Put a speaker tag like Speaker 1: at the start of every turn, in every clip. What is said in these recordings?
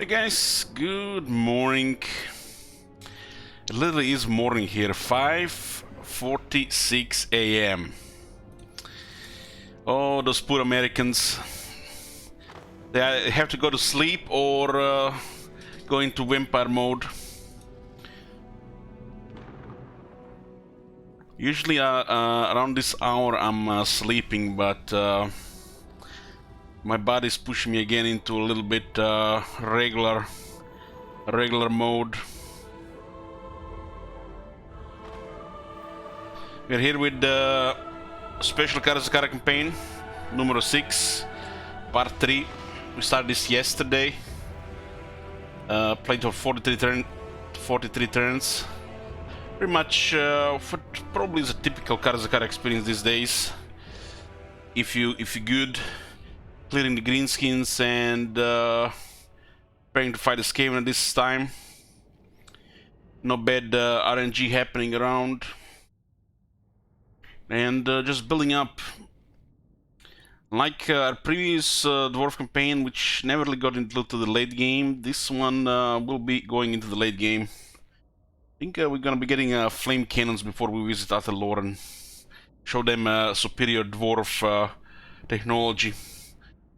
Speaker 1: Hey guys, good morning. It literally is morning here, 5:46 a.m. Oh, those poor Americans. They have to go to sleep or go into vampire mode. Usually around this hour I'm sleeping, but my body's pushing me again into a little bit regular mode. We're here with the special Karaz-a-Karak campaign, number 6, part 3. We started this yesterday. Played for 43 turns. Pretty much what probably is a typical Karaz-a-Karak experience these days. If you're good, clearing the greenskins and preparing to fight the Skaven this time. No bad RNG happening around. And just building up. Like our previous Dwarf campaign, which never really got into the late game, this one will be going into the late game. I think we're gonna be getting flame cannons before we visit Athelor and show them superior Dwarf technology,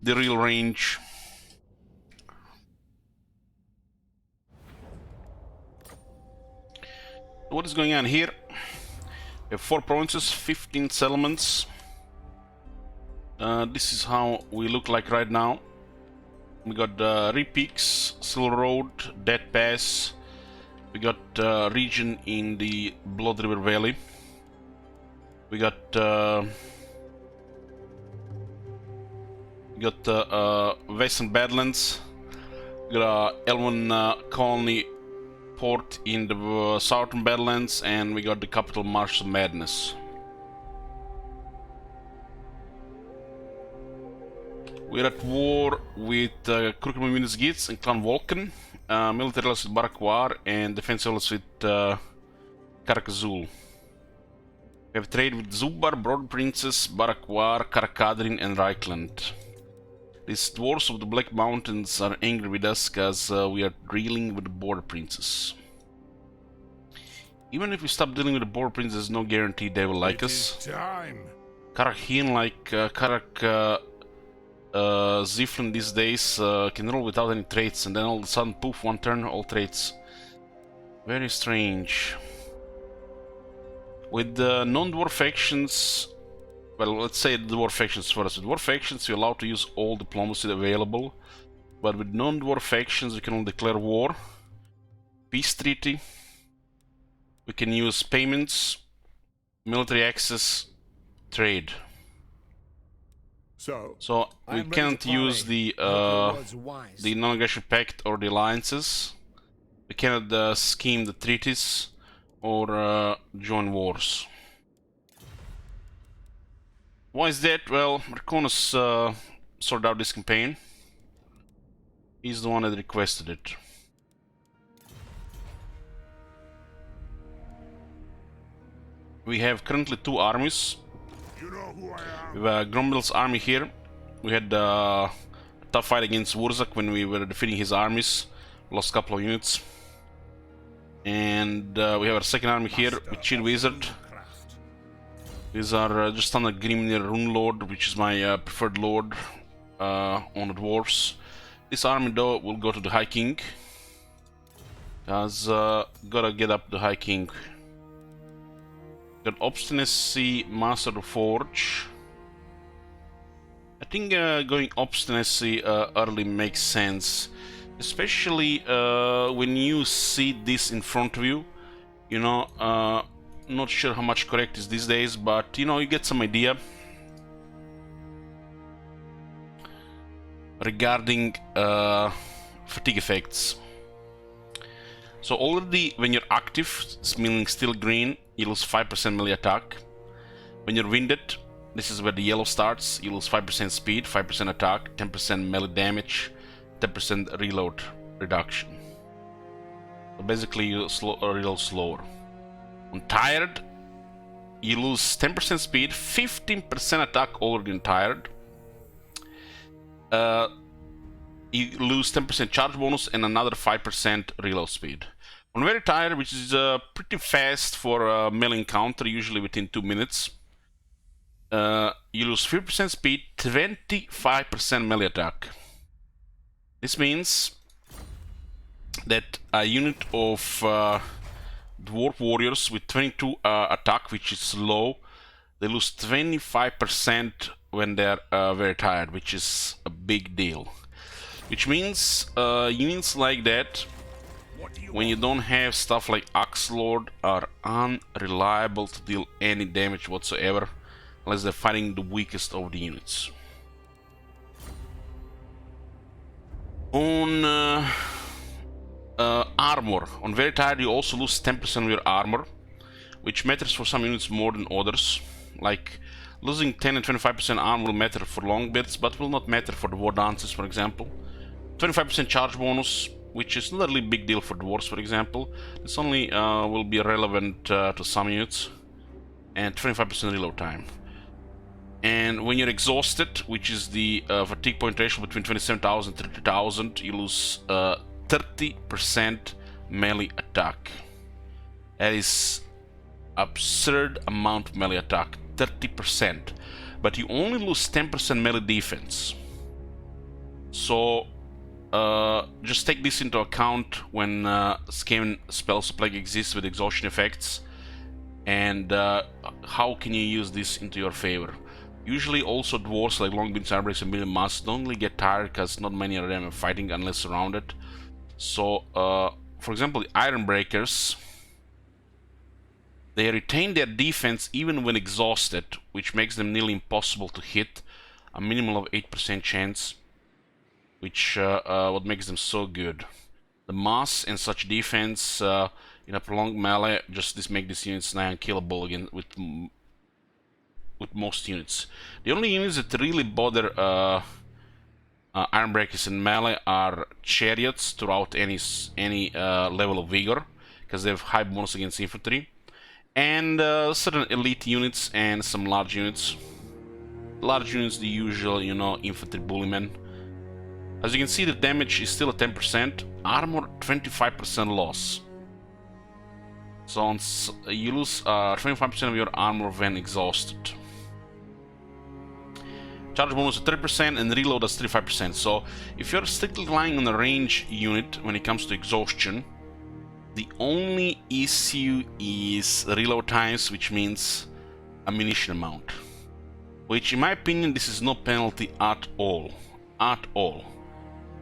Speaker 1: the real range. What is going on here? We have 4 provinces, 15 settlements. This is how we look like right now. We got Repeaks, Silver Road, Dead Pass. We got region in the Blood River Valley. We got Western Badlands. We got Elven Colony Port in the Southern Badlands, and we got the capital Marsh of Madness. We're at war with Crooked Units Gits and Clan Vulcan, military allies with Barakwar, and defensive allies with Karak-Azul. We have trade with Zubar, Broad Princess, Barakwar, Karakadrin, and Reichland. These dwarves of the Black Mountains are angry with us because we are dealing with the Border Princes. Even if we stop dealing with the Border Princes, there's no guarantee they will like us. Karakhin, like Karak Ziflin these days, can roll without any traits, and then all of a sudden, poof, one turn, all traits. Very strange. With the non-dwarf factions, well, let's say the dwarf factions first. With dwarf factions, you're allowed to use all diplomacy available, but with non-dwarf factions, we can only declare war, peace treaty. We can use payments, military access, trade. So we can't use the non-aggression pact or the alliances. We cannot scheme the treaties or join wars. Why is that? Well, Marconus sorted out this campaign. He's the one that requested it. We have currently 2 armies. We have Grombil's army here. We had a tough fight against Wurzak when we were defeating his armies. Lost a couple of units. And we have our second army here with Chill Wizard. These are just standard Grimnir Rune Lord, which is my preferred lord on the dwarves. This army though will go to the High King. Cause gotta get up the High King. Got Obstinacy, Master of the Forge. I think going Obstinacy early makes sense. Especially when you see this in front of you. You know, not sure how much correct is these days, but you know, you get some idea. Regarding fatigue effects. So already when you're active, meaning still green, you lose 5% melee attack. When you're winded, this is where the yellow starts, you lose 5% speed, 5% attack, 10% melee damage, 10% reload reduction. So basically you reload slower. On tired, you lose 10% speed, 15% attack already on tired. you lose 10% charge bonus and another 5% reload speed. On very tired, which is pretty fast for a melee encounter, usually within 2 minutes, you lose 3% speed, 25% melee attack. This means that a unit of dwarf warriors with 22 attack, which is low, they lose 25% when they're very tired, which is a big deal. Which means units like that, when you don't have stuff like Axe Lord, are unreliable to deal any damage whatsoever, unless they're fighting the weakest of the units. On armor, on very tired you also lose 10% of your armor, which matters for some units more than others. Like losing 10 and 25% armor will matter for long bits, but will not matter for the war dances, for example. 25% charge bonus, which is not a really big deal for dwarves, for example. This only will be relevant to some units. And 25% reload time. And when you're exhausted, which is the fatigue point ratio between 27,000 and 30,000, you lose 30% melee attack. That is absurd amount of melee attack, 30%. But you only lose 10% melee defense. So just take this into account when Skaven Spells Plague exists with exhaustion effects, and how can you use this into your favor. Usually also dwarves like Longbeards, Ironbreakers and Million Masks don't really get tired because not many of them are fighting unless surrounded. So for example, the Ironbreakers, they retain their defense even when exhausted, which makes them nearly impossible to hit, a minimum of 8% chance, which what makes them so good. The mass and such defense in a prolonged melee just make these units nigh unkillable again with most units. The only units that really bother Ironbreakers in melee are chariots throughout any level of vigor, because they have high bonus against infantry, and certain elite units and some large units. Large units, the usual, you know, infantry bullymen. As you can see, the damage is still at 10%, armor 25% loss. So you lose 25% of your armor when exhausted. Charge bonus at 30% and reload at 35%. So if you're strictly relying on a range unit when it comes to exhaustion, the only issue is reload times, which means ammunition amount. Which in my opinion, this is no penalty at all. At all.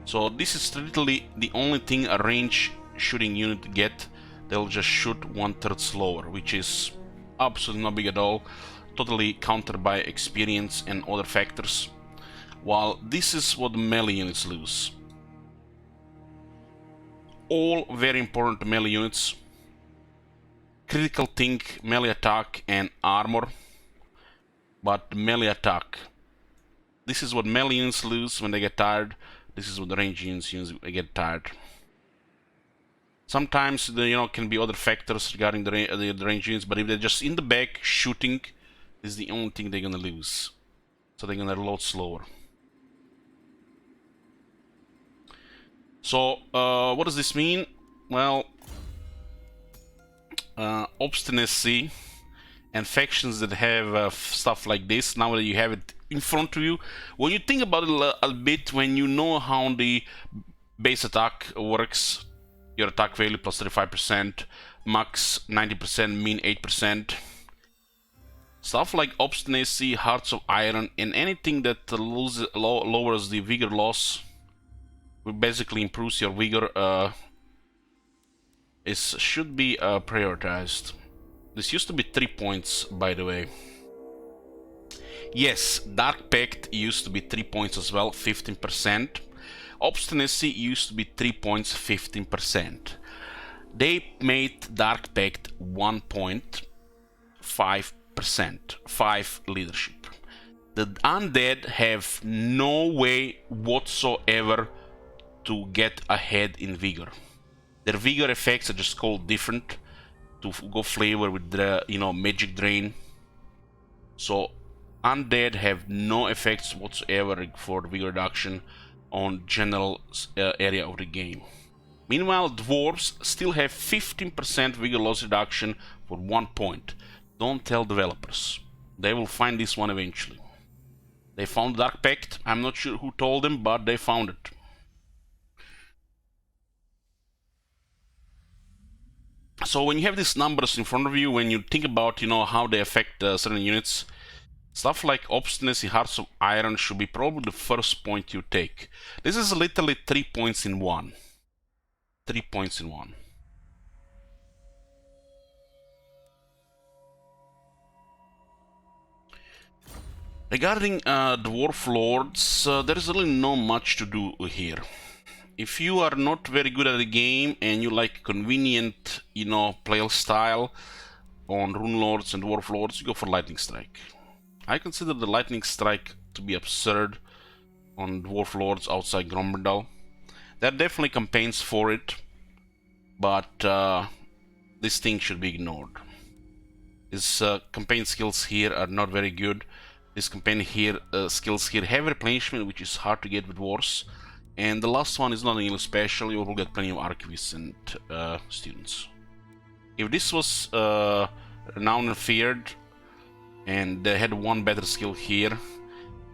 Speaker 1: So this is literally the only thing a range shooting unit get. They'll just shoot 1/3 slower, which is absolutely not big at all. Totally countered by experience and other factors. While this is what melee units lose. All very important melee units. Critical thing, melee attack and armor. But melee attack. This is what melee units lose when they get tired. This is what the range units get tired. Sometimes there can be other factors regarding the range units, but if they're just in the back shooting, this is the only thing they're gonna lose. So they're gonna reload slower. So what does this mean? Well, obstinacy and factions that have stuff like this, now that you have it in front of you, when you think about it a bit, when you know how the base attack works, your attack value plus 35%, max 90%, mean 8%, stuff like obstinacy, hearts of iron, and anything that lowers the vigor loss, basically improves your vigor, should be prioritized. This used to be 3 points, by the way. Yes, Dark Pact used to be 3 points as well, 15%. Obstinacy used to be 3 points, 15%. They made Dark Pact 1 point, 5%, 5 leadership. The undead have no way whatsoever to get ahead in vigor. Their vigor effects are just called different to go flavor with the magic drain. So undead have no effects whatsoever for vigor reduction. on general area of the game. Meanwhile, dwarves still have 15% vigor loss reduction for 1 point. Don't tell developers. They will find this one eventually. They found Dark Pact. I'm not sure who told them, but they found it. So when you have these numbers in front of you, when you think about, how they affect certain units, stuff like Obstinacy, Hearts of Iron should be probably the first point you take. This is literally 3 points in one. 3 points in one. Regarding Dwarf Lords, there is really not much to do here. If you are not very good at the game and you like convenient, play style on Rune Lords and Dwarf Lords, you go for Lightning Strike. I consider the Lightning Strike to be absurd on Dwarf Lords outside Gromberdal. There are definitely campaigns for it, but this thing should be ignored. His campaign skills here are not very good. His campaign here skills here have replenishment, which is hard to get with Dwarves. And the last one is not really special, you will get plenty of archivists and students. If this was renowned and feared, and they had one better skill here,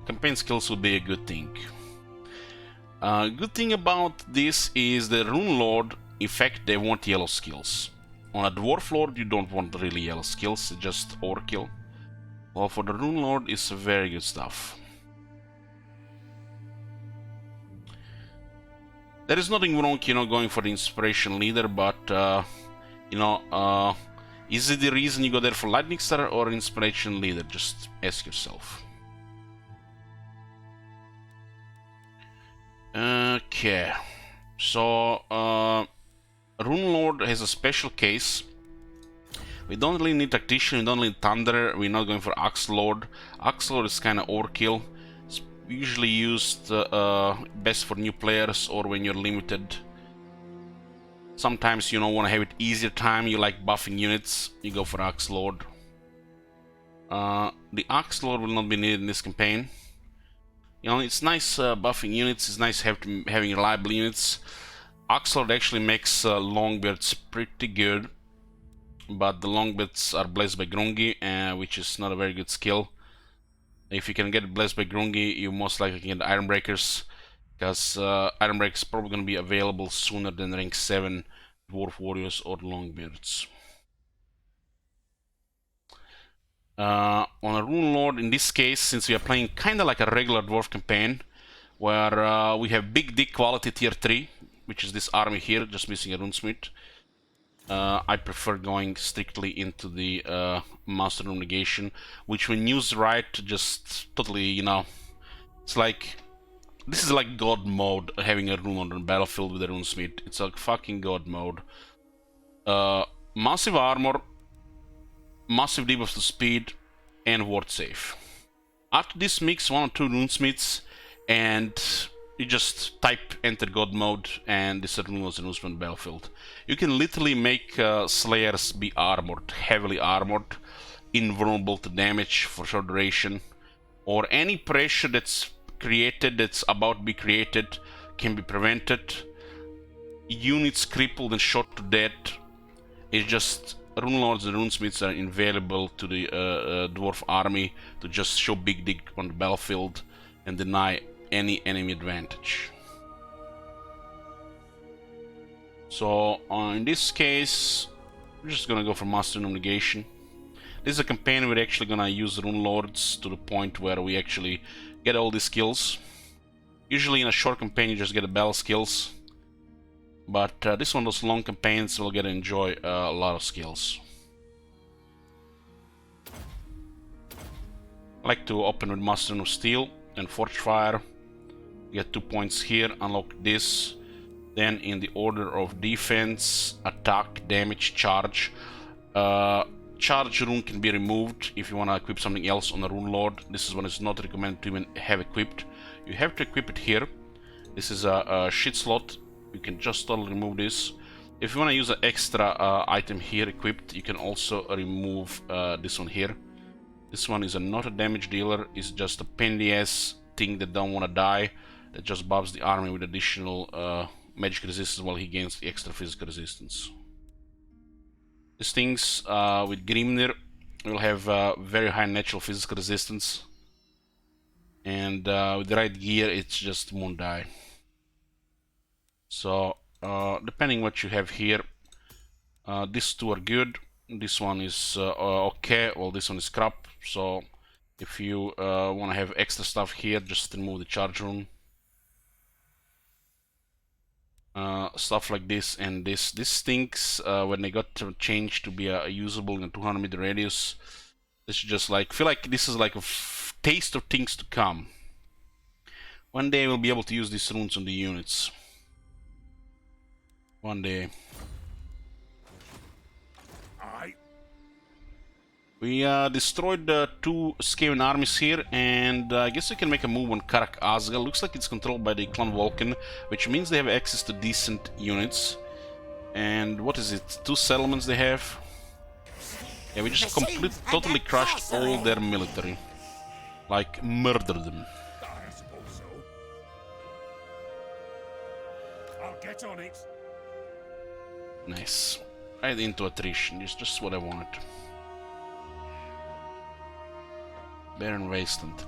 Speaker 1: campaign skills would be a good thing. Good thing about this is the Rune Lord, in fact, they want yellow skills. On a Dwarf Lord, you don't want really yellow skills, just overkill. Well, for the Rune Lord, it's very good stuff. There is nothing wrong, going for the Inspiration Leader, but, is it the reason you go there for Lightning Star or Inspiration Leader? Just ask yourself. Okay, so, Rune Lord has a special case. We don't really need Tactician, we don't need Thunder, we're not going for Axe Lord. Axe Lord is kinda overkill. Usually used best for new players or when you're limited. Sometimes you don't want to have it easier time, you like buffing units, you go for Axe Lord. The Axe Lord will not be needed in this campaign. It's nice buffing units, it's nice having reliable units. Axe Lord actually makes Longbeards pretty good, but the Longbeards are blessed by Grungy, which is not a very good skill. If you can get blessed by Grungy, you most likely can get Ironbreakers, because Ironbreakers is probably going to be available sooner than rank 7 Dwarf Warriors or Longbeards. On a Rune Lord, in this case, since we are playing kinda like a regular Dwarf campaign, where we have Big Dick quality tier 3, which is this army here, just missing a Runesmith. I prefer going strictly into the Master Rune Negation, which when used right, just totally, it's like, this is like God mode, having a rune on the battlefield with a Runesmith. It's like fucking God mode. Massive armor, massive debuffs to speed, and ward safe. After this, mix 1 or 2 Runesmiths, and you just type enter God mode, and this rune was announced on the battlefield. You can literally make Slayers be armored, heavily armored, invulnerable to damage for short duration, or any pressure that's created, that's about to be created, can be prevented. Units crippled and shot to death. It's just Rune Lords and Runesmiths are invaluable to the Dwarf army to just show Big Dick on the battlefield and deny any enemy advantage. So in this case, we're just gonna go for Master Rune Negation. This is a campaign we're actually gonna use Rune Lords to the point where we actually get all these skills. Usually in a short campaign you just get the battle skills, but this one, those long campaigns, we'll get to enjoy a lot of skills. I like to open with Master Rune of Steel and Forge Fire. Get 2 points here, unlock this. Then in the order of defense, attack, damage, charge. Charge rune can be removed if you want to equip something else on a Rune Lord. This is one is not recommended to even have equipped. You have to equip it here. This is a shit slot. You can just totally remove this. If you want to use an extra item here equipped, you can also remove this one here. This one is not a damage dealer, it's just a pain in the ass thing that don't want to die. that just buffs the army with additional magic resistance while he gains the extra physical resistance. These things with Grimnir will have very high natural physical resistance, and with the right gear it's just won't die. So depending what you have here, these two are good. This one is okay, well this one is crap. So if you want to have extra stuff here, just remove the charge rune. Stuff like this and this. These things, when they got changed to be usable in a 200 meter radius, this is just like, feel like this is like a taste of things to come. One day we'll be able to use these runes on the units. One day. We destroyed two Skaven armies here, and I guess we can make a move on Karaz-a-Karak. Looks like it's controlled by the clan Vulcan, which means they have access to decent units. And what is it? 2 settlements they have? Yeah, we just totally crushed all their military. Like, murdered them.
Speaker 2: I suppose so. I'll get on it.
Speaker 1: Nice. Right into attrition, it's just what I wanted. Barren Wasteland.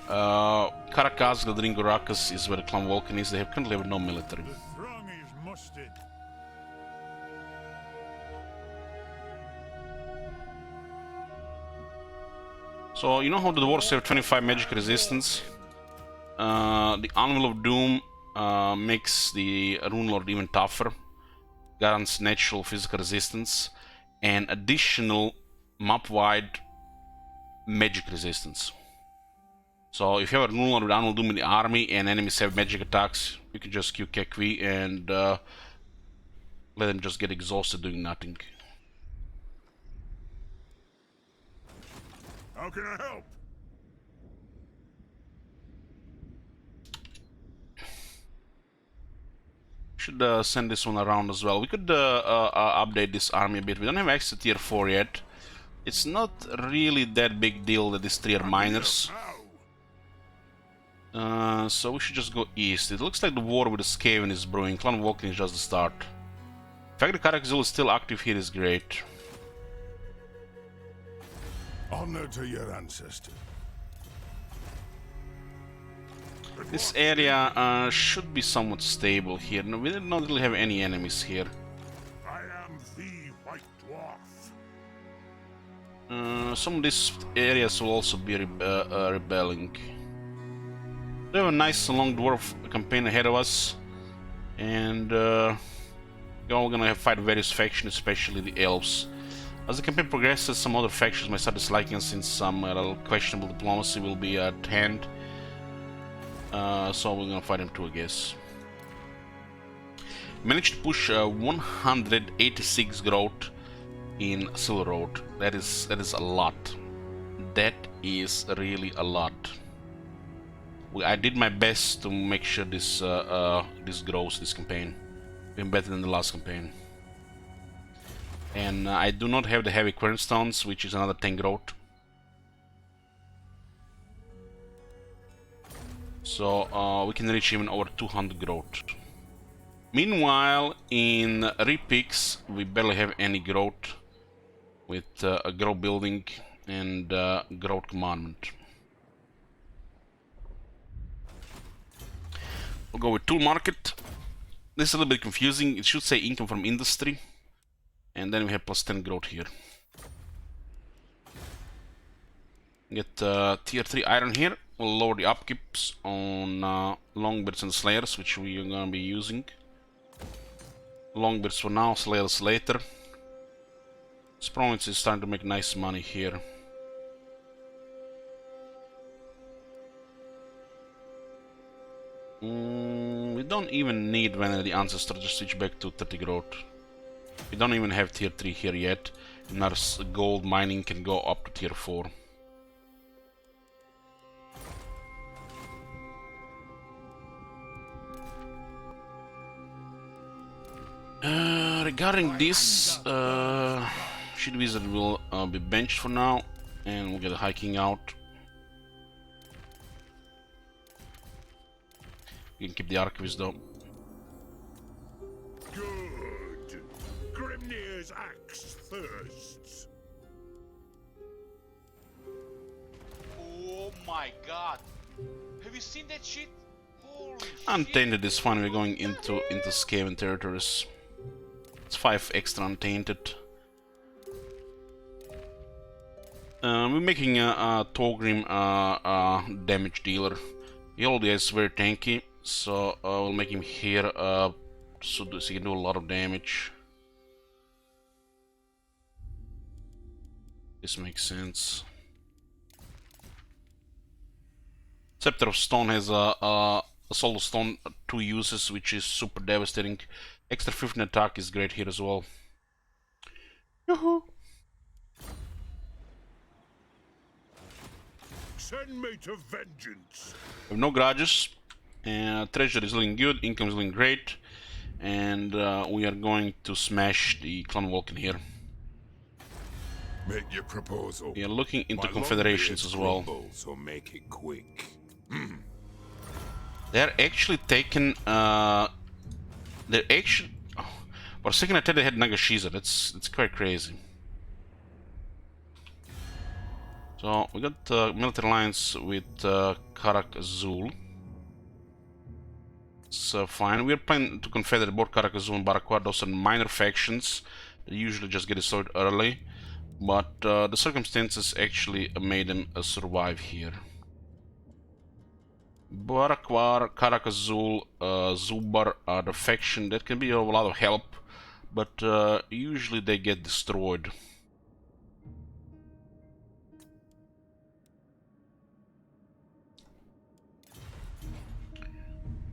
Speaker 1: Karaz-a-Karak, Gladringo-Rakas is where the clan Vulcan is. They currently have no military.
Speaker 2: The throng is mustered.
Speaker 1: So, you know how the dwarves have 25 magic resistance? The Anvil of Doom makes the Rune Lord even tougher. Guarantees natural physical resistance and additional map-wide magic resistance. So if you have a Rune Lord with Anvil of Doom in the army and enemies have magic attacks, you can just Q Kekvi and let them just get exhausted doing nothing.
Speaker 2: How can I help?
Speaker 1: Should send this one around as well. We could update this army a bit. We don't have access to tier 4 yet. It's not really that big deal that these 3 are minors. So we should just go east. It looks like the war with the Skaven is brewing. Clan Vulcan is just the start. The fact that Karak-Zul is still active here is great.
Speaker 2: Honor to your ancestors.
Speaker 1: This area should be somewhat stable here. No, we did not really have any enemies here.
Speaker 2: I am the White Dwarf.
Speaker 1: Some of these areas will also be rebelling. We have a nice long dwarf campaign ahead of us, and we're all gonna fight various factions, especially the elves. As the campaign progresses, some other factions might start disliking us since some questionable diplomacy will be at hand. So we're gonna fight them too, I guess. Managed to push 186 growth in Silver Road. That is a lot. That is really a lot. I did my best to make sure this this grows this campaign. Been better than the last campaign. And I do not have the heavy quernstones, which is another 10 growth. So we can reach even over 200 growth. Meanwhile, in Repix, we barely have any growth with a growth building and growth commandment. We'll go with Tool Market. This is a little bit confusing. It should say income from industry. And then we have plus 10 growth here. Get tier 3 iron here. We'll lower the upkeeps on Longbeards and Slayers, which we are going to be using. Longbeards for now, Slayers later. This province is starting to make nice money here. We don't even need Vener the Ancestor to switch back to 30 growth. We don't even have tier 3 here yet, and our gold mining can go up to tier 4. Regarding this, Shield Wizard will be benched for now, and we'll get a High King out. You can keep the archivist though.
Speaker 2: Good. Grimnir's axe thirsts.
Speaker 3: Oh my god. Have you seen that shit? Holy shit.
Speaker 1: Untainted is fine. We're going into Skaven territories. It's 5 extra untainted. We're making a Torgrim damage dealer. He already is very tanky, so we'll make him here so he can do a lot of damage. This makes sense. Scepter of Stone has a Soul of Stone 2 uses, which is super devastating. Extra 15 attack is great here as well. Yoo-hoo!
Speaker 2: Send me to vengeance.
Speaker 1: We have no grudges. Treasure is looking good, income is looking great, and we are going to smash the Clan Vulcan here.
Speaker 2: Make your proposal.
Speaker 1: We are looking into
Speaker 2: My
Speaker 1: confederations as well.
Speaker 2: crumble, so make it quick.
Speaker 1: They're actually taken. They're actually. Oh, for a second, I thought they had Nagashiza. That's quite crazy. So we got military alliance with Karak-Azul. It's fine. We're planning to confederate both Karak-Azul and Barakwar. Those are minor factions. They usually just get destroyed early, but the circumstances actually made them survive here. Barakwar, Karak-Azul, Zubar are the faction that can be of a lot of help, but usually they get destroyed.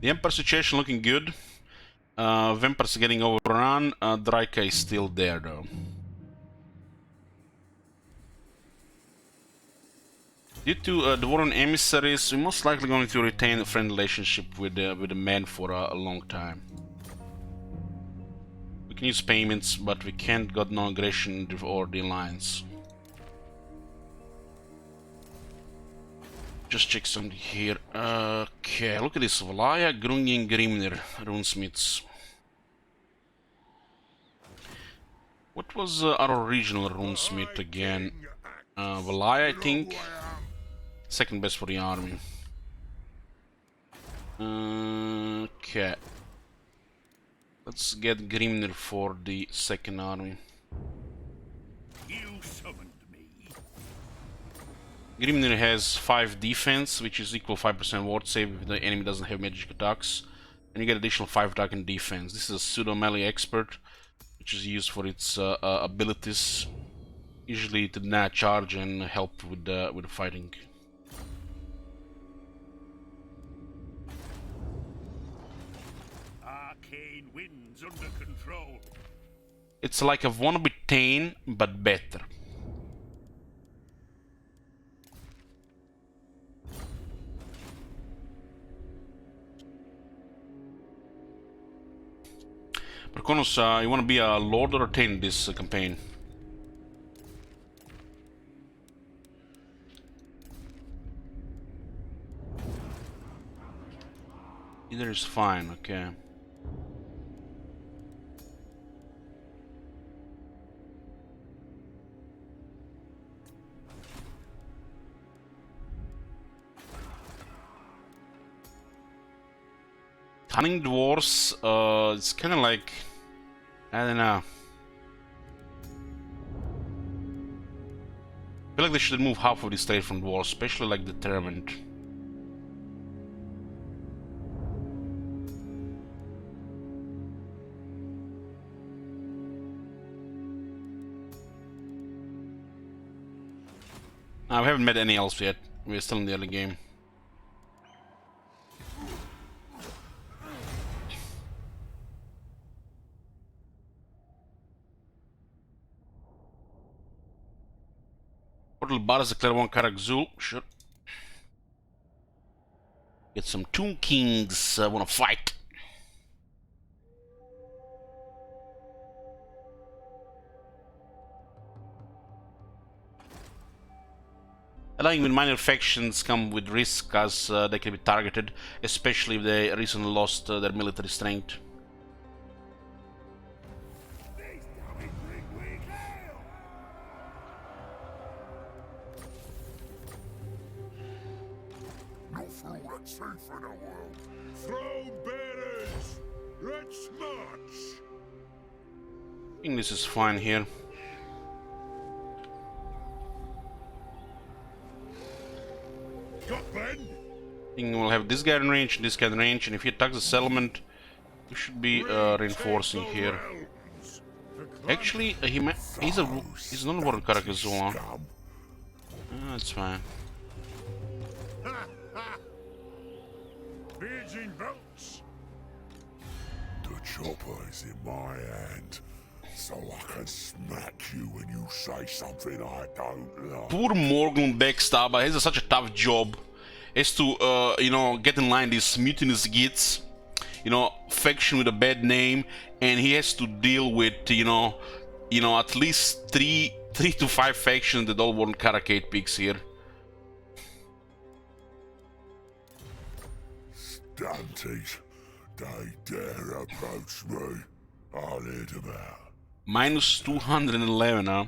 Speaker 1: The Emperor situation looking good. Vampires getting overrun. Draika is still there though. Due to the war on emissaries, we're most likely going to retain a friend relationship with the man for a long time. We can use payments, but we can't got no aggression or the alliance. Just check something here. Okay, look at this. Valaya, Grungin, Grimnir, runesmiths. What was our original runesmith again? Valaya, I think. Second best for the army. Okay. Let's get Grimnir for the second army.
Speaker 2: You summoned me.
Speaker 1: Grimnir has 5 defense, which is equal 5% ward save if the enemy doesn't have magic attacks. And you get additional 5 attack and defense. This is a pseudo melee expert, which is used for its abilities, usually to deny charge and help with the fighting.
Speaker 2: Arcane winds under control.
Speaker 1: It's like a wannabe Tane, but better. But Konos, you want to be a Lord or a Tane in this campaign? Either is fine, okay. Cunning dwarves, it's kind of like, I don't know. I feel like they should remove half of the state from dwarves, especially like determined. We haven't met any elves yet. We're still in the early game. Portal Bar is declare 1 Karak-Azul. Sure. Get some Tomb Kings wanna fight. Allowing when minor factions come with risk as they can be targeted, especially if they recently lost their military strength.
Speaker 2: Not for all the truth in the world. Throne bearers, let's march.
Speaker 1: I think this is fine here.
Speaker 2: Got Ben?
Speaker 1: I think we'll have this guy in range and this guy in range, and if he attacks the settlement, we should be reinforcing here. Actually, he's not a Warren Karaz-a-Karak. That's fine.
Speaker 2: Virgin boats. The chopper is in my hand, so I can smack you when you say something I don't like.
Speaker 1: Poor Morgan backstabber has such a tough job. Has to, you know, get in line these mutinous gits, you know, faction with a bad name, and he has to deal with, you know, at least three to five factions that all want Karakate picks here.
Speaker 2: Stunties, they dare approach me. I'll hear them out.
Speaker 1: Minus 211, huh?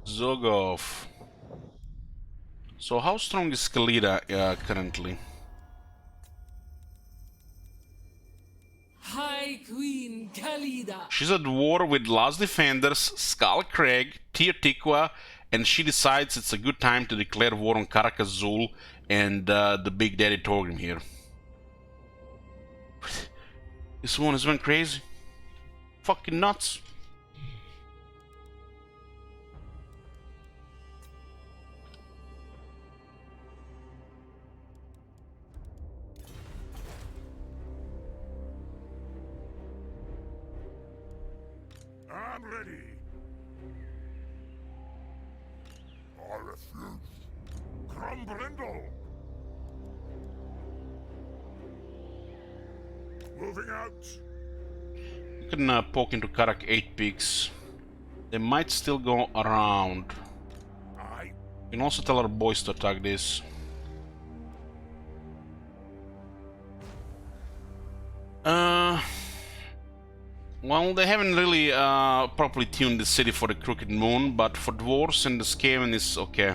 Speaker 1: Zogov. So how strong is Kalida currently?
Speaker 4: High Queen Kalida.
Speaker 1: She's at war with Last Defenders, Skull Crag, Tir-Tikwa, and she decides it's a good time to declare war on Karak-Azul and the Big Daddy Torgrim here. This one has went crazy. Fucking nuts.
Speaker 2: I'm ready. I refuse. Crumbrindle. Moving out.
Speaker 1: You can poke into Karak 8 peaks. They might still go around.
Speaker 2: I
Speaker 1: You can also tell our boys to attack this. Well, they haven't really properly tuned the city for the Crooked Moon, but for dwarves and the Skaven is okay.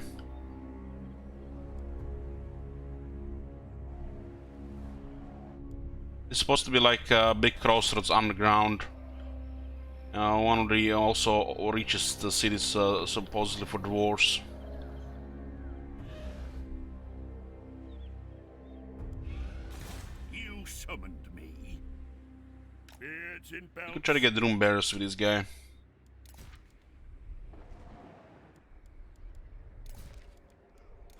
Speaker 1: It's supposed to be like a big crossroads underground. One of the also reaches the cities supposedly for dwarves.
Speaker 2: You summoned me. It's
Speaker 1: You
Speaker 2: inbound.
Speaker 1: could try to get room bearers with this guy.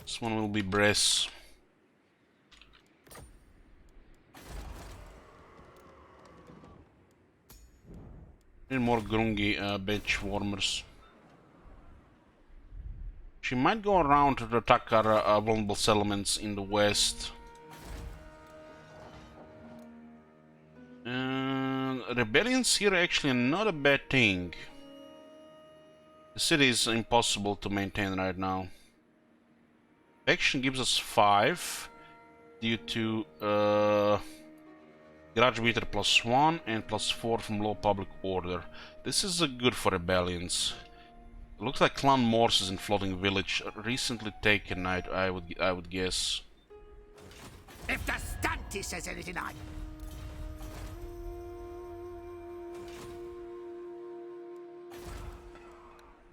Speaker 1: This one will be Bress. Need more Grungy bench warmers. She might go around to attack our vulnerable settlements in the west. Rebellions here are actually not a bad thing. The city is impossible to maintain right now. Faction gives us 5 due to Garage Beater +1 and +4 from low public order. This is good for rebellions. It looks like Clan Morse is in Floating Village, recently taken. I would guess.
Speaker 5: If the stunty says anything, I...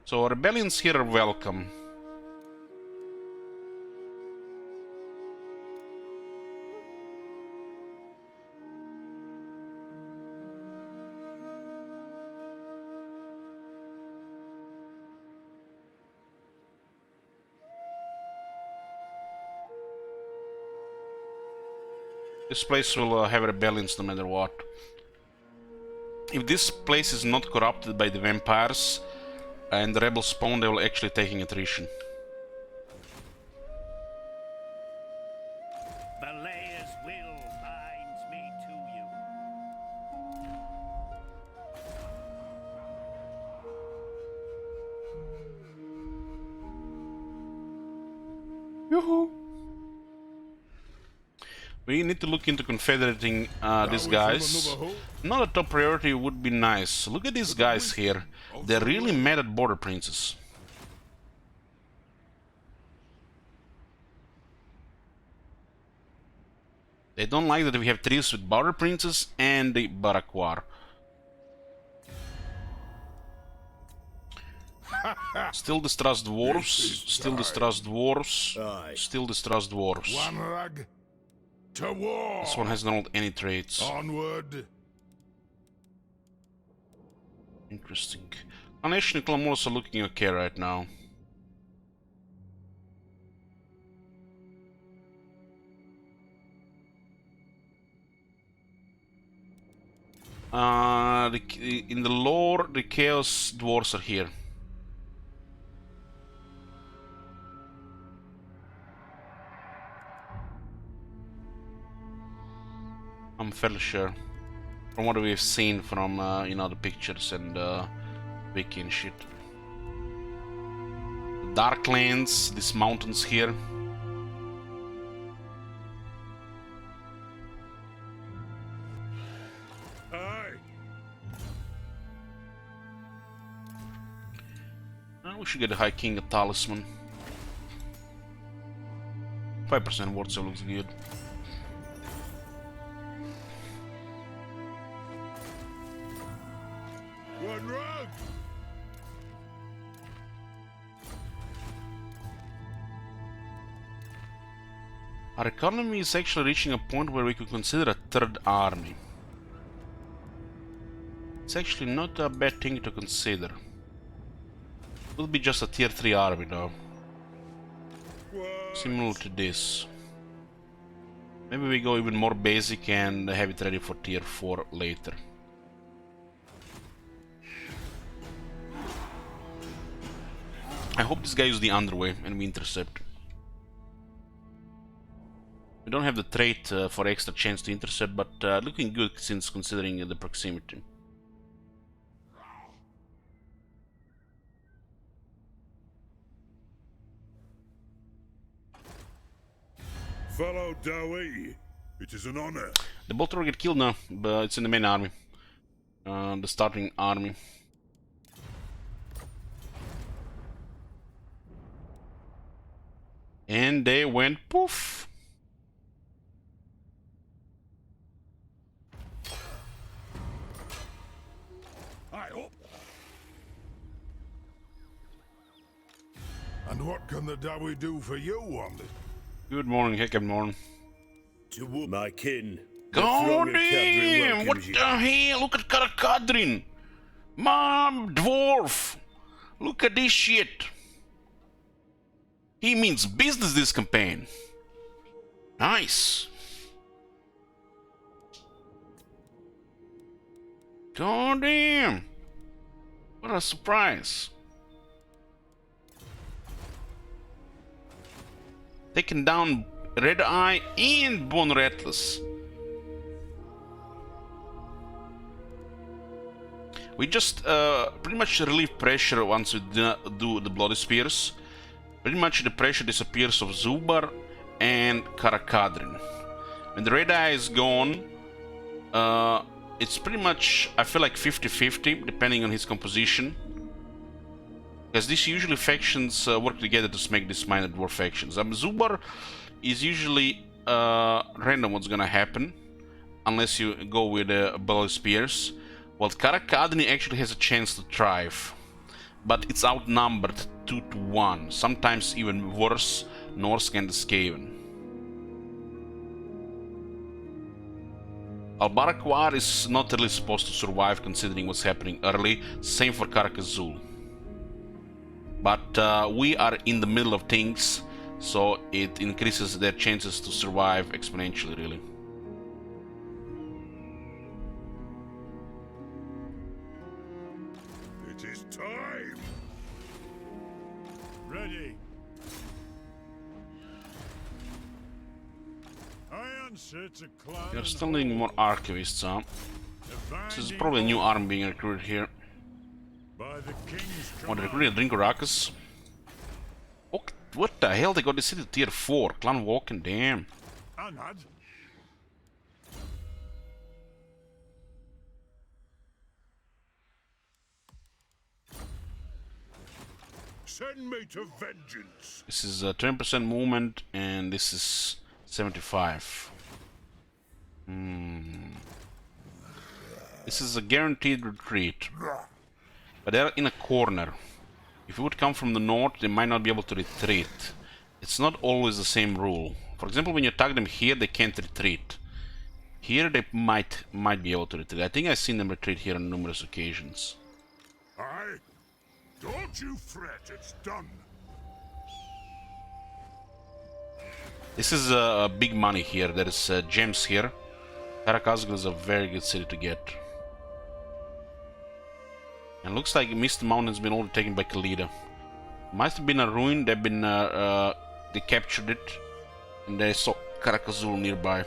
Speaker 1: So rebellions here are welcome. This place will have rebellions no matter what. If this place is not corrupted by the vampires and the rebels spawn, they will actually taking attrition.
Speaker 2: Balaya's will binds me to you.
Speaker 1: Yoo-hoo. We need to look into confederating these guys. Another top priority would be nice. Look at these guys here. They're really mad at border princes. They don't like that we have treaties with border princes and the Barakwar. Still distrust dwarves. Still distrust dwarves. Still distrust dwarves.
Speaker 2: One rug to war.
Speaker 1: This one hasn't rolled any traits.
Speaker 2: Onward.
Speaker 1: Interesting. Nation and Clamoros are looking okay right now. In the lore, the Chaos Dwarves are here. I'm fairly sure. From what we've seen from, you know, the pictures and wiki and shit. Darklands, these mountains here. We should get a High King a talisman. 5% ward, so looks good.
Speaker 2: One rug.
Speaker 1: Our economy is actually reaching a point where we could consider a third army. It's actually not a bad thing to consider. Will be just a tier 3 army though. Similar to this. Maybe we go even more basic and have it ready for tier 4 later. I hope this guy uses the underway and we intercept. We don't have the trait for extra chance to intercept, but looking good since considering the proximity.
Speaker 2: Fellow Dowie, it is an honor.
Speaker 1: The Bolter will get killed now, but it's in the main army. The starting army. And they went poof.
Speaker 2: And what can the Dowie do for you on this?
Speaker 1: Good morning, heck, good morning.
Speaker 6: To my kin.
Speaker 1: God damn! What the hell? Look at Karakadrin! Mom, dwarf! Look at this shit! He means business this campaign. Nice. God damn! What a surprise. Taking down Red Eye and Bone Rattlers. We just pretty much relieve pressure once we do the Bloody Spears. Pretty much the pressure disappears of Zubar and Karakadrin. When the Red Eye is gone, it's pretty much, I feel like 50-50, depending on his composition. Because these usually factions work together to make these minor dwarf factions. Zubar is usually random what's gonna happen, unless you go with Bloody Spears. While Karakadni actually has a chance to thrive, but it's outnumbered 2-1, sometimes even worse, Norsk and the Skaven. Al-Barakwar is not really supposed to survive considering what's happening early, same for Karak-Azul. But we are in the middle of things, so it increases their chances to survive exponentially, really.
Speaker 2: It is time.
Speaker 7: Ready. I answer to clan.
Speaker 1: You're still needing more archivists, huh? This is probably a new army being recruited here.
Speaker 7: By the king's
Speaker 1: Want to recruit a Drinkorakus? what the hell? They got this city to tier 4. Clan Walking, damn.
Speaker 7: Anad. Send me to vengeance.
Speaker 1: This is 20% movement, and this is 75. This is a guaranteed retreat. But they're in a corner. If you would come from the north, they might not be able to retreat. It's not always the same rule. For example, when you attack them here, they can't retreat. Here they might be able to retreat. I think I've seen them retreat here on numerous occasions.
Speaker 2: Aye? Don't you fret, it's done.
Speaker 1: This is big money here. There is gems here. Karaz-a-Karak is a very good city to get. And looks like Mist Mountain's been all taken by Khalida. Must have been a ruin. They've been they captured it, and they saw Karak-a-Zul nearby.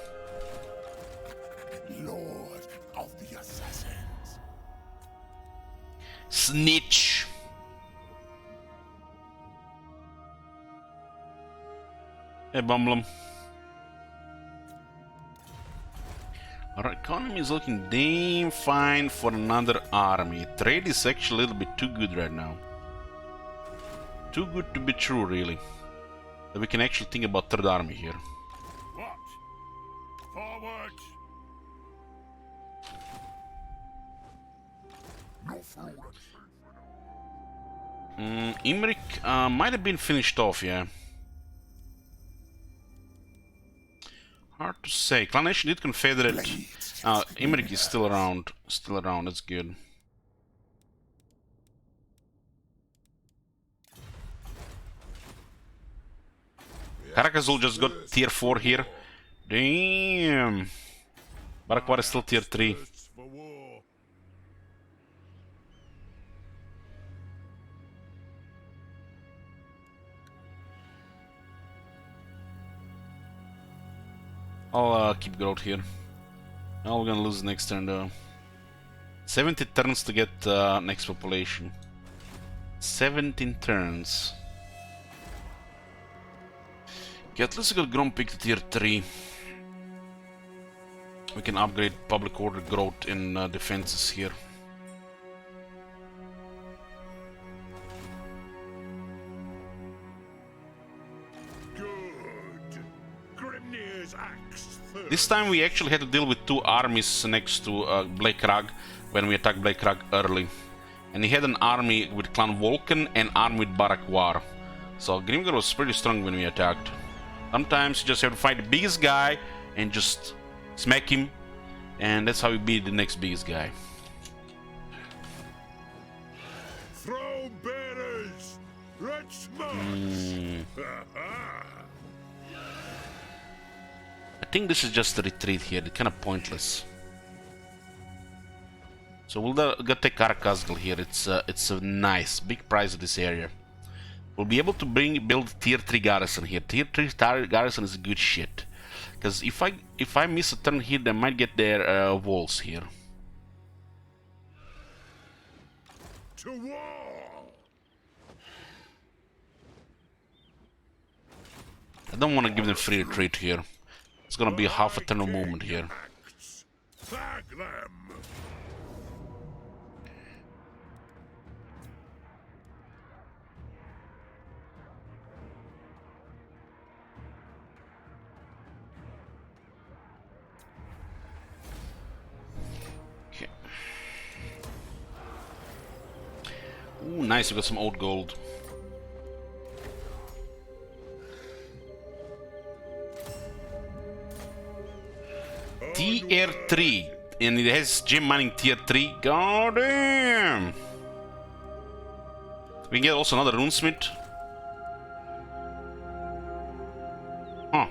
Speaker 2: Lord of the Assassins.
Speaker 1: Snitch. Hey, Bumblum. Our economy is looking damn fine for another army. Trade is actually a little bit too good right now. Too good to be true, really. That we can actually think about third army here.
Speaker 2: What? Forward! No food.
Speaker 1: Imrik might have been finished off, yeah. Hard to say. Clan Nation did confederate. Imrik is still around. Still around, that's good. Karak-a-Zul just got tier 4 here. Damn. Barakwar is still tier 3.
Speaker 7: Thirsts for war.
Speaker 1: I'll keep growth here. Now we're gonna lose next turn though. 70 turns to get next population. 17 turns. Okay, at least we got Grumpig to tier 3. We can upgrade public order growth in defenses here.
Speaker 7: Good. Grimnir's axe.
Speaker 1: This time we actually had to deal with two armies next to Blake Crag when we attacked Blake Crag early. And he had an army with Clan Vulcan and army with Barakwar. So Grimgar was pretty strong when we attacked. Sometimes you just have to fight the biggest guy and just smack him. And that's how we beat the next biggest guy.
Speaker 7: Throne bearers. Let's march.
Speaker 1: I think this is just a retreat here. It's kind of pointless. So we'll go take Karak-a-Karak here. It's a nice big prize of this area. We'll be able to build tier 3 garrison here. Tier 3 garrison is good shit. Because if I miss a turn here, they might get their walls here.
Speaker 7: To war.
Speaker 1: I don't want to give them free retreat here. It's gonna be half a turn of movement here.
Speaker 7: Flag them.
Speaker 1: Okay. Ooh, nice. We got some old gold. Tier 3, and it has gem mining tier 3. God damn! We can get also another runesmith. Huh.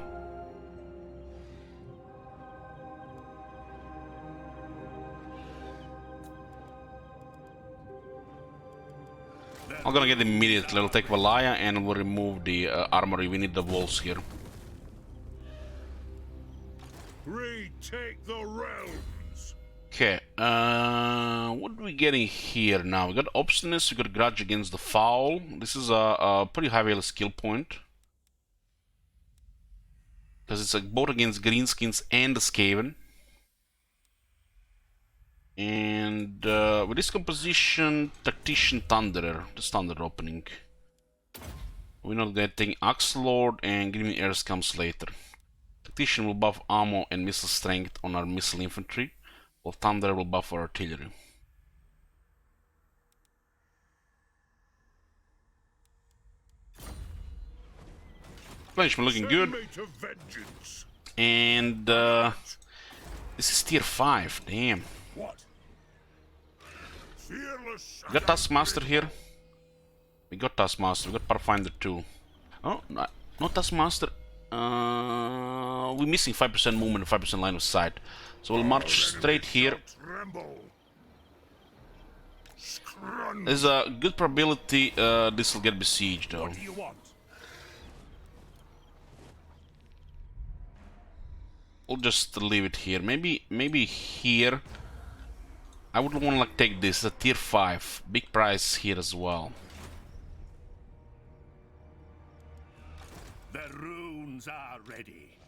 Speaker 1: I'm gonna get immediately. I'll take Valaya and we'll remove the armory. We need the walls here.
Speaker 7: Retake the realms.
Speaker 1: Okay, what are we getting here now? We got Obstinance, we got Grudge against the Foul. This is a pretty high value skill point. because it's like both against greenskins and the Skaven. And with this composition, Tactician Thunderer, the standard opening. We're not getting Axe Lord, and Gleaming Airs comes later. Tactician will buff ammo and missile strength on our missile infantry, while Thunderer will buff our artillery. Replenishment looking good. And this is tier 5, damn.
Speaker 2: What?
Speaker 1: We got Taskmaster here. We got Taskmaster, we got Pathfinder too. Oh, not Taskmaster. We're missing 5% movement and 5% line of sight. So we'll march straight here. There's a good probability this will get besieged though.
Speaker 2: What do you want?
Speaker 1: We'll just leave it here. Maybe here. I would want to like take this, a tier 5. Big price here as well.
Speaker 6: The runes are ready.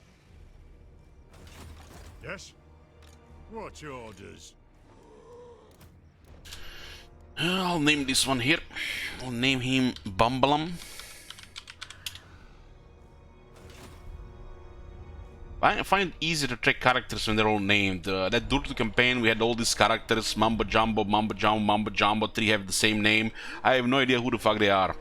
Speaker 7: Yes? What's your orders?
Speaker 1: I'll name this one here. I'll name him Bumbalum. I find it easy to track characters when they're all named. That Durtu campaign, we had all these characters, Mambo Jumbo, Mambo Jumbo, Mambo Jumbo, 3 have the same name. I have no idea who the fuck they are.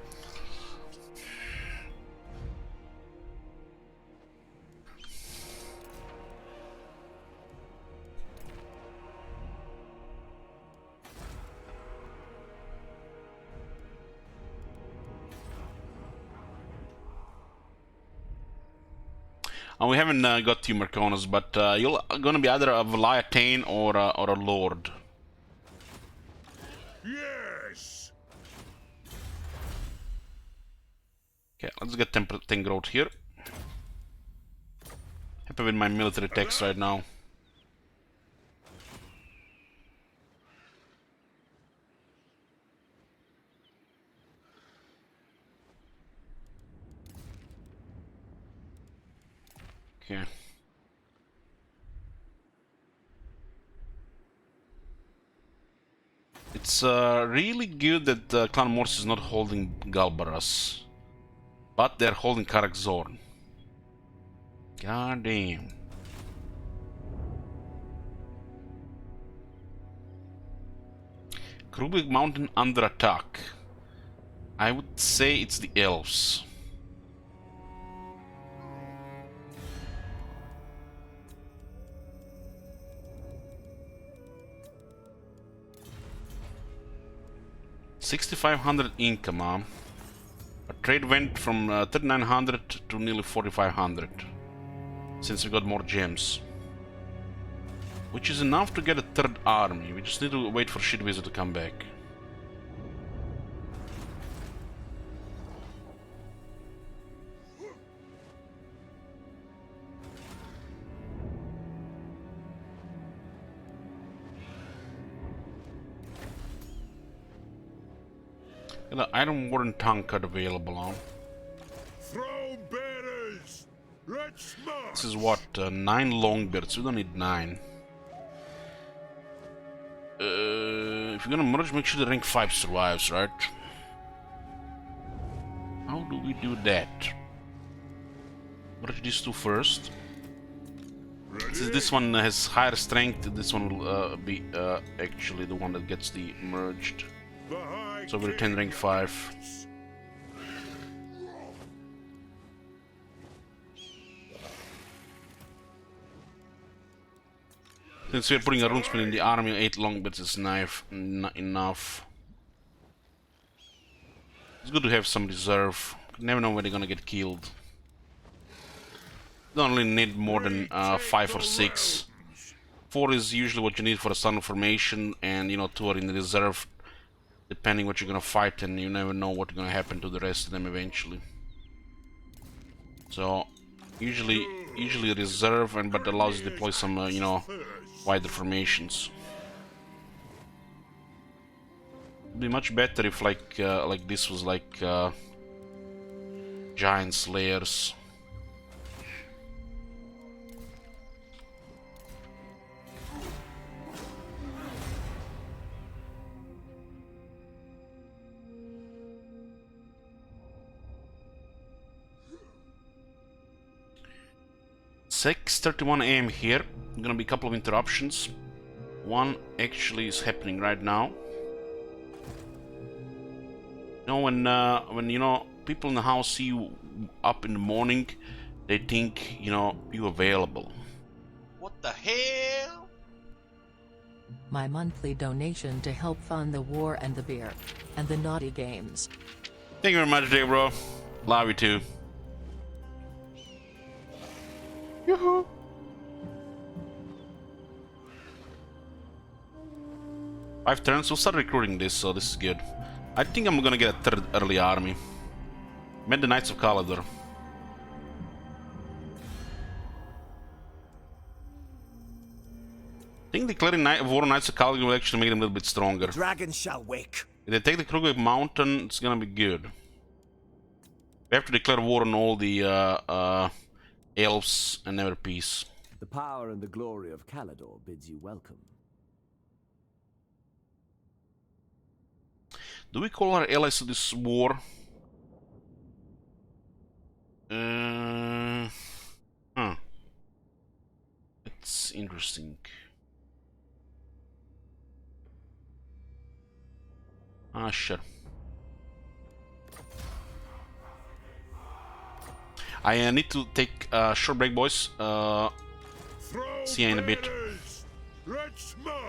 Speaker 1: And we haven't got two Merconas, but you're gonna be either a Valiatane or a Lord.
Speaker 7: Yes!
Speaker 1: Okay, let's get 10 growth here. Happy with my military techs right now. Okay. It's really good that Clan Morse is not holding Galbaras, but they're holding Karak-Zorn. God damn. Krubik Mountain under attack. I would say it's the elves. $6,500 income, Our trade went from 3,900 to nearly 4,500 since we got more gems, which is enough to get a third army. We just need to wait for Shit Wizard to come back. The Iron Warden Tongue card available on.
Speaker 7: Throw bearers! Let's march!
Speaker 1: This is what, 9 Longbeards, we don't need 9. If you're gonna merge, make sure the rank 5 survives, right? How do we do that? Merge these two first. Since this one has higher strength, this one will be actually the one that gets the merged. So we retain rank 5. Since we're putting a runesmith in the army, 8 longbirds is enough. It's good to have some reserve. You never know when they're gonna get killed. Don't really need more than 5 or 6. 4 is usually what you need for a standard formation, and 2 are in the reserve, depending what you're gonna fight, and you never know what's gonna happen to the rest of them eventually. So usually reserve, but allows you to deploy some wider formations. It'd be much better if like this was like Giant Slayers. 6:31 a.m. here. Gonna be a couple of interruptions. One actually is happening right now. You know, when you know people in the house see you up in the morning, they think you available.
Speaker 3: What the hell?
Speaker 8: My monthly donation to help fund the war and the beer and the naughty games.
Speaker 1: Thank you very much, Jay, bro. Love you too. Yoo-hoo. 5 turns. We'll start recruiting this, so this is good. I think I'm gonna get a third early army. Met the Knights of Kalador. I think declaring war on Knights of Kalador will actually make them a little bit stronger.
Speaker 5: Dragons shall wake.
Speaker 1: If they take the Krugvik Mountain, it's gonna be good. We have to declare war on all the elves and never peace.
Speaker 9: The power and the glory of Kalador bids you welcome.
Speaker 1: Do we call our allies to this war? It's interesting. Sure. I need to take a short break, boys. See you in a bit.
Speaker 7: bearers, let's march!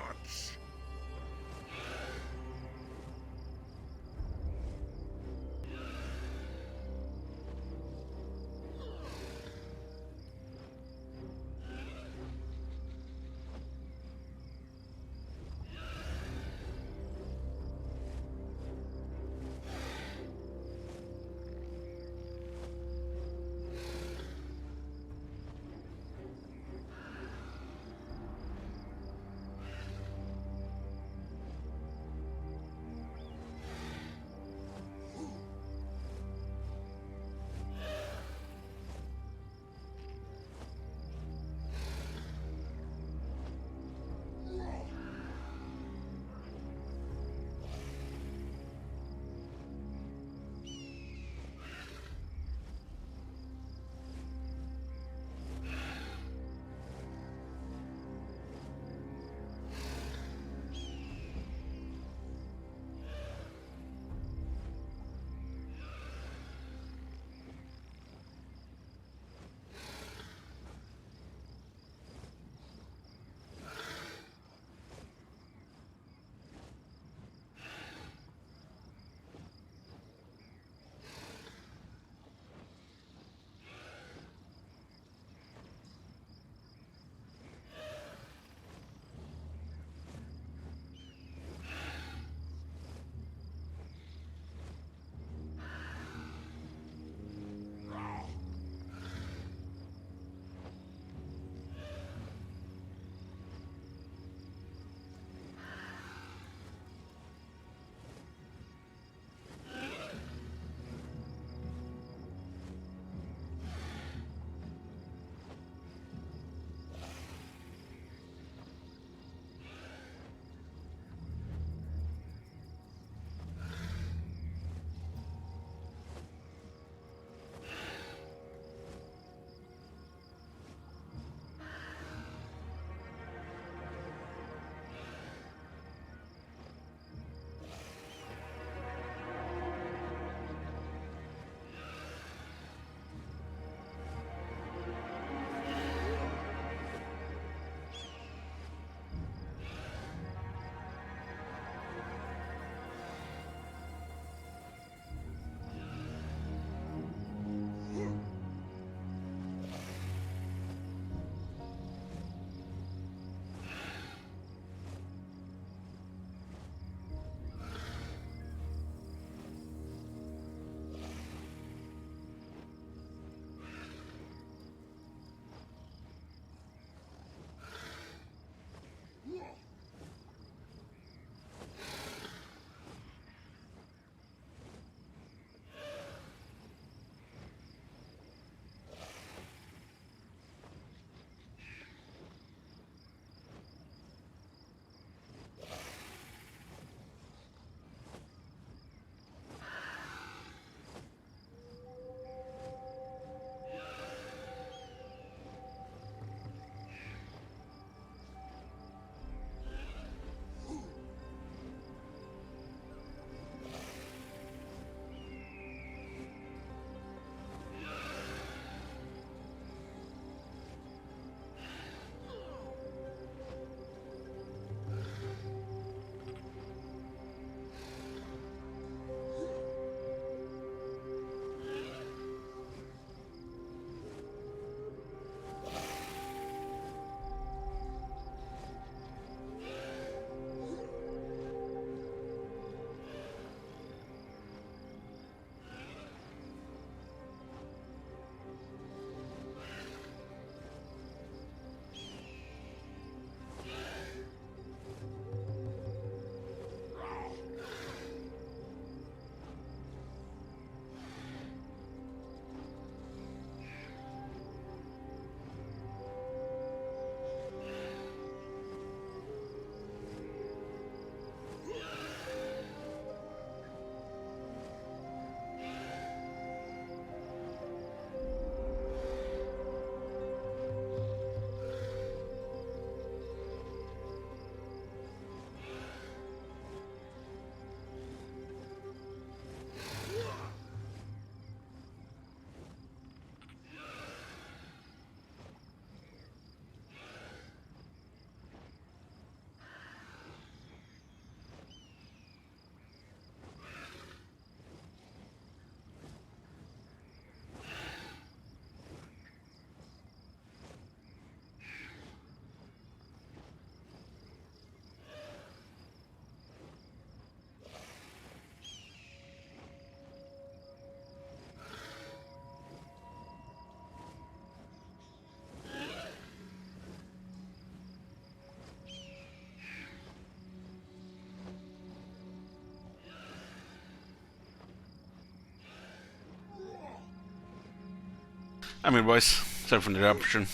Speaker 1: I mean, boys, sorry for the interruption.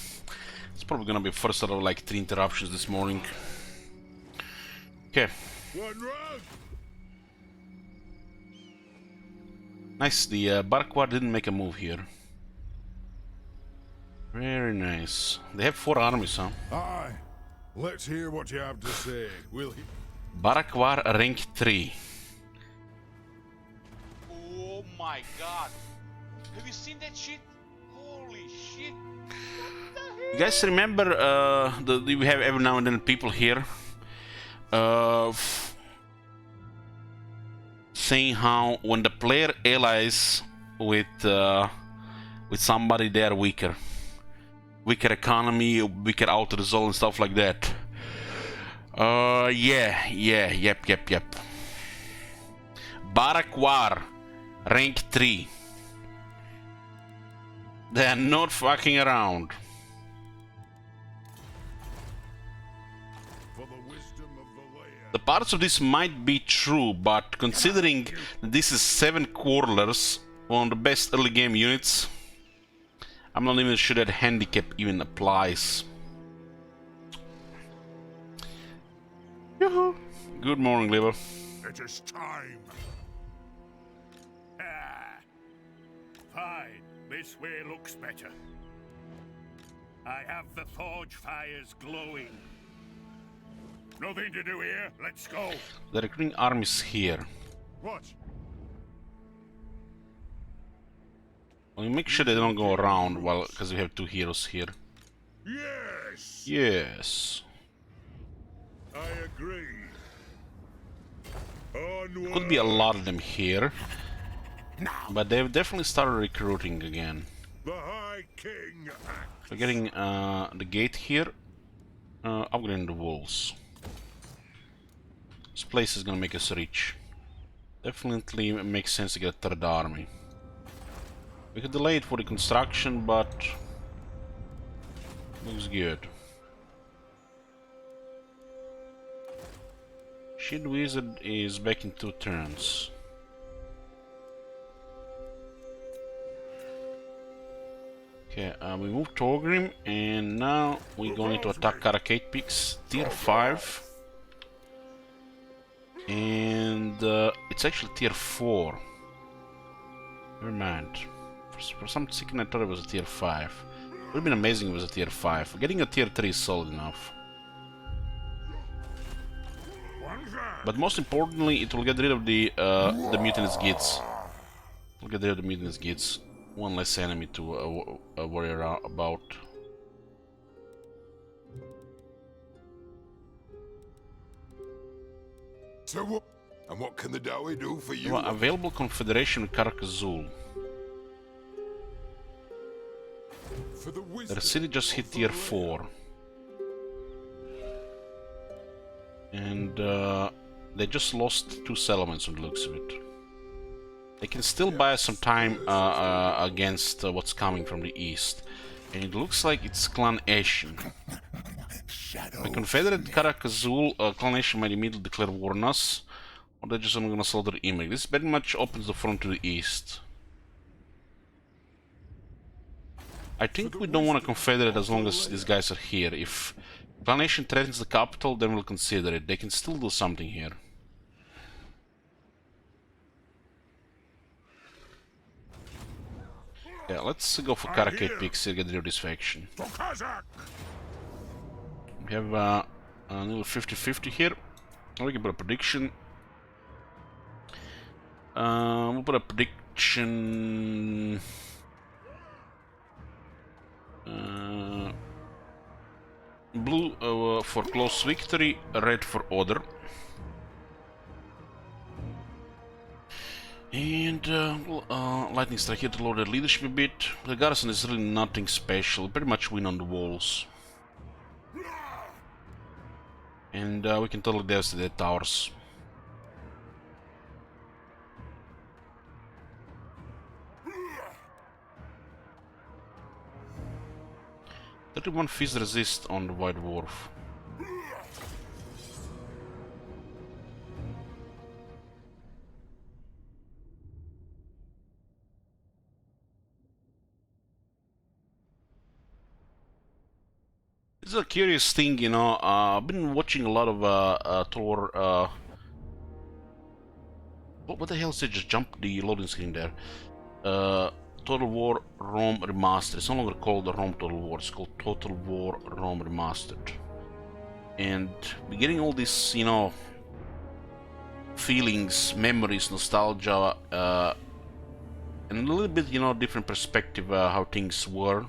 Speaker 1: It's probably gonna be first out of like 3 interruptions this morning. Okay.
Speaker 7: One rug.
Speaker 1: Nice, the Barkwar didn't make a move here. Very nice. They have 4 armies, huh?
Speaker 2: Aye. Let's hear what you have to say.
Speaker 1: Barakwar rank 3.
Speaker 3: Oh my god. Have you seen that shit? Holy shit.
Speaker 1: You guys remember we have every now and then people here saying how when the player allies with somebody, they are weaker. Weaker economy, weaker auto result and stuff like that. Yep. Barakwar, rank 3. They are not fucking around. The parts of this might be true, but considering this is 7 quarters, one of the best early game units, I'm not even sure that handicap even applies. Yoo-hoo. Good morning, Liver.
Speaker 2: It is time.
Speaker 6: Ah. Fine. This way looks better. I have the forge fires glowing. Nothing to do here. Let's go.
Speaker 1: They're recruiting armies here.
Speaker 2: What?
Speaker 1: Well, make sure they don't go around, well, because we have 2 heroes here.
Speaker 2: Yes.
Speaker 1: Yes.
Speaker 2: I agree. Onward.
Speaker 1: Could be a lot of them here, but they've definitely started recruiting again.
Speaker 2: The High King acts.
Speaker 1: We're getting the gate here, upgrading the walls. This place is gonna make us rich. Definitely makes sense to get a 3rd army. We could delay it for the construction, but looks good. Shield Wizard is back in 2 turns. Okay, we moved Torgrim, and now we're going to attack Karakate Peaks, tier 5. And it's actually tier 4. Never mind. For some second I thought it was a tier 5. Would have been amazing if it was a tier 5. Getting a tier 3 is solid enough. But most importantly, it will get rid of the mutinous Gids. It will get rid of the mutinous Gids. One less enemy to worry about.
Speaker 2: So, and what can the Dowie do for you?
Speaker 1: Well, available confederation with Karaz-a-Karak.
Speaker 2: For the
Speaker 1: Their city just hit tier 4. And they just lost 2 settlements on the looks of it. They can still buy us some time against what's coming from the east. And it looks like it's Clan Ashen. The Confederate Karak-a-Karak Clan Ashen might immediately declare war on us, or they're just gonna slaughter the Imrik. This very much opens the front to the east. I think we don't want to confederate as long as these guys are here. If Clan Ashen threatens the capital, then we'll consider it. They can still do something here. Yeah, let's go for Karakate Peaks to get rid of this faction. We have a little 50-50 here. We can put a prediction. We'll put a prediction. Blue for close victory, red for order. And lightning strike here to lower their leadership a bit. The garrison is really nothing special, pretty much win on the walls. And we can totally devastate their towers. "31 Fizz resist on the White Dwarf." It's a curious thing, you know. I've been watching a lot of Thor. What the hell did just jump the loading screen there? Total War Rome Remastered. It's no longer called the Rome Total War. It's called Total War Rome Remastered. And we're getting all this, you know, feelings, memories, nostalgia, and a little bit, you know, different perspective how things were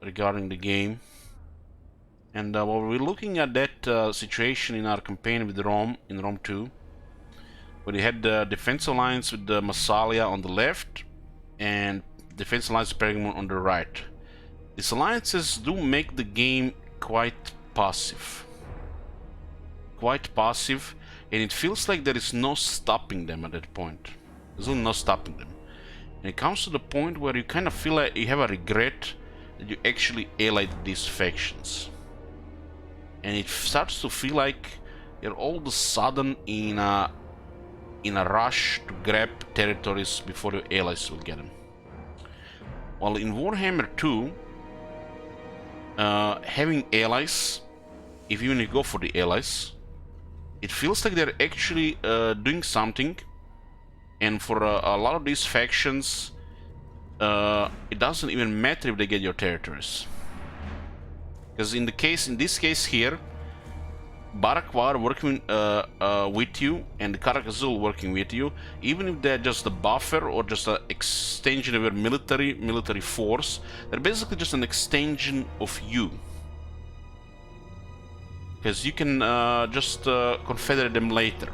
Speaker 1: regarding the game. And while we're looking at that situation in our campaign with Rome, in Rome 2, where we had the defense alliance with the Massalia on the left and defense alliance with Pergamon on the right. These alliances do make the game quite passive. And it feels like there is no stopping them at that point. There's really no stopping them. And it comes to the point where you kind of feel like you have a regret that you actually allied these factions. And it starts to feel like you're all of a sudden in a rush to grab territories before your allies will get them. While in Warhammer 2, having allies, if you go for the allies, it feels like they're actually doing something. And for a lot of these factions, it doesn't even matter if they get your territories. Because in this case here, Barakwar working with you and Karak-Azul working with you, even if they're just a buffer or just an extension of your military force, they're basically just an extension of you. Because you can just confederate them later.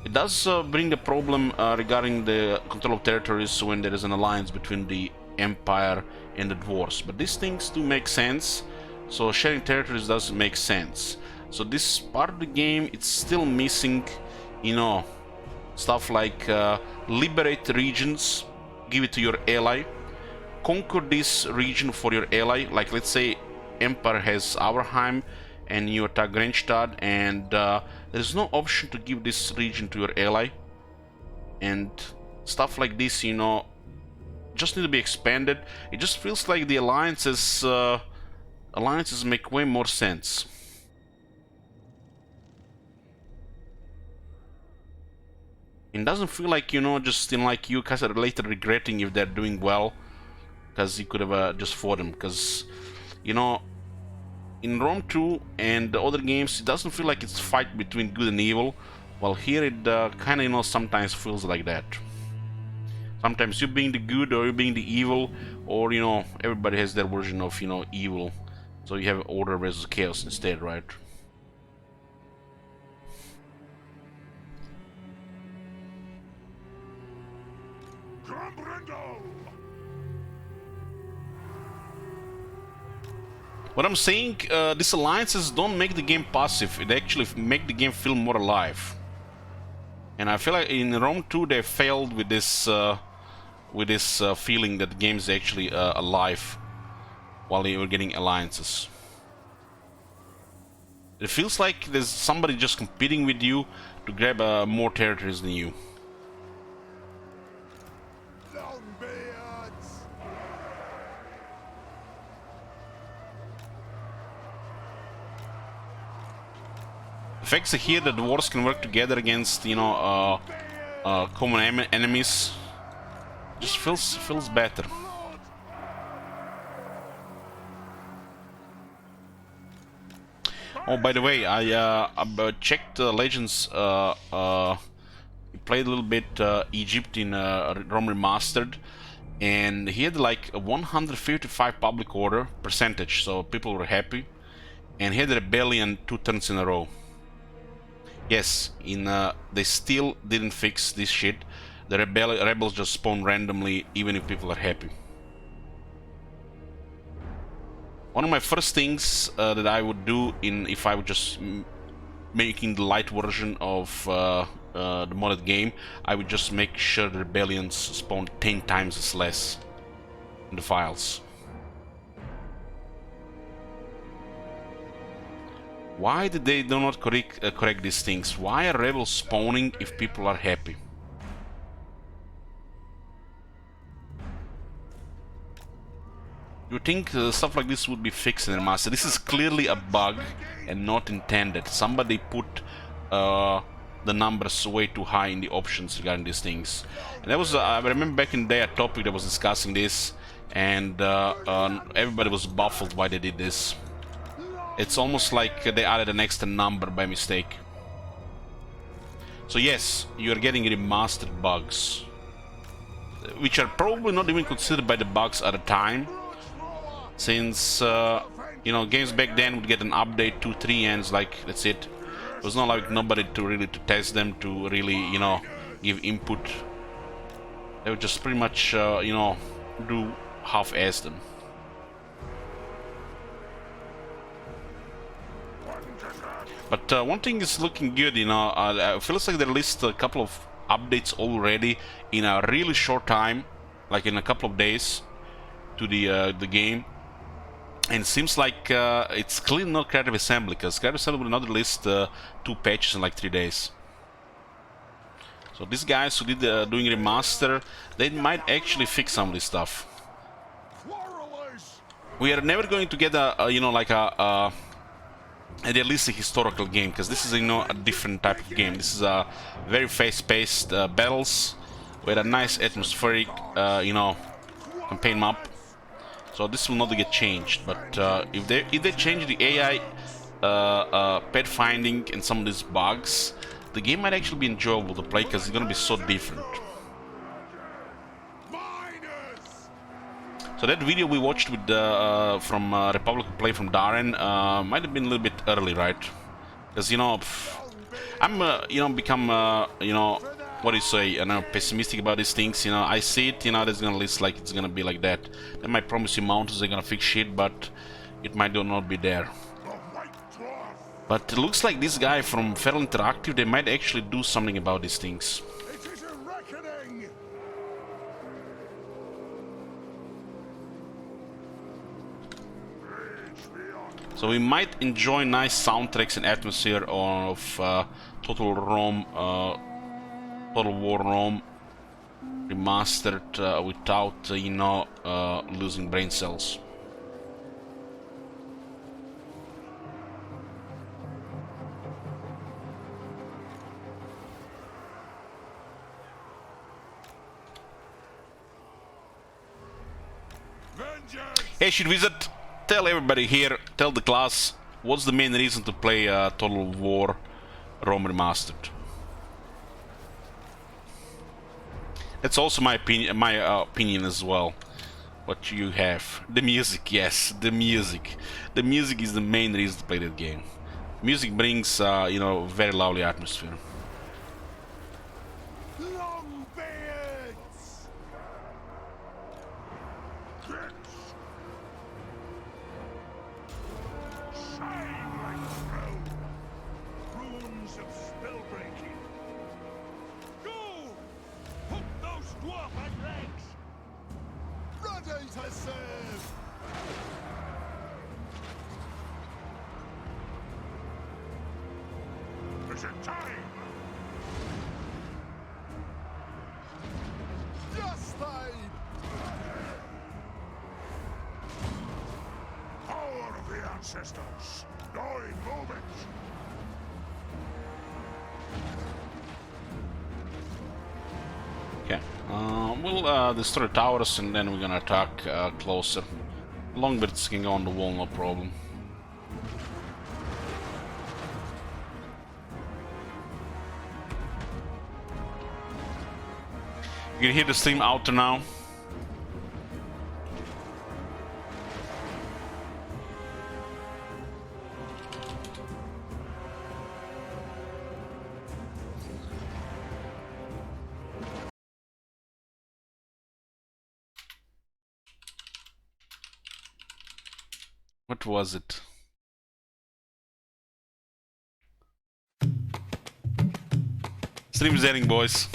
Speaker 1: It does bring a problem regarding the control of territories when there is an alliance between the Empire and the Dwarves, but these things do make sense, so sharing territories does make sense. So this part of the game, it's still missing, you know, stuff like liberate regions, give it to your ally, conquer this region for your ally, like let's say Empire has Auerheim and you attack Grenstad, and there's no option to give this region to your ally, and stuff like this, you know, just need to be expanded. It just feels like the alliances make way more sense. It doesn't feel like, you know, just in like you guys are later regretting if they're doing well, because you could have just fought them. Because, you know, in Rome 2 and the other games, it doesn't feel like it's a fight between good and evil, while here it kind of, you know, sometimes feels like that. Sometimes you being the good or you being the evil, or, you know, everybody has their version of, you know, evil. So you have order versus chaos instead, right? What I'm saying, these alliances don't make the game passive. It actually make the game feel more alive. And I feel like in Rome 2 they failed with this feeling that the game is actually alive while they were getting alliances. It feels like there's somebody just competing with you to grab more territories than you. The fact that here the dwarves can work together against, you know, common enemies just feels better. Oh, by the way, I checked Legends. Played a little bit Egypt in Rome Remastered, and he had like a 155 public order percentage, so people were happy. And he had a rebellion 2 turns in a row. Yes, they still didn't fix this shit. The rebels just spawn randomly, even if people are happy. One of my first things that I would do if I would just making the light version of the modded game, I would just make sure the rebellions spawn 10 times as less in the files. Why did they do not correct these things? Why are rebels spawning if people are happy? You think stuff like this would be fixed in the remaster. This is clearly a bug and not intended. Somebody put the numbers way too high in the options regarding these things. And that was, I remember back in the day, a topic that was discussing this, and everybody was baffled why they did this. It's almost like they added an extra number by mistake. So yes, you are getting remastered bugs, which are probably not even considered by the bugs at the time, since you know, games back then would get an update 2-3 and like that's it. It was not like nobody to test them, to really, you know, give input. They would just pretty much you know, do half-ass them. But one thing is looking good, you know. It feels like they released a couple of updates already in a really short time, like in a couple of days, to the game. And it seems like it's clearly not Creative Assembly, because Creative Assembly will not release 2 patches in like 3 days. So these guys who did doing remaster, they might actually fix some of this stuff. We are never going to get a you know, like a realistic historical game, because this is, you know, a different type of game. This is a very fast-paced battles with a nice atmospheric you know, campaign map. So this will not get changed. But if they change the AI pet finding and some of these bugs, the game might actually be enjoyable to play, because it's gonna be so different. So that video we watched with from Republic of Play from Darren might have been a little bit early, right? Because, you know, I'm you know, become you know, what do you say, you know, pessimistic about these things. You know, I see it, you know, that's gonna list like it's gonna be like that. They might promise you mountains, they're gonna fix shit, but it might not be there. But it looks like this guy from Feral Interactive, they might actually do something about these things. So we might enjoy nice soundtracks and atmosphere of Total War Rome remastered without, you know, losing brain cells. Hey, shit wizard, tell everybody here, tell the class, what's the main reason to play Total War Rome Remastered? That's also my opinion as well. What you have? The music, yes, the music. The music is the main reason to play that game. Music brings, you know, very lovely atmosphere.
Speaker 2: Is it time? Just time! Power of the ancestors! Nine moments!
Speaker 1: Okay, we'll destroy towers and then we're gonna attack closer. Longbirds can go on the wall, no problem. You can hear the steam out now. What was it? Stream's ending, boys.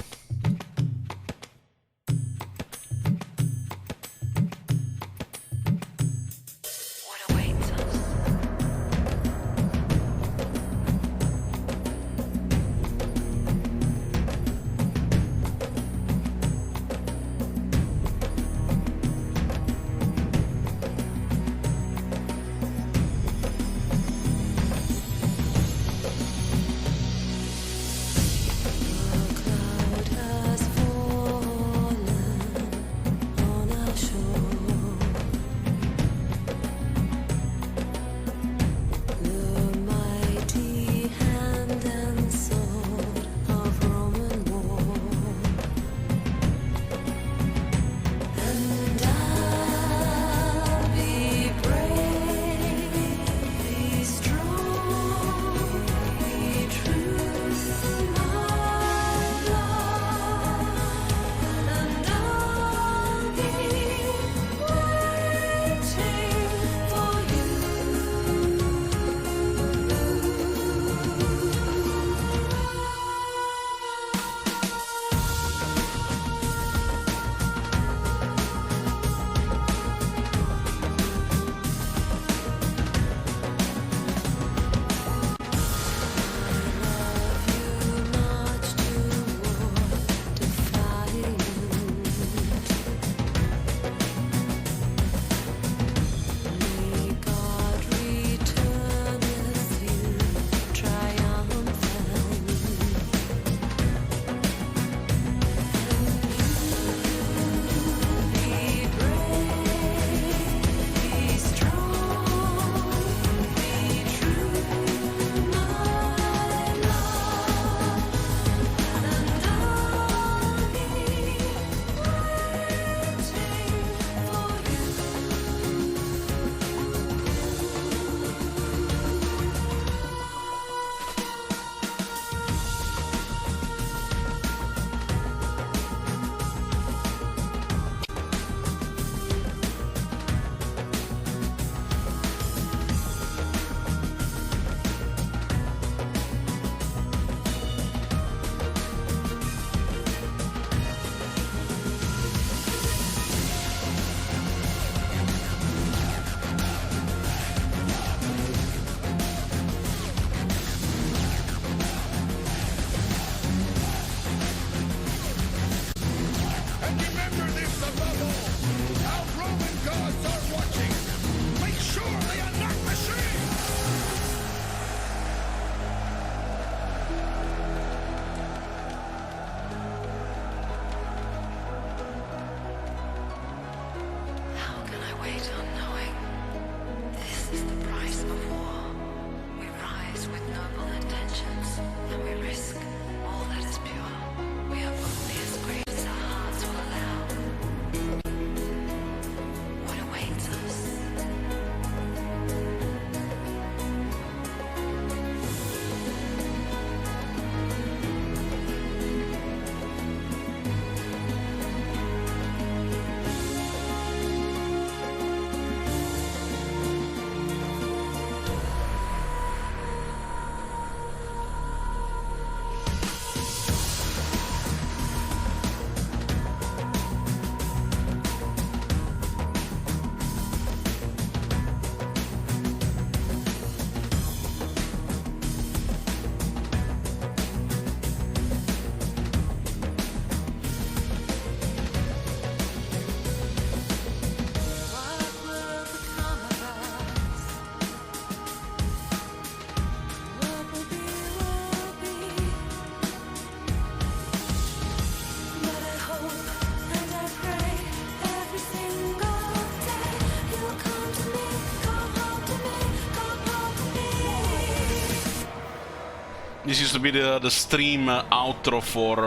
Speaker 1: This used to be the stream outro for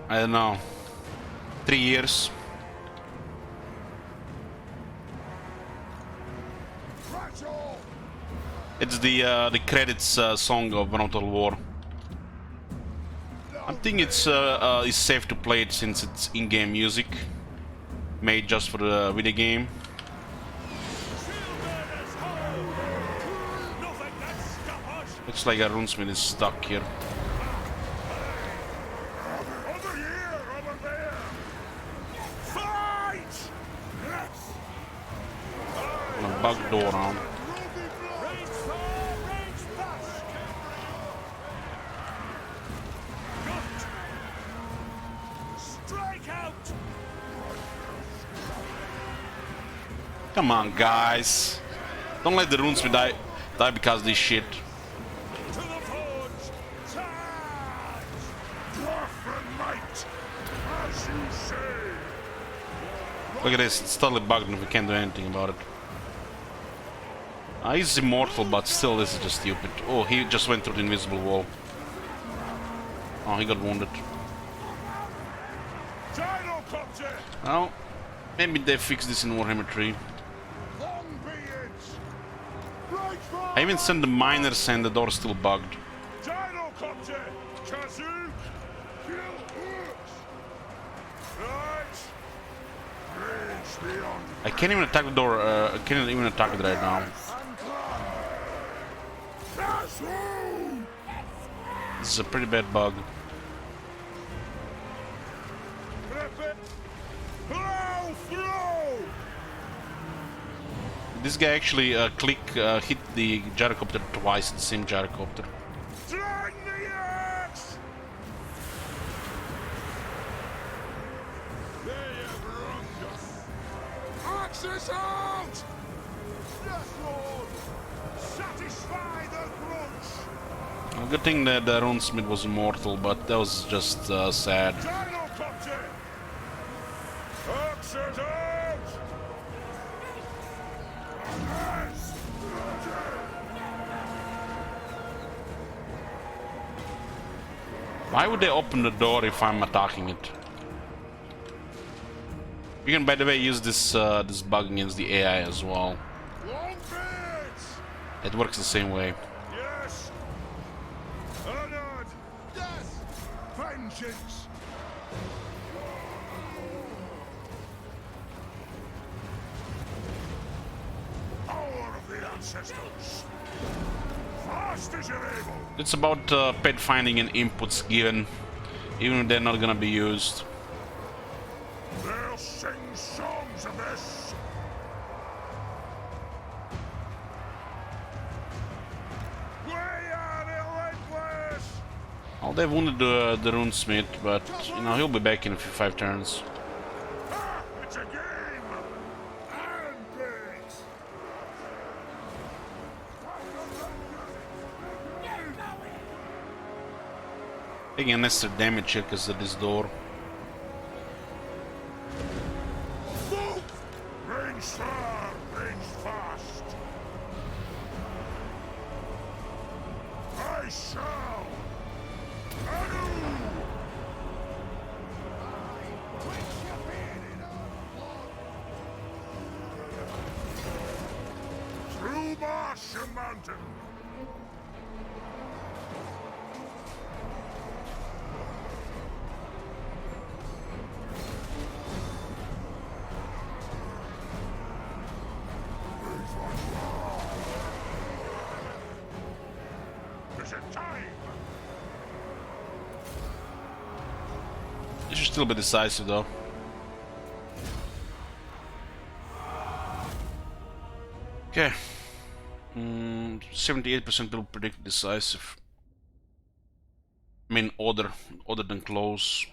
Speaker 1: I don't know, 3 years. It's the credits song of Total War. I think it's safe to play it since it's in-game music, made just for the video game. Looks like a runesmith is stuck here.
Speaker 7: Over here, over there. Fight! Yes.
Speaker 1: And a bug door on.
Speaker 7: Strike out!
Speaker 1: Come on, guys! Don't let the runesmith die because of this shit.
Speaker 7: To the forge! Charge! Dwarf and might! As you say!
Speaker 1: Look at this, it's totally bugged and we can't do anything about it. He's immortal, but still this is just stupid. Oh, he just went through the invisible wall. Oh, he got wounded.
Speaker 7: Gyrocopter!
Speaker 1: Well, maybe they fix this in Warhammer 3.
Speaker 7: Long beards! Right for
Speaker 1: I even sent the miners and the door's still bugged.
Speaker 7: Gyrocopter! Kazoo! Kill hooks! Right! Bridge beyond
Speaker 1: I can't even attack the door, I can't even attack it right now.
Speaker 7: Kazoo!
Speaker 1: This is a pretty bad bug.
Speaker 7: Prep it! Blow through!
Speaker 1: This guy actually hit the gyrocopter twice, the same gyrocopter.
Speaker 7: Drag the axe! They have wronged us. Axes out! Yes, Lord! Satisfy the grudge!
Speaker 1: Well, good thing that the runesmith was immortal, but that was just sad.
Speaker 7: Gyrocopter! Axes out! Yes!
Speaker 1: Why would they open the door if I'm attacking it? You can, by the way, use this this bug against the AI as well.
Speaker 7: Long beards!
Speaker 1: It works the same way.
Speaker 7: Yes! Honored! Yes! Vengeance! Power of the ancestors! Fast as you're able!
Speaker 1: It's about pet finding and inputs given, even if they're not gonna be used.
Speaker 7: They'll sing songs of this! We are relentless!
Speaker 1: Well, they wounded the runesmith, but you know he'll be back in a few 5 turns.
Speaker 7: Ah, it's a game! And pigs!
Speaker 1: Taking unnecessary damage here because of this door.
Speaker 7: Move! Range far, range fast! I shall! Anu! Through marsh and mountain! Is it time?
Speaker 1: It should still be decisive though. Okay. 78% will predict decisive. I mean other than close.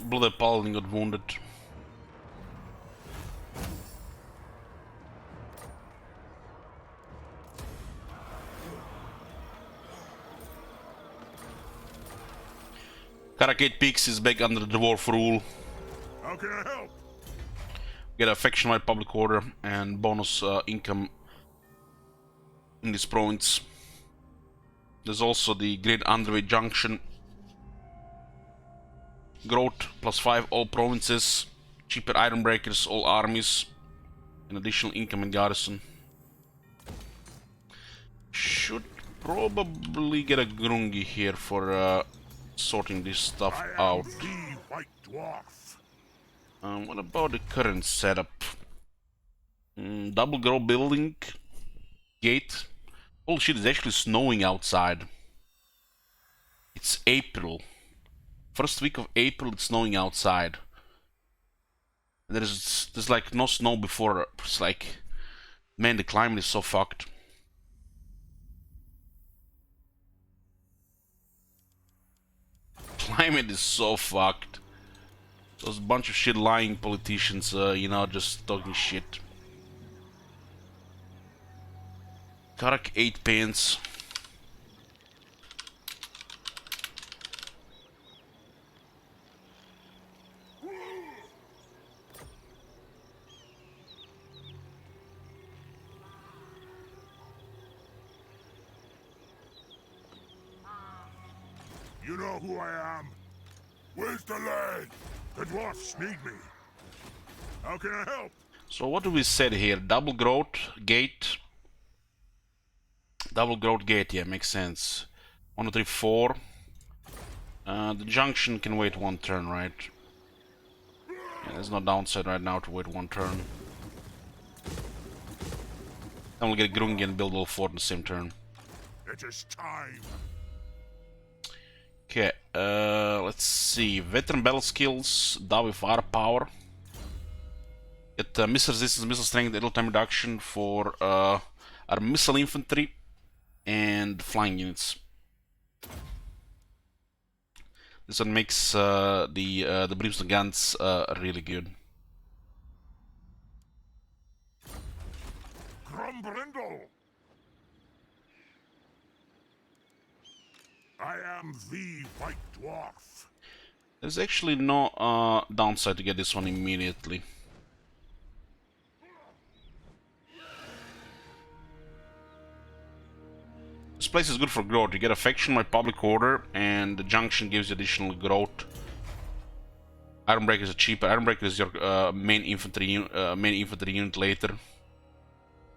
Speaker 1: Bloody Paladin got wounded. Karak 8 Peaks is back under the dwarf rule.
Speaker 7: How can I help?
Speaker 1: Get a faction-wide public order and bonus income in this province. There's also the Great Underway Junction. Growth +5 all provinces. Cheaper iron breakers all armies. And additional income in garrison. Should probably get a Grungi here for sorting this stuff out.
Speaker 7: The White Dwarf.
Speaker 1: What about the current setup? Double grow building. Gate. Holy shit, it's actually snowing outside. It's April. First week of April, it's snowing outside. There's like no snow before. It's like, man, the climate is so fucked. Climate is so fucked. Those bunch of shit lying politicians, you know, just talking shit. Karak 8 pence.
Speaker 7: You know who I am? Where's the land? The dwarfs need me. How can I help?
Speaker 1: So what do we set here? Double growth gate. Double growth gate, yeah, makes sense. 1, 2, 3, 4. The junction can wait one turn, right? Yeah, there's no downside right now to wait one turn. Then we'll get Grungi and build all 4 in the same turn.
Speaker 7: It is time.
Speaker 1: Okay, let's see. Veteran battle skills, Dawi firepower. Get missile resistance, missile strength, idle time reduction for our missile infantry and flying units. This one makes the brimstone guns really good.
Speaker 7: Grumbrindle. I am the White Dwarf.
Speaker 1: There's actually no downside to get this one immediately. This place is good for growth. You get a faction by public order, and the junction gives you additional growth. Ironbreakers are cheaper. Ironbreaker is your main infantry unit later.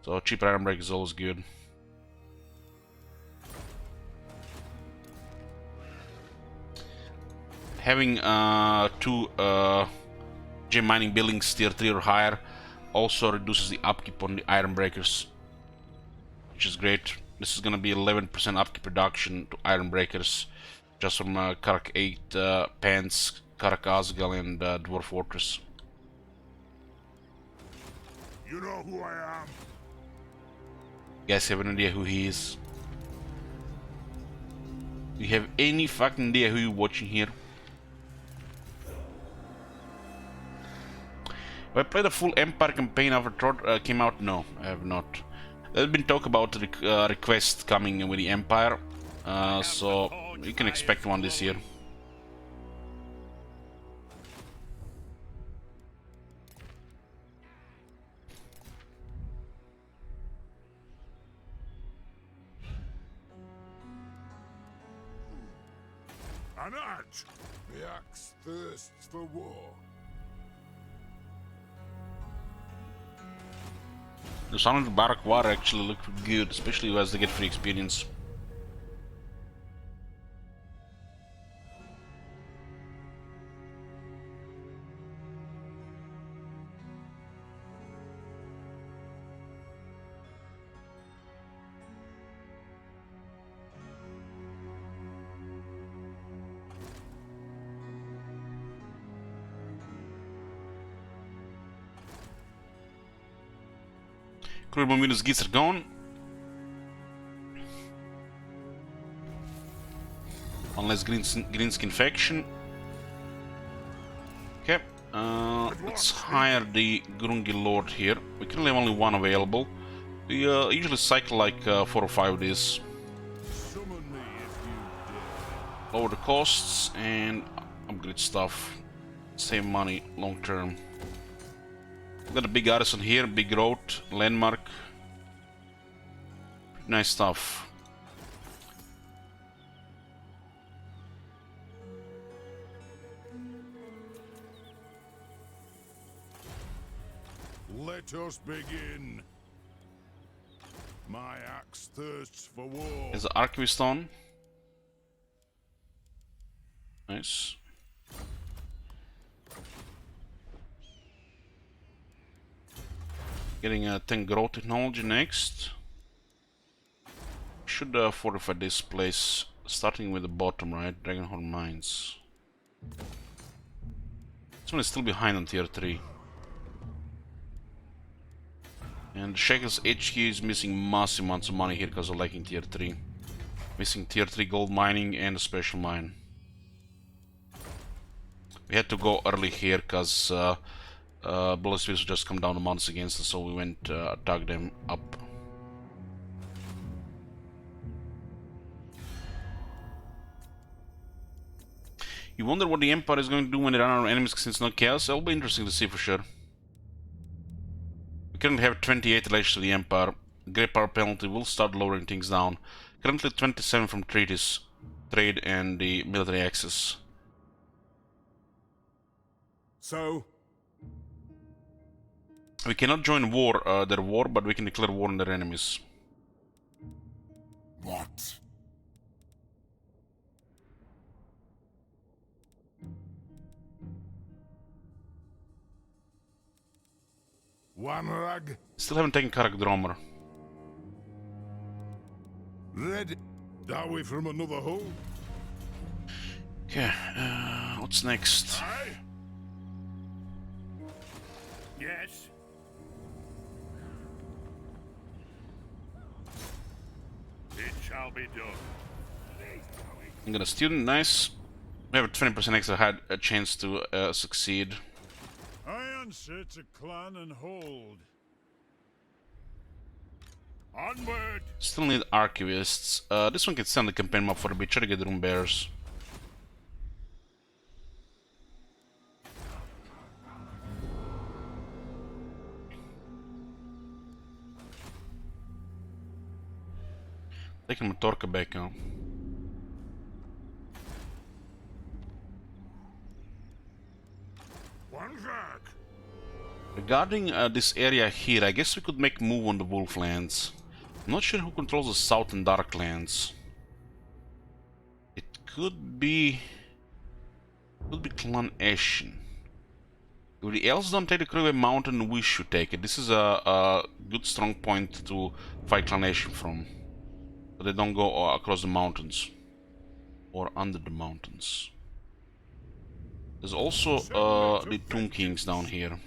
Speaker 1: So cheaper Ironbreaker is always good. Having 2 gem mining buildings tier 3 or higher also reduces the upkeep on the iron breakers, which is great. This is gonna be 11% upkeep reduction to iron breakers just from Karak 8 Pants, Karaz-a-Karak and Dwarf Fortress.
Speaker 7: You know who I am?
Speaker 1: You guys have an idea who he is? Do you have any fucking idea who you're watching here? Have I played a full Empire campaign after Thor came out? No, I have not. There's been talk about the request coming with the Empire, so you can expect one this year.
Speaker 7: An ant. The axe thirsts for war.
Speaker 1: The Sound of the Barak War actually looked good, especially as they get free experience. Crewable minus geese are gone. Unless greenskin faction. Okay, let's hire the Grungi Lord here. We currently have only one available. We usually cycle like 4 or 5 of these. Lower the costs and upgrade stuff, save money long term. Got a big garrison here, big road, landmark. Nice stuff.
Speaker 7: Let us begin. My axe thirsts for war.
Speaker 1: There's the archivist stone. Nice. Getting a 10 growth technology next. Should fortify this place, starting with the bottom, right? Dragonhorn Mines. This one is still behind on tier 3. And Shackle's HQ is missing massive amounts of money here because of lacking tier 3. Missing tier 3 gold mining and a special mine. We had to go early here because Bullet Spirits would just come down the mountains against us, so we went attack them up. You wonder what the Empire is going to do when they run out of enemies since no chaos? It'll be interesting to see for sure. We currently have 28 relations to the Empire. Great power penalty will start lowering things down. Currently 27 from treaties, trade and the military access.
Speaker 7: So?
Speaker 1: We cannot join war, their war, but we can declare war on their enemies.
Speaker 2: What?
Speaker 7: One rag?
Speaker 1: Still haven't taken Karak-Dromer.
Speaker 7: Ready? Are we from another hole?
Speaker 1: Okay, what's next?
Speaker 6: Aye? Yes. It shall be done.
Speaker 1: I'm gonna student, nice. We have a 20% extra had a chance to succeed.
Speaker 7: I answer to clan and hold.
Speaker 6: Onward!
Speaker 1: Still need archivists. This one can stay on the campaign map for a bit, try to get room bearers. Taking Matorka back now.
Speaker 7: One rag.
Speaker 1: Regarding this area here, I guess we could make move on the Wolflands. I'm not sure who controls the South and Darklands. It could be Clan Ashen. If the elves don't take the Crowway Mountain, we should take it. This is a good strong point to fight Clan Ashen from. But they don't go across the mountains. Or under the mountains. There's also the Tomb Kings down here.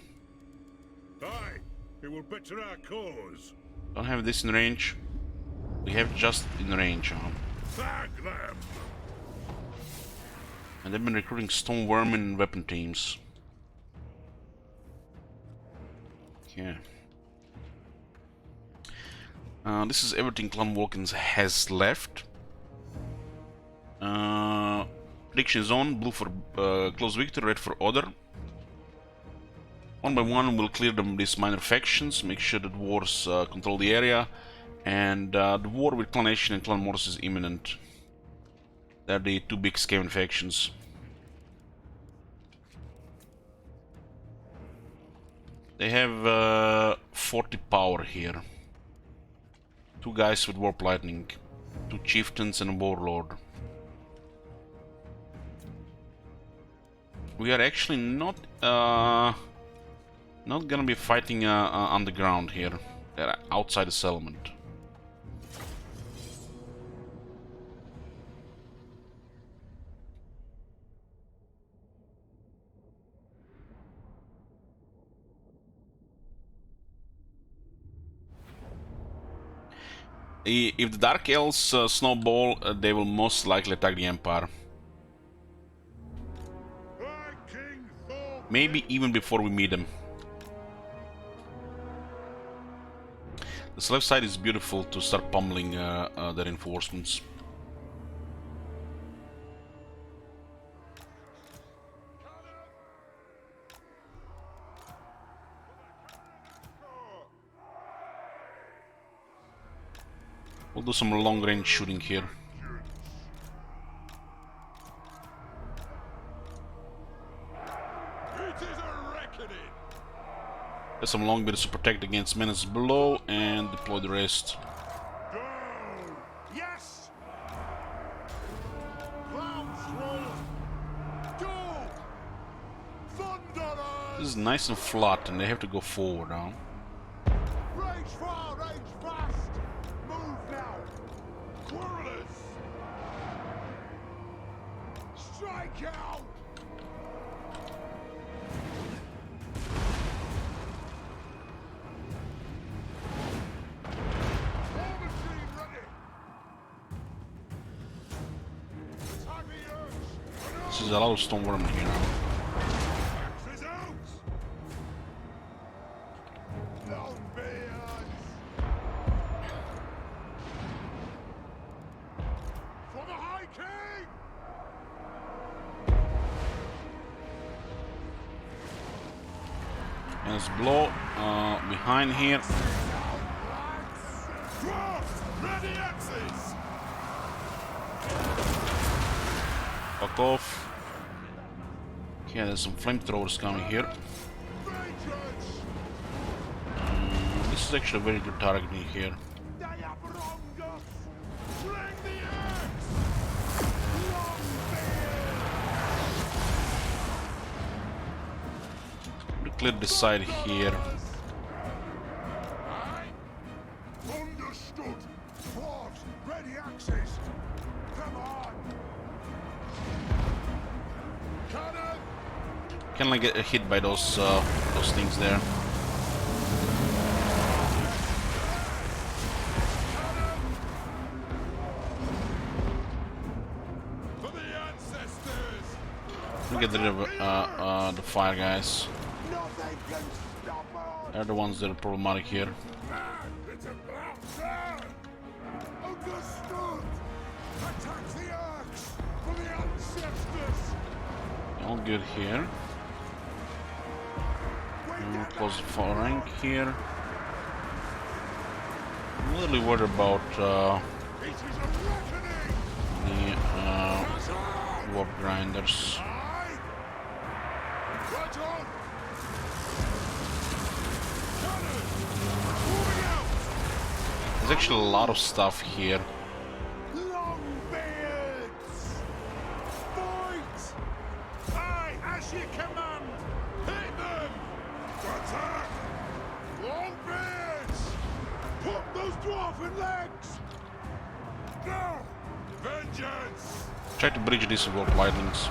Speaker 7: Aye, it will better our cause.
Speaker 1: Don't have this in range. We have just in range.
Speaker 7: Tag them.
Speaker 1: And they've been recruiting stone vermin and weapon teams. Okay. This is everything Clan Vulcans has left. Prediction zone, blue for close victory, red for order. One by one we'll clear them these minor factions, make sure that wars control the area, and the war with Clan Ashen and Clan Morse is imminent. They're the two big Skaven factions. They have 40 power here. 2 guys with Warp Lightning, 2 chieftains and a warlord. We are actually not gonna be fighting underground here, outside the settlement. If the Dark Elves snowball, they will most likely attack the Empire. Maybe even before we meet them. This left side is beautiful to start pummeling their reinforcements. We'll do some long-range shooting here. There's some longbeards to protect against menaces below and deploy the rest.
Speaker 7: Go! Yes! Clouds roll! Go! Thunderers!
Speaker 1: This is nice and flat and they have to go forward now.
Speaker 7: Range far, range fast! Move now! Quarrelers! Strike out! War machine ready! Attack the urge!
Speaker 1: This is a lot of stone worm here now.
Speaker 7: Axes out! Longbeards! For the High King!
Speaker 1: And it's below, behind here.
Speaker 7: Dwarfs, ready axes!
Speaker 1: Fuck off. Okay, there's some flamethrowers coming here.
Speaker 7: Vengeance!
Speaker 1: This is actually a very good targeting here.
Speaker 7: They have wronged us! Bring the axe! Longbeard!
Speaker 1: We clear this side here.
Speaker 7: Aye. Understood! Dwarfs, ready axes! Come on! Cannon!
Speaker 1: Can I get hit by those things there?
Speaker 7: For the ancestors!
Speaker 1: Let me get rid of the fire guys.
Speaker 7: Nothing can stop us!
Speaker 1: They're the ones that are problematic here.
Speaker 7: Man, it's about time! Understood! Attack the axe! For the ancestors!
Speaker 1: All good here. We'll close the far rank here. I'm a little worried about
Speaker 7: It is a reckoning!
Speaker 1: the warp grinders.
Speaker 7: Aye! Right on! Cannon! Moving out!
Speaker 1: There's actually a lot of stuff here.
Speaker 7: Longbeards! Fight! Aye, as you command! Hit them! Attack! Longbeards! Put those dwarven legs! Now! Vengeance!
Speaker 1: Try to bridge these warp lightnings.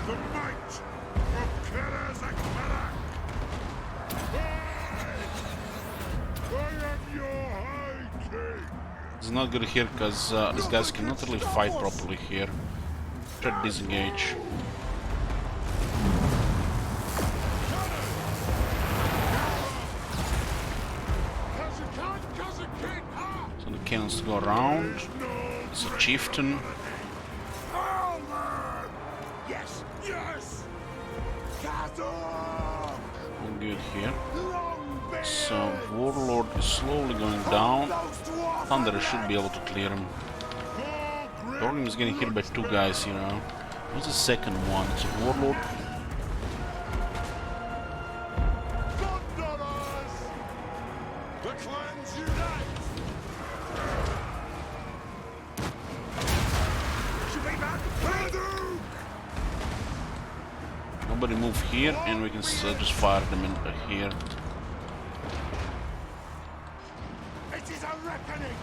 Speaker 7: The might of Karaz-a-Karak! I am your High King!
Speaker 1: It's not good here because these guys cannot really fight properly here. Try to disengage. So the cannons go around. It's a chieftain.
Speaker 7: Yes, yes! Cattle!
Speaker 1: All good here.
Speaker 7: Longbeard!
Speaker 1: So Warlord is slowly going down. Thunder should be able to clear him. Dorgan is getting hit by two guys here now. What's the second one? It's a Warlord.
Speaker 7: Thunderers! The clans unite! Should we back? Hadouken!
Speaker 1: Nobody move here, and we can just fire them in here.
Speaker 7: It is a reckoning!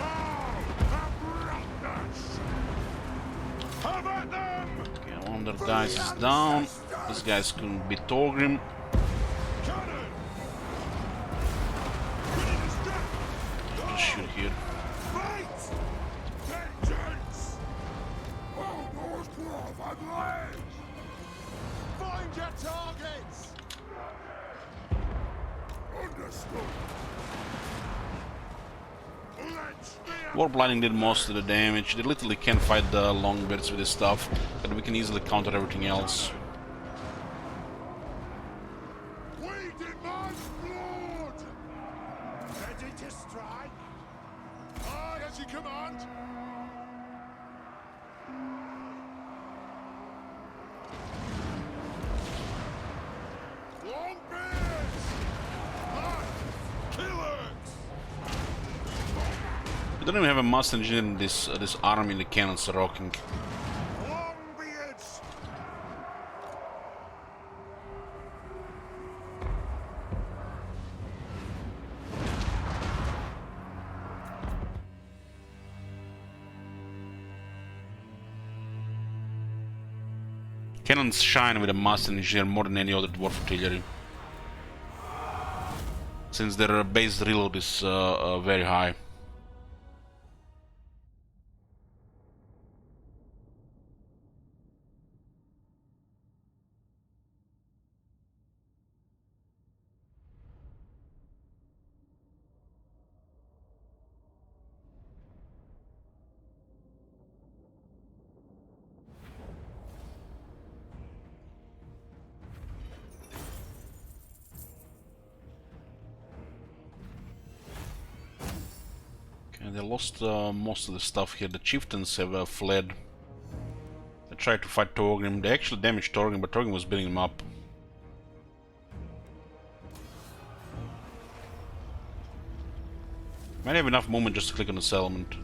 Speaker 7: All have wronged us! Have at them!
Speaker 1: Okay, one of their guys is down. These guys couldn't beat Torgrim.
Speaker 7: Cannon! Ready to strike!
Speaker 1: Just shoot here.
Speaker 7: Fight! Vengeance! All those dwarven legs! Find your targets! Understood. Let's be
Speaker 1: Warp lightning did most of the damage. They literally can't fight the longbeards with this stuff, but we can easily counter everything else.
Speaker 7: We demand blood! Ready to strike? as you command. Long bears! Killers!
Speaker 1: We don't even have a master engineer in this army. The cannons are rocking.
Speaker 7: Longbeards!
Speaker 1: Cannons shine with a master engineer more than any other dwarf artillery, since their base reload is very high. They lost most of the stuff here. The chieftains have fled. They tried to fight Torgrim. They actually damaged Torgrim, but Torgrim was building them up. Might have enough movement just to click on the settlement.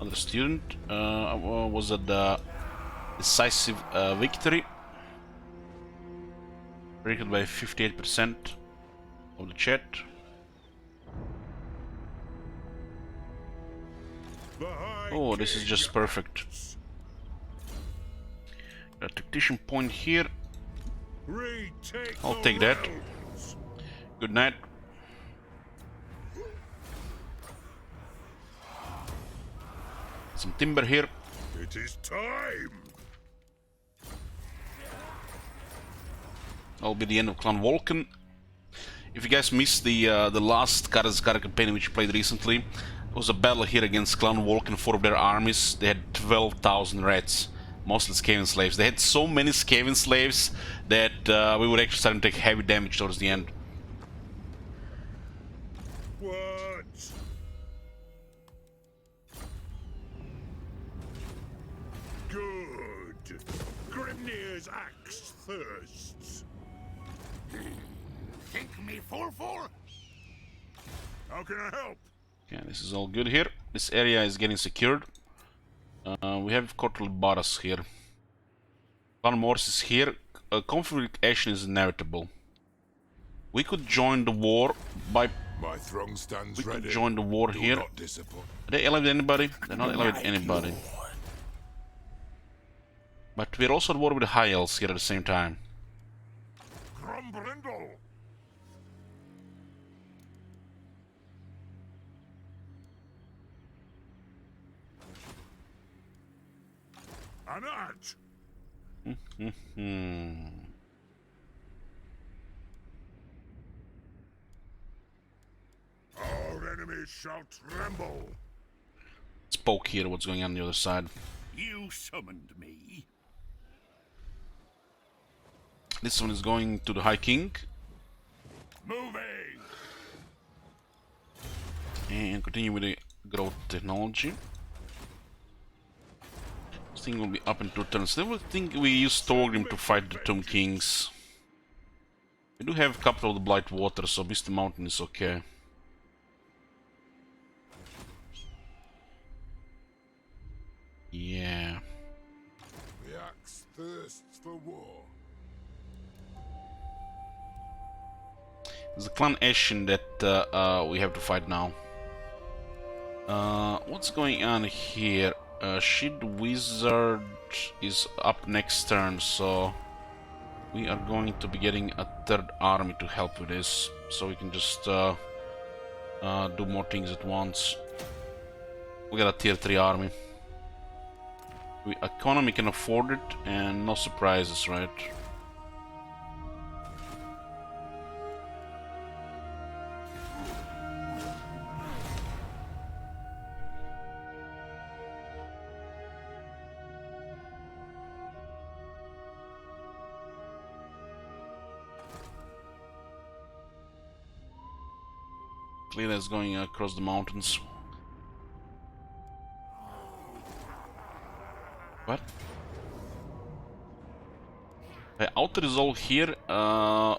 Speaker 1: Another student was at the decisive victory. Rated by 58% of the chat. Oh, this is just perfect. A tactician point here. I'll take that. Good night. Some timber here.
Speaker 7: It is time!
Speaker 1: That'll be the end of Clan Vulcan. If you guys missed the last Karaz-a-Karak campaign which you played recently, it was a battle here against Clan Vulcan, 4 of their armies. They had 12,000 rats, mostly Skaven slaves. They had so many Skaven slaves that we would actually start to take heavy damage towards the end.
Speaker 7: What? Good. Grimnir's axe thirsts.
Speaker 5: Think me full?
Speaker 7: How can I help?
Speaker 1: Okay, this is all good here. This area is getting secured. We have Cortal Barras here. Clan Morse is here. Conflict action is inevitable. We could join the war by...
Speaker 2: My throne stands
Speaker 1: We could
Speaker 2: ready.
Speaker 1: join the war
Speaker 2: Do
Speaker 1: here.
Speaker 2: not disappoint.
Speaker 1: Are they allied with anybody? They're not allied with anybody. But we're also at war with the High Elves here at the same time.
Speaker 7: Grumbrindle! Anat! Our enemies shall tremble!
Speaker 1: Let's poke here what's going on the other side.
Speaker 6: You summoned me.
Speaker 1: This one is going to the High King.
Speaker 6: Moving.
Speaker 1: And continue with the growth technology. This thing will be up in 2 turns. I will think we use Thorgrim to fight the Tomb Kings. We do have a couple of the Blight Water, so Misty Mountain is okay. Yeah.
Speaker 2: The axe thirsts for war.
Speaker 1: There's a Clan Ashen that we have to fight now. What's going on here? Shield Wizard is up next turn, so we are going to be getting a 3rd army to help with this, so we can just do more things at once. We got a tier 3 army. Economy can afford it, and no surprises, right? Kalida is going across the mountains. What? By auto-resolve here,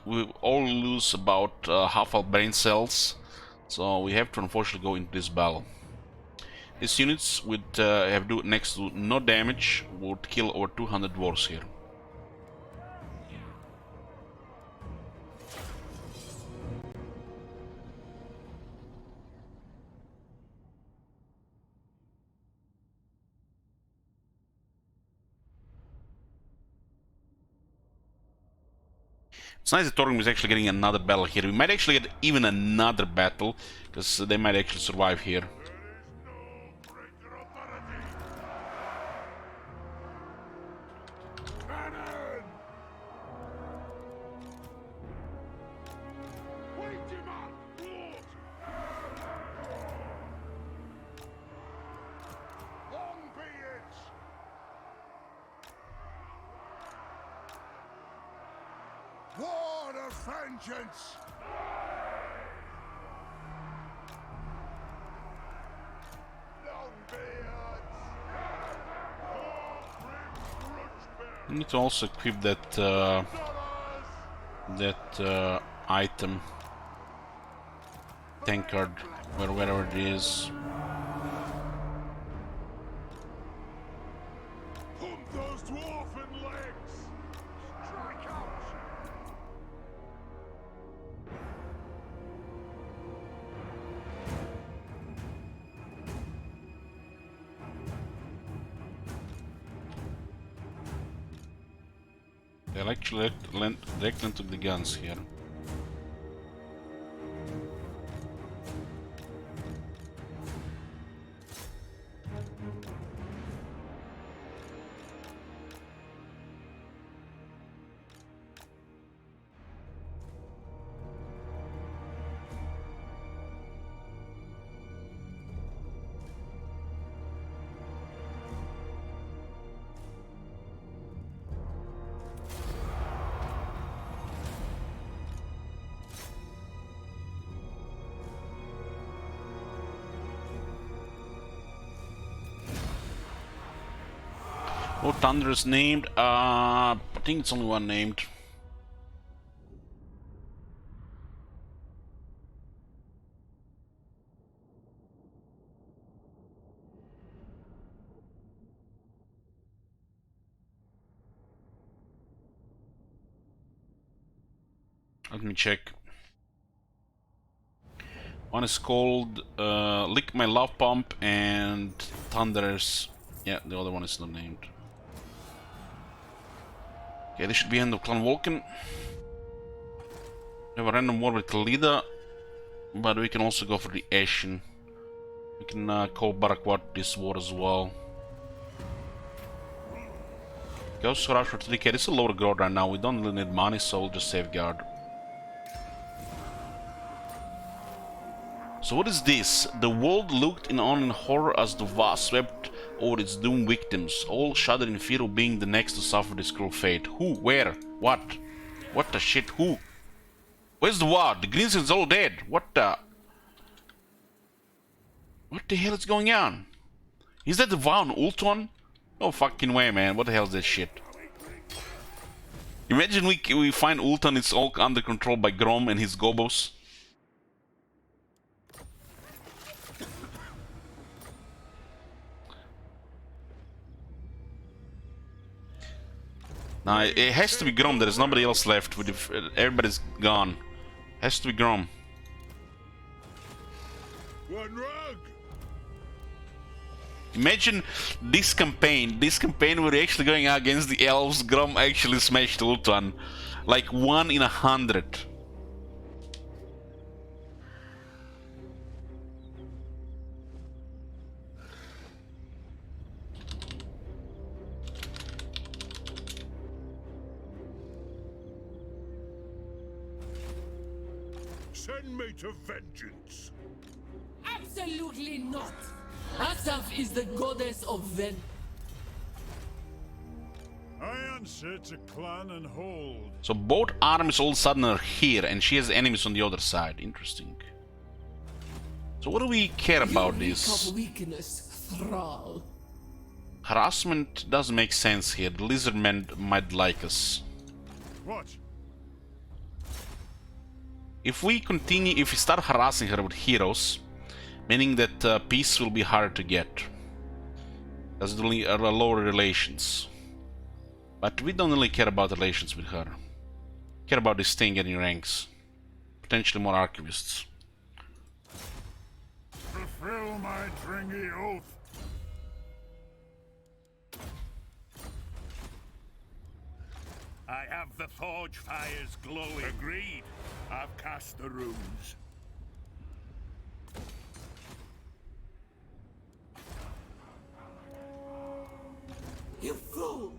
Speaker 1: we all lose about half our brain cells, so we have to unfortunately go into this battle. These units would have do next to no damage, would kill over 200 dwarves here. It's nice that Torgrim is actually getting another battle here. We might actually get even another battle, because they might actually survive here.
Speaker 2: War of vengeance!
Speaker 1: We need to also equip that item, tankard, wherever it is.
Speaker 2: Pump those dwarfen legs! Strike out!
Speaker 1: They'll actually directly took the guns here. Oh, Thunder is named. I think it's only one named. Let me check. One is called Lick My Love Pump, and Thunder's. Yeah, the other one is not named. Okay, this should be end of Clan Vulcan. We have a random war with Kalida, but we can also go for the Ashen. We can call Barakwat this war as well. Ghost Rush for 3k. This is a lower guard right now. We don't really need money, so we'll just safeguard. So what is this? The world looked on in horror as the vast swept over its doomed victims, all shuddered in fear of being the next to suffer this cruel fate. Who? Where? What? What the shit? Who? Where's the war? The Greenskin's all dead. What the? What the hell is going on? Is that the war on Ultron? No fucking way, man. What the hell is that shit? Imagine we find Ultron, it's all under control by Grom and his gobos. Now, it has to be Grom, there is nobody else left, everybody's gone. Has to be Grom.
Speaker 2: One rug!
Speaker 1: Imagine this campaign where we're actually going against the elves, Grom actually smashed Ultron. Like 1 in 100.
Speaker 2: Send me to vengeance!
Speaker 4: Absolutely not! Asaf is the goddess of vengeance.
Speaker 7: I answer to clan and hold.
Speaker 1: So both armies all of a sudden are here, and she has enemies on the other side. Interesting. So what do we care about
Speaker 4: You
Speaker 1: this?
Speaker 4: reek of weakness, thrall.
Speaker 1: Harassment doesn't make sense here. The lizardmen might like us.
Speaker 7: What?
Speaker 1: If we start harassing her with heroes, meaning that peace will be harder to get. That's the lower relations. But we don't really care about relations with her. We care about this thing getting ranks. Potentially more archivists.
Speaker 7: Fulfill my dringy oath.
Speaker 6: I have the forge fires glowing. Agreed. I've cast the runes.
Speaker 4: You fool!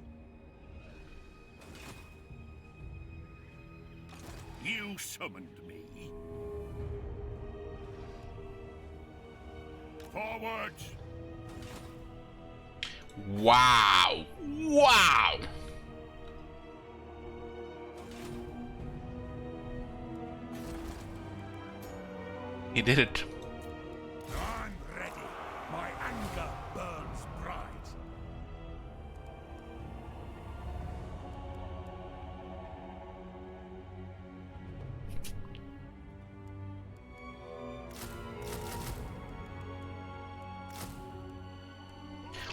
Speaker 6: You summoned me.
Speaker 7: Forward!
Speaker 1: Wow! Wow! He did it.
Speaker 7: I'm ready. My anger burns bright.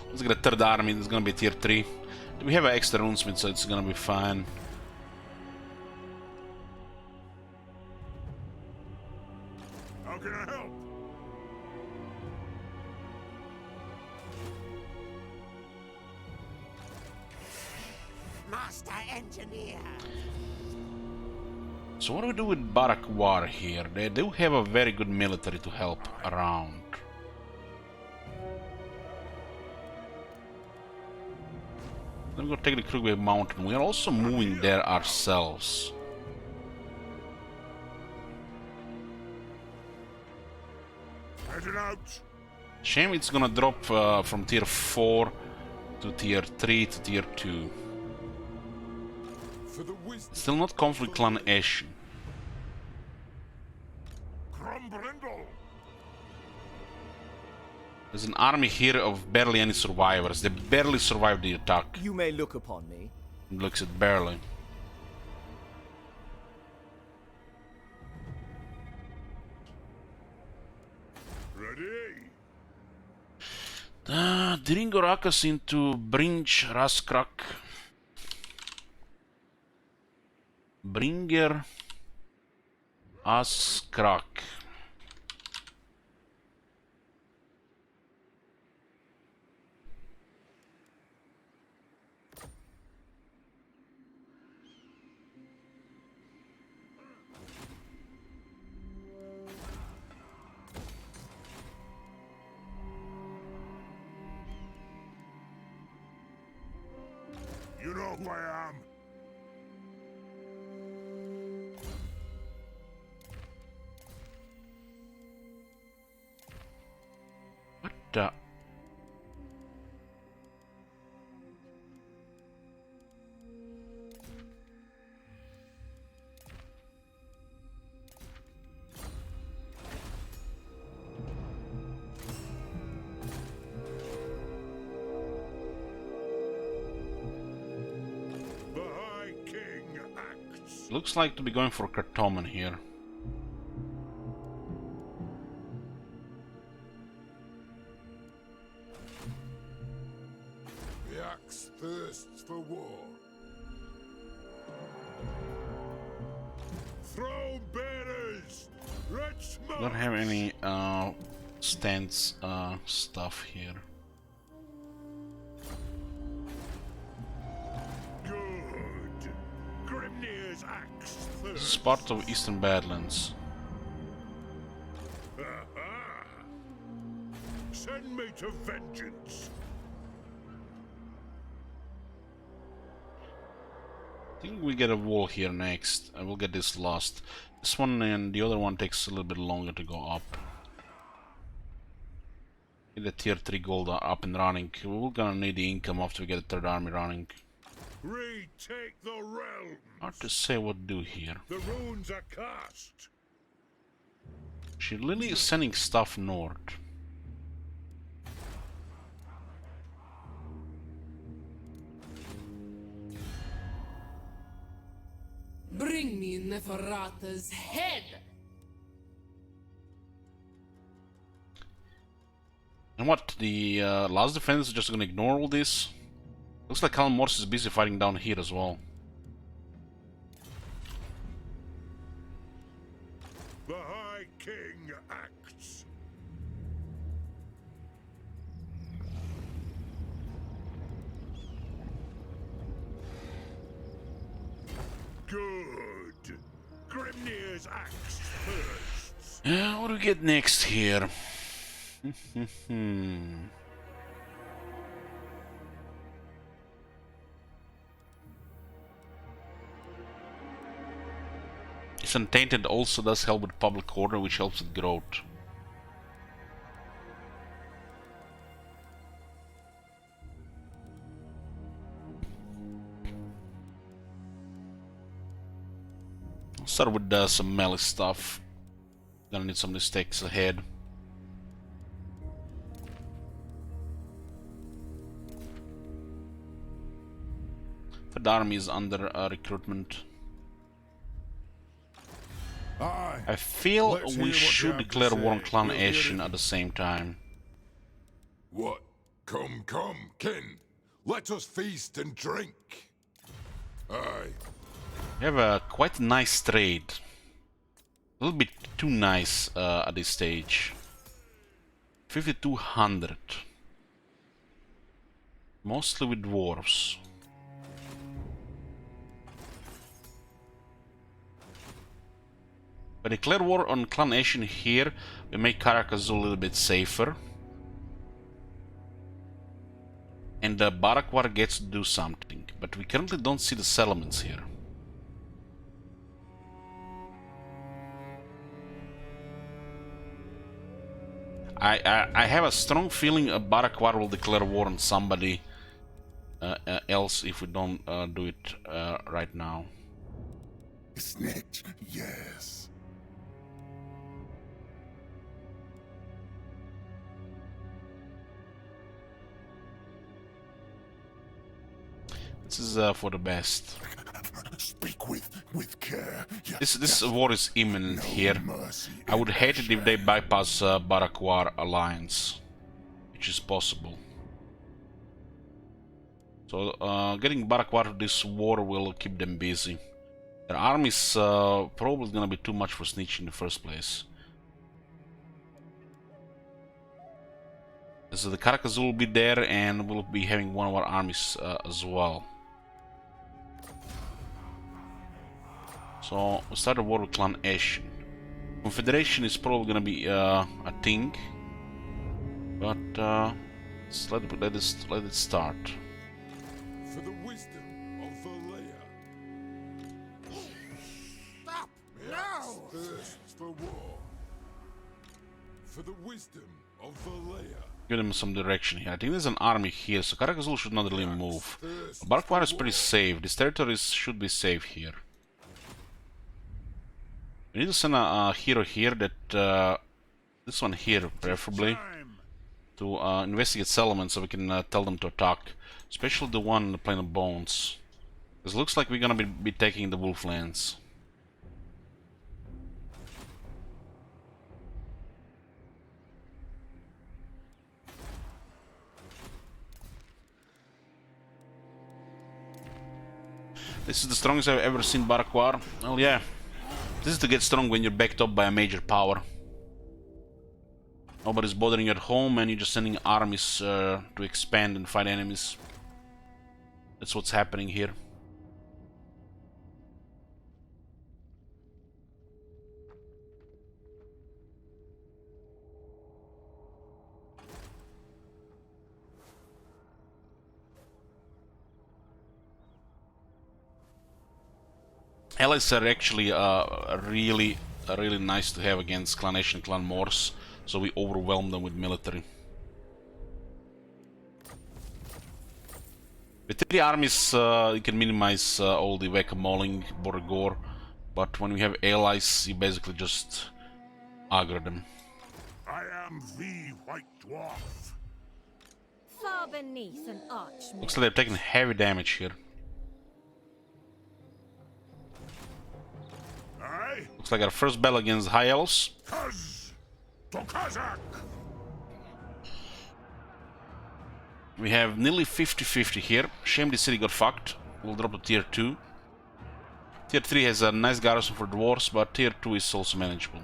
Speaker 1: Let's get a third army. It's gonna be tier 3. We have an extra runesmith, so it's gonna be fine.
Speaker 7: How can I help?
Speaker 5: Master Engineer.
Speaker 1: So what do we do with Barak War here? They do have a very good military to help around. Let me go take the Krugway Mountain. We are also moving there ourselves.
Speaker 7: Heading out.
Speaker 1: Shame it's gonna drop from tier 4 to tier 3 to tier 2.
Speaker 2: For the wisdom.
Speaker 1: Still not Conflict Clan Ashen.
Speaker 7: Crumbrindle.
Speaker 1: There's an army here of barely any survivors. They barely survived the attack.
Speaker 9: You may look upon me.
Speaker 1: Looks at barely.
Speaker 7: Ready.
Speaker 1: Dringorakas into Brinch Raskrak. Bringer Askrak.
Speaker 7: You know who I am.
Speaker 1: What the?
Speaker 7: The High King acts.
Speaker 1: Looks like to be going for Kartoman here.
Speaker 2: The axe thirsts for war.
Speaker 7: Throne bearers. Let's march.
Speaker 1: Don't have any stance stuff here.
Speaker 7: Good. Grimnir's axe
Speaker 1: This is
Speaker 7: thirsts.
Speaker 1: part of Eastern Badlands.
Speaker 7: Aha. Send me to vengeance.
Speaker 1: I think we get a wall here next. I will get this lost. This one and the other one takes a little bit longer to go up. Get the tier 3 gold up and running. We're gonna need the income after we get the third army running.
Speaker 7: Retake the realm.
Speaker 1: Hard to say what to do here.
Speaker 7: The runes are cast.
Speaker 1: She really is sending stuff north.
Speaker 4: Bring me Neferata's head!
Speaker 1: And what, the last defense is just gonna ignore all this? Looks like Clan Morse is busy fighting down here as well.
Speaker 7: The High King acts. Good. Grimnir's axe first.
Speaker 1: Yeah, what do we get next here? This Untainted also does help with public order, which helps with growth. I'll start with some melee stuff. Gonna need some of these stakes ahead. The army is under recruitment.
Speaker 7: Aye.
Speaker 1: I feel
Speaker 7: Let's hear
Speaker 1: we
Speaker 7: what
Speaker 1: should
Speaker 7: you have to
Speaker 1: declare war on
Speaker 7: say.
Speaker 1: Clan
Speaker 7: We'll hear
Speaker 1: Ashen
Speaker 7: it.
Speaker 1: at the same time.
Speaker 2: What? Come, kin. Let us feast and drink. Aye.
Speaker 1: We have a quite nice trade. A little bit too nice at this stage. 5,200. Mostly with dwarves. But declare war on Clan Ashen here, we make Karaz-a-Karak a little bit safer. And Barakwar gets to do something, but we currently don't see the settlements here. I have a strong feeling Barakwar will declare war on somebody else if we don't do it right now.
Speaker 2: Snitch, yes.
Speaker 1: This is for the best.
Speaker 2: Speak with care.
Speaker 1: This war is imminent here.
Speaker 2: Mercy.
Speaker 1: I would hate it if they bypass Barakwar alliance, which is possible. So getting Barakwar to this war will keep them busy. Their army is probably gonna be too much for Snitch in the first place. So the Karaz-a-Karak will be there, and we'll be having one of our armies as well. So we start a war with Clan Ashen. Confederation is probably gonna be a thing, but let it start.
Speaker 2: For the wisdom of Valea.
Speaker 5: Stop! No!
Speaker 2: Thirst for war. For the wisdom of Valea.
Speaker 1: Give them some direction here. I think there's an army here, so Karaz-a-Karak should not really move. Barakwar is pretty safe. These territories should be safe here. We need to send a hero here that this one here preferably to investigate settlements so we can tell them to attack, especially the one in the Plain of Bones, because it looks like we're gonna be taking the Wolflands. This is the strongest I've ever seen Barakwar. Well, yeah. This is to get strong when you're backed up by a major power. Nobody's bothering you at home and you're just sending armies to expand and fight enemies. That's what's happening here. Allies are actually really nice to have against Clan Ashen and Clan Morse, so we overwhelm them with military. With 3 armies you can minimize all the whack-a-moling, Borgor, but when we have allies you basically just aggro them.
Speaker 7: I am the White Dwarf.
Speaker 10: Far beneath an archmage.
Speaker 1: Looks like they're taking heavy damage here.
Speaker 7: Aye?
Speaker 1: Looks like our first battle against High Elves.
Speaker 7: Karaz-a-Karak.
Speaker 1: We have nearly 50-50 here. Shame the city got fucked. We'll drop to tier 2. Tier 3 has a nice garrison for dwarves, but tier 2 is also manageable.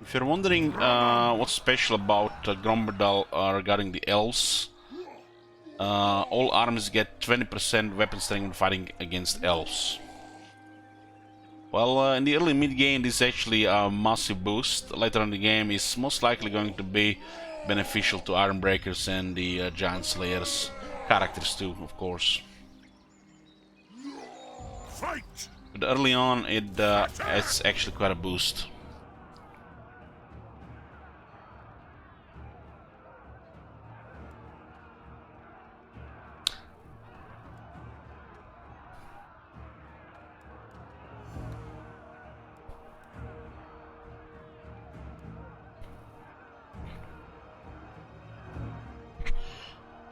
Speaker 1: If you're wondering what's special about Gromberdal regarding the elves, all armies get 20% weapon strength when fighting against elves. Well, in the early mid-game this is actually a massive boost. Later in the game is most likely going to be beneficial to Ironbreakers and the Giant Slayers characters too, of course.
Speaker 7: Fight!
Speaker 1: But early on it's actually quite a boost.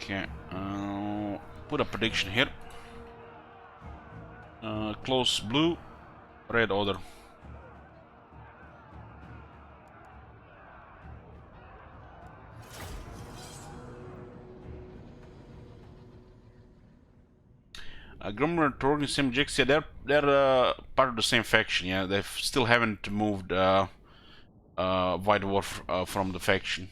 Speaker 1: Okay, put a prediction here. Close blue, red order. Grummer and Torg and Simjix, yeah, they're part of the same faction. Yeah, they still haven't moved White Dwarf from the faction.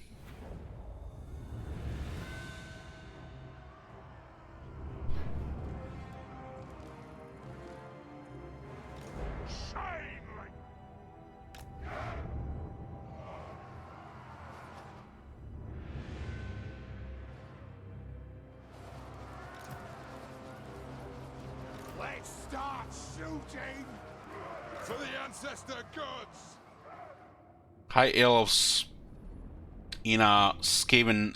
Speaker 7: Let's start shooting! For the ancestor gods!
Speaker 1: High Elves in a Skaven.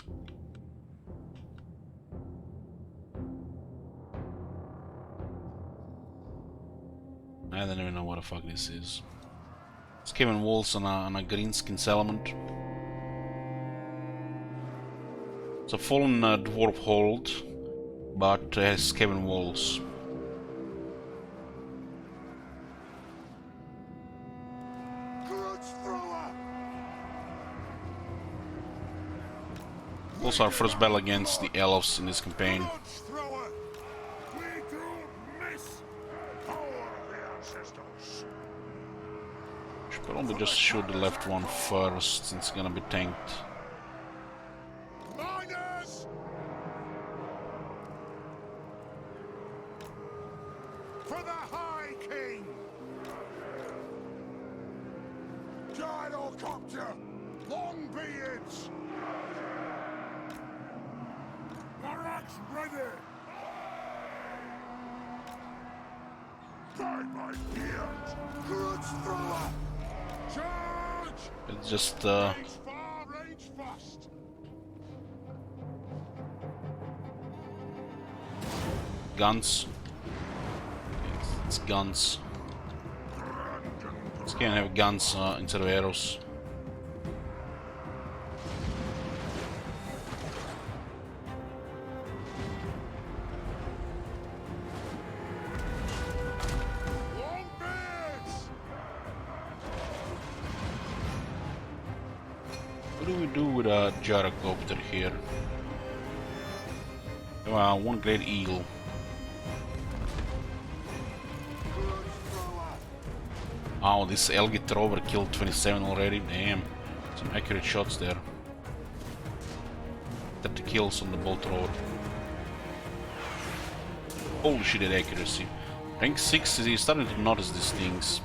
Speaker 1: I don't even know what the fuck this is. Skaven walls on a greenskin settlement. It's a fallen dwarf hold, but it has Skaven walls. Also our first battle against the elves in this campaign. Should probably just shoot the left one first, since it's gonna be tanked.
Speaker 7: Miners! For the High King! Gyrocopter! Longbeards! Barracks ready! By my beard! Grudge thrower! Charge!
Speaker 1: It's just
Speaker 7: Range far, range fast!
Speaker 1: guns. It's guns. This can't have guns instead of arrows. What do we do with a gyrocopter here? Wow, one great eagle. Oh, this Elgit Rover killed 27 already. Damn, some accurate shots there. 30 kills on the Bolt Rover. Holy shit, that accuracy. Rank 6 is starting to notice these things.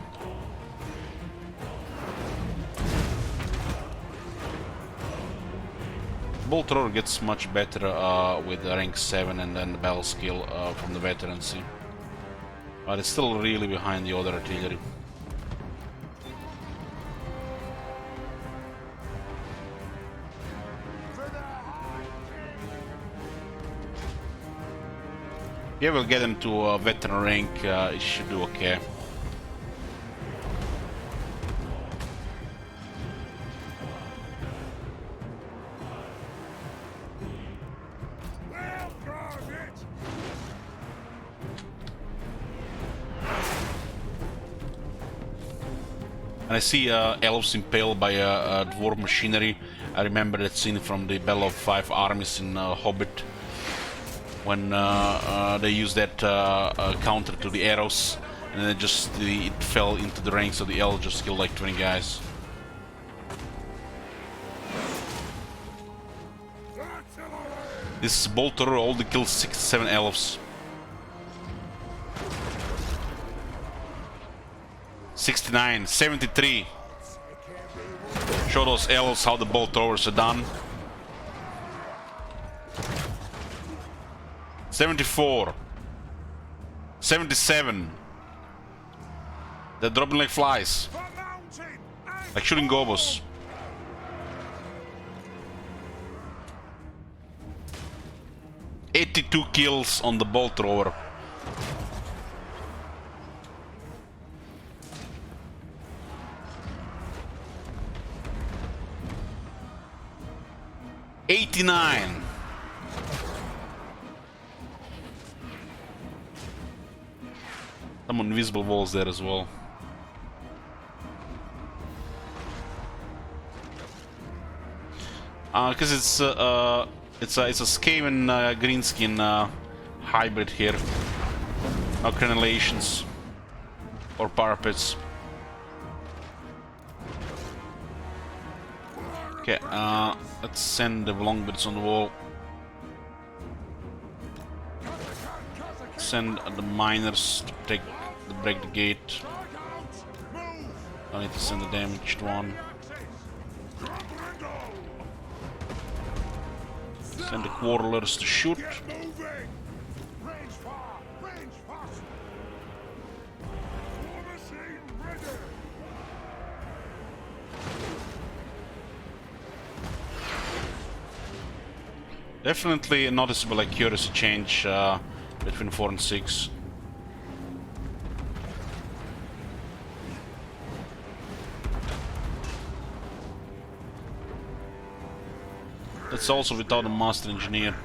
Speaker 1: Bolt Rover gets much better with rank 7 and then the battle skill from the veterancy. But it's still really behind the other artillery. Yeah, we'll get him to a veteran rank. He should do okay. And I see elves impaled by dwarf machinery. I remember that scene from the Battle of Five Armies in Hobbit, when they used that counter to the arrows, and then it fell into the ranks of the elves, just killed like 20 guys. This bolter only kills 6-7 elves. 69, 73. Show those elves how the bolt throwers are done. 74. 77. They're dropping like flies. Like shooting gobos. $82 kills on the bolt thrower. $89. Some invisible walls there as well. Because it's a Skaven greenskin hybrid here. No crenellations or parapets. Okay, let's send the longbirds on the wall. Send the miners to break the gate. I need to send the damaged one. Send the quarterers to shoot. Definitely a noticeable accuracy change between 4 and 6. That's also without a master engineer.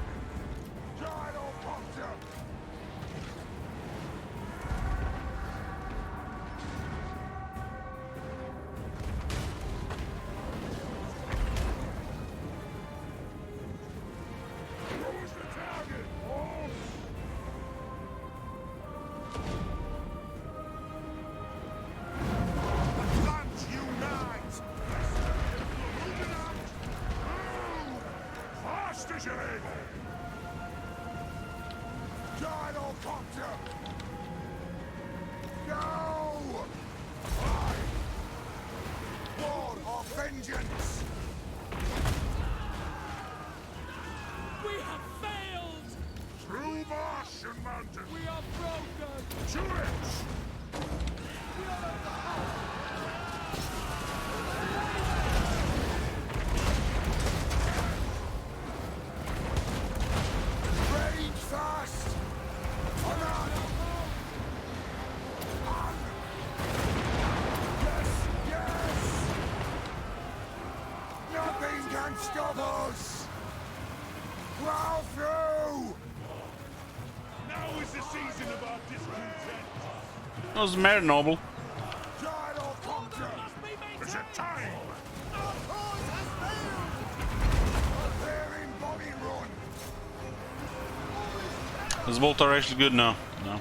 Speaker 2: Stop us! Plow through!
Speaker 6: Now is the season of our discontent.
Speaker 1: That was very noble.
Speaker 2: Tide or conquer!
Speaker 6: It's a time!
Speaker 2: Our cause has failed! They're in body run!
Speaker 1: Is Bolter actually good? No. No.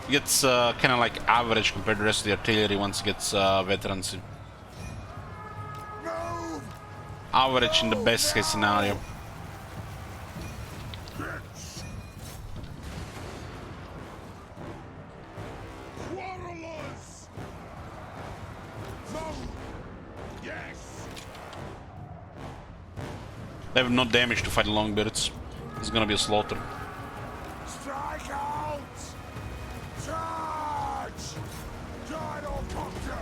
Speaker 1: It gets kind of like average compared to the rest of the artillery once it gets veterans in. Average in the best case scenario. They have no damage to fight the longbirds. It's gonna be a slaughter.
Speaker 2: Strike out! Charge! Guide or conquer!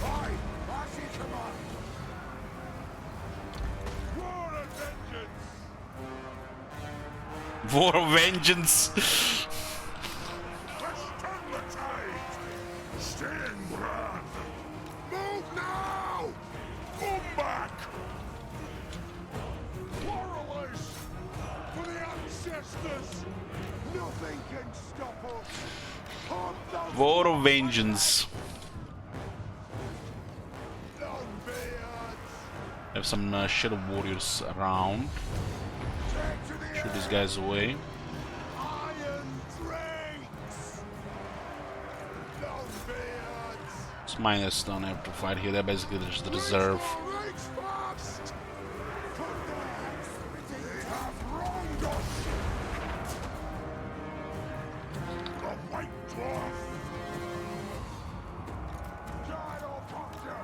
Speaker 2: Aye, as you command!
Speaker 1: War of Vengeance.
Speaker 2: Let's turn the tide! Stand ground! Move now! Move back! Warriors! For the ancestors! Nothing can stop us! Hunt the
Speaker 1: War of Vengeance.
Speaker 2: Longbeards!
Speaker 1: Have some Shadow Warriors around.
Speaker 2: Take to the
Speaker 1: Shoot these guys away.
Speaker 2: Iron drakes! Longbeards!
Speaker 1: It's minus don't have to fight here. They're basically just the reserve.
Speaker 2: Reach fast! They have wronged us! The White Dwarf! Gyrocopter!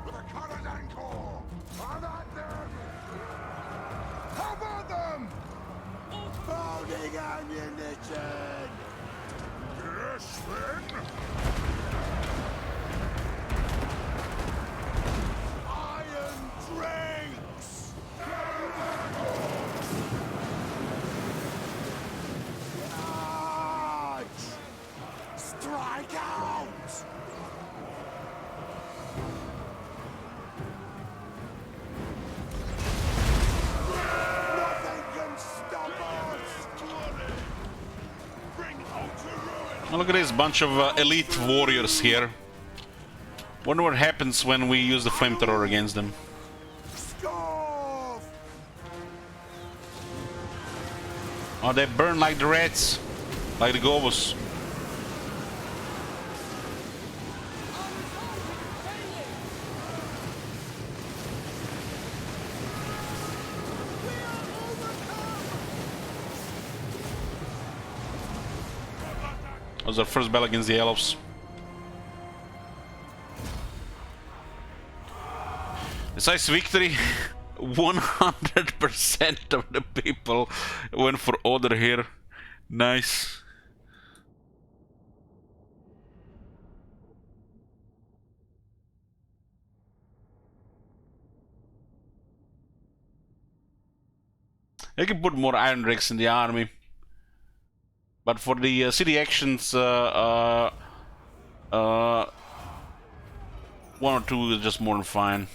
Speaker 2: With a Karaz-a-Karak! I'm at them! Cover them! Loading ammunition! Yes, then! Iron drakes! Charge! Strike out! Nothing can stop us! Bring out to ruin!
Speaker 1: Oh, look at this bunch of elite warriors here. Wonder what happens when we use the flamethrower against them.
Speaker 2: Scarf!
Speaker 1: Oh, they burn like the rats, like the gobos. That was our first battle against the elves. Besides victory, 100% of the people went for order here. Nice. I can put more iron drakes in the army, but for the city actions, one or two is just more than fine.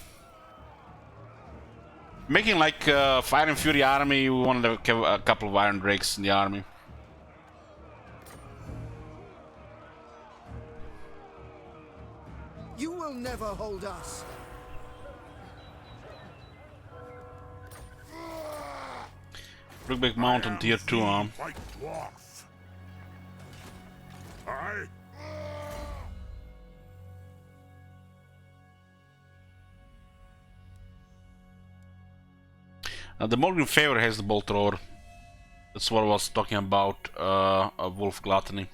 Speaker 1: Making like Fire and Fury army, we wanted to have a couple of iron drakes in the army.
Speaker 5: You will never hold us.
Speaker 1: Brookback Mountain tier 2 arm.
Speaker 2: White Dwarf! Aye?
Speaker 1: The Morgan Favor has the bolt thrower. That's what I was talking about, Wolf Gluttony.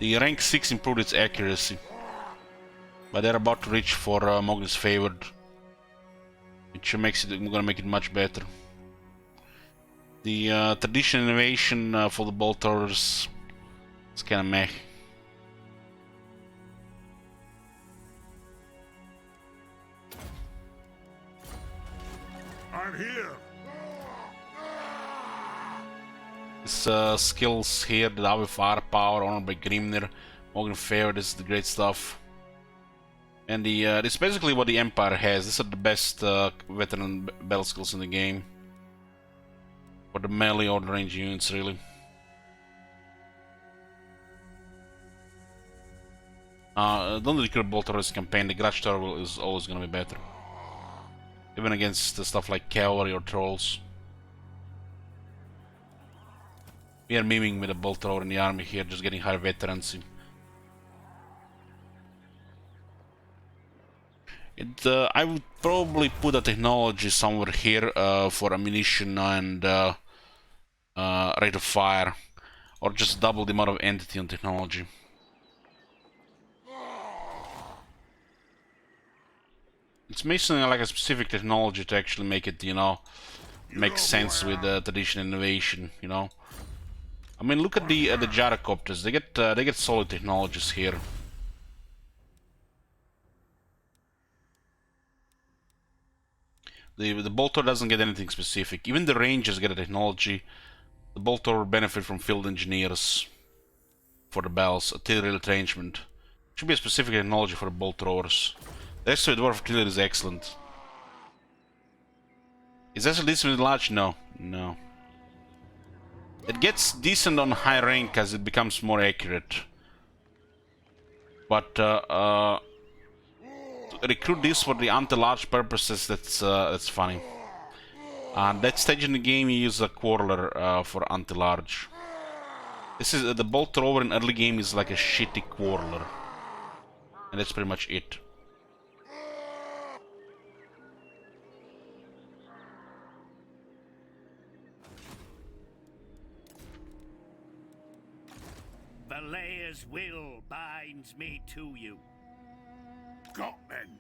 Speaker 1: The rank 6 improved its accuracy, but they're about to reach for Morgan's Favored, which makes it gonna make it much better. The tradition innovation for the bolt throwers is kinda meh.
Speaker 2: I'm here!
Speaker 1: This skills here, the Ave Firepower, honored by Grimnir, Morgan Fair, this is the great stuff. And the this is basically what the Empire has. These are the best veteran battle skills in the game. For the melee or the range units, really. Don't recruit Bolt Thrower this campaign, the Grudge Thrower is always gonna be better. Even against stuff like cavalry or trolls. We are miming with a bolt thrower in the army here, just getting higher veterancy. I would probably put a technology somewhere here for ammunition and rate of fire, or just double the amount of entity on technology. It's missing like a specific technology to actually make it, you know, make sense with tradition innovation, you know. I mean, look at the gyrocopters. They get solid technologies here. The bolt thrower doesn't get anything specific. Even the rangers get a technology. The bolt thrower benefit from field engineers for the bells. Artillery retrenchment. Should be a specific technology for the bolt throwers. The rest of the dwarf artillery is excellent. Is that decent with large? No. No. It gets decent on high rank as it becomes more accurate. But to recruit this for the anti-large purposes, that's funny. That stage in the game you use a quarreler for anti-large. This is the bolt thrower in early game is like a shitty quarreler, and that's pretty much it.
Speaker 6: Valea's will binds me to you.
Speaker 7: Got men.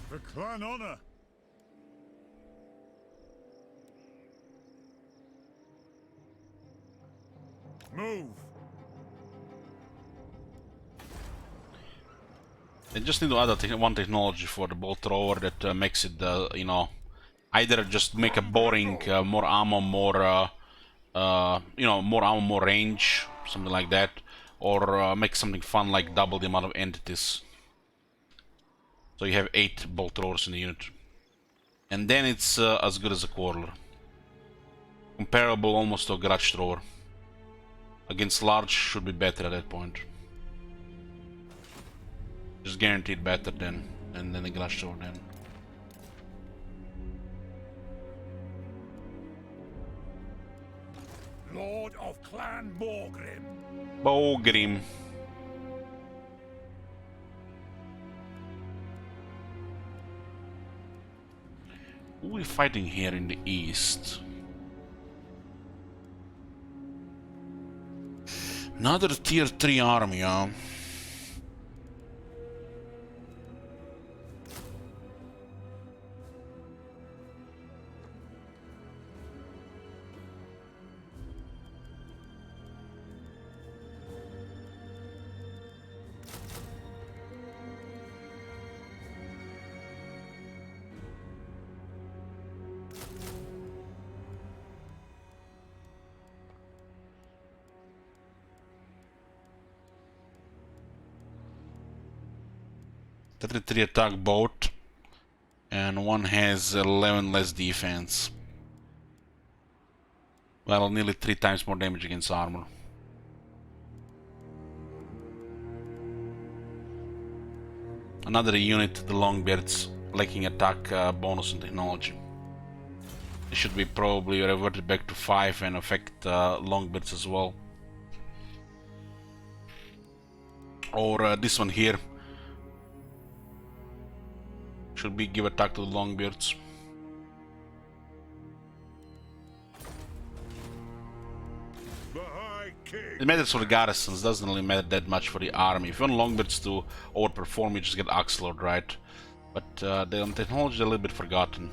Speaker 7: For clan honor. Move.
Speaker 1: They just need to add one technology for the bolt thrower that makes it, you know, either just make a boring, more ammo, more, you know, more ammo, more range, something like that, or make something fun like double the amount of entities. So you have 8 bolt throwers in the unit, and then it's as good as a quarreler, comparable almost to a grudge thrower. Against large should be better at that point. Just guaranteed better than the grudge thrower then.
Speaker 7: Lord of Clan Morgrim.
Speaker 1: Bogrim. Who are we fighting here in the east? Another tier 3 army, huh? That 3 attack both, and one has 11 less defense. Well, nearly 3 times more damage against armor. Another unit, the Longbeards, lacking attack bonus and technology. They should be probably reverted back to 5 and affect Longbeards as well. Or this one here. Should be give attack to the Longbeards. It matters for the garrisons, doesn't really matter that much for the army. If you want Longbeards to overperform, you just get Axelord, right? But the technology is a little bit forgotten.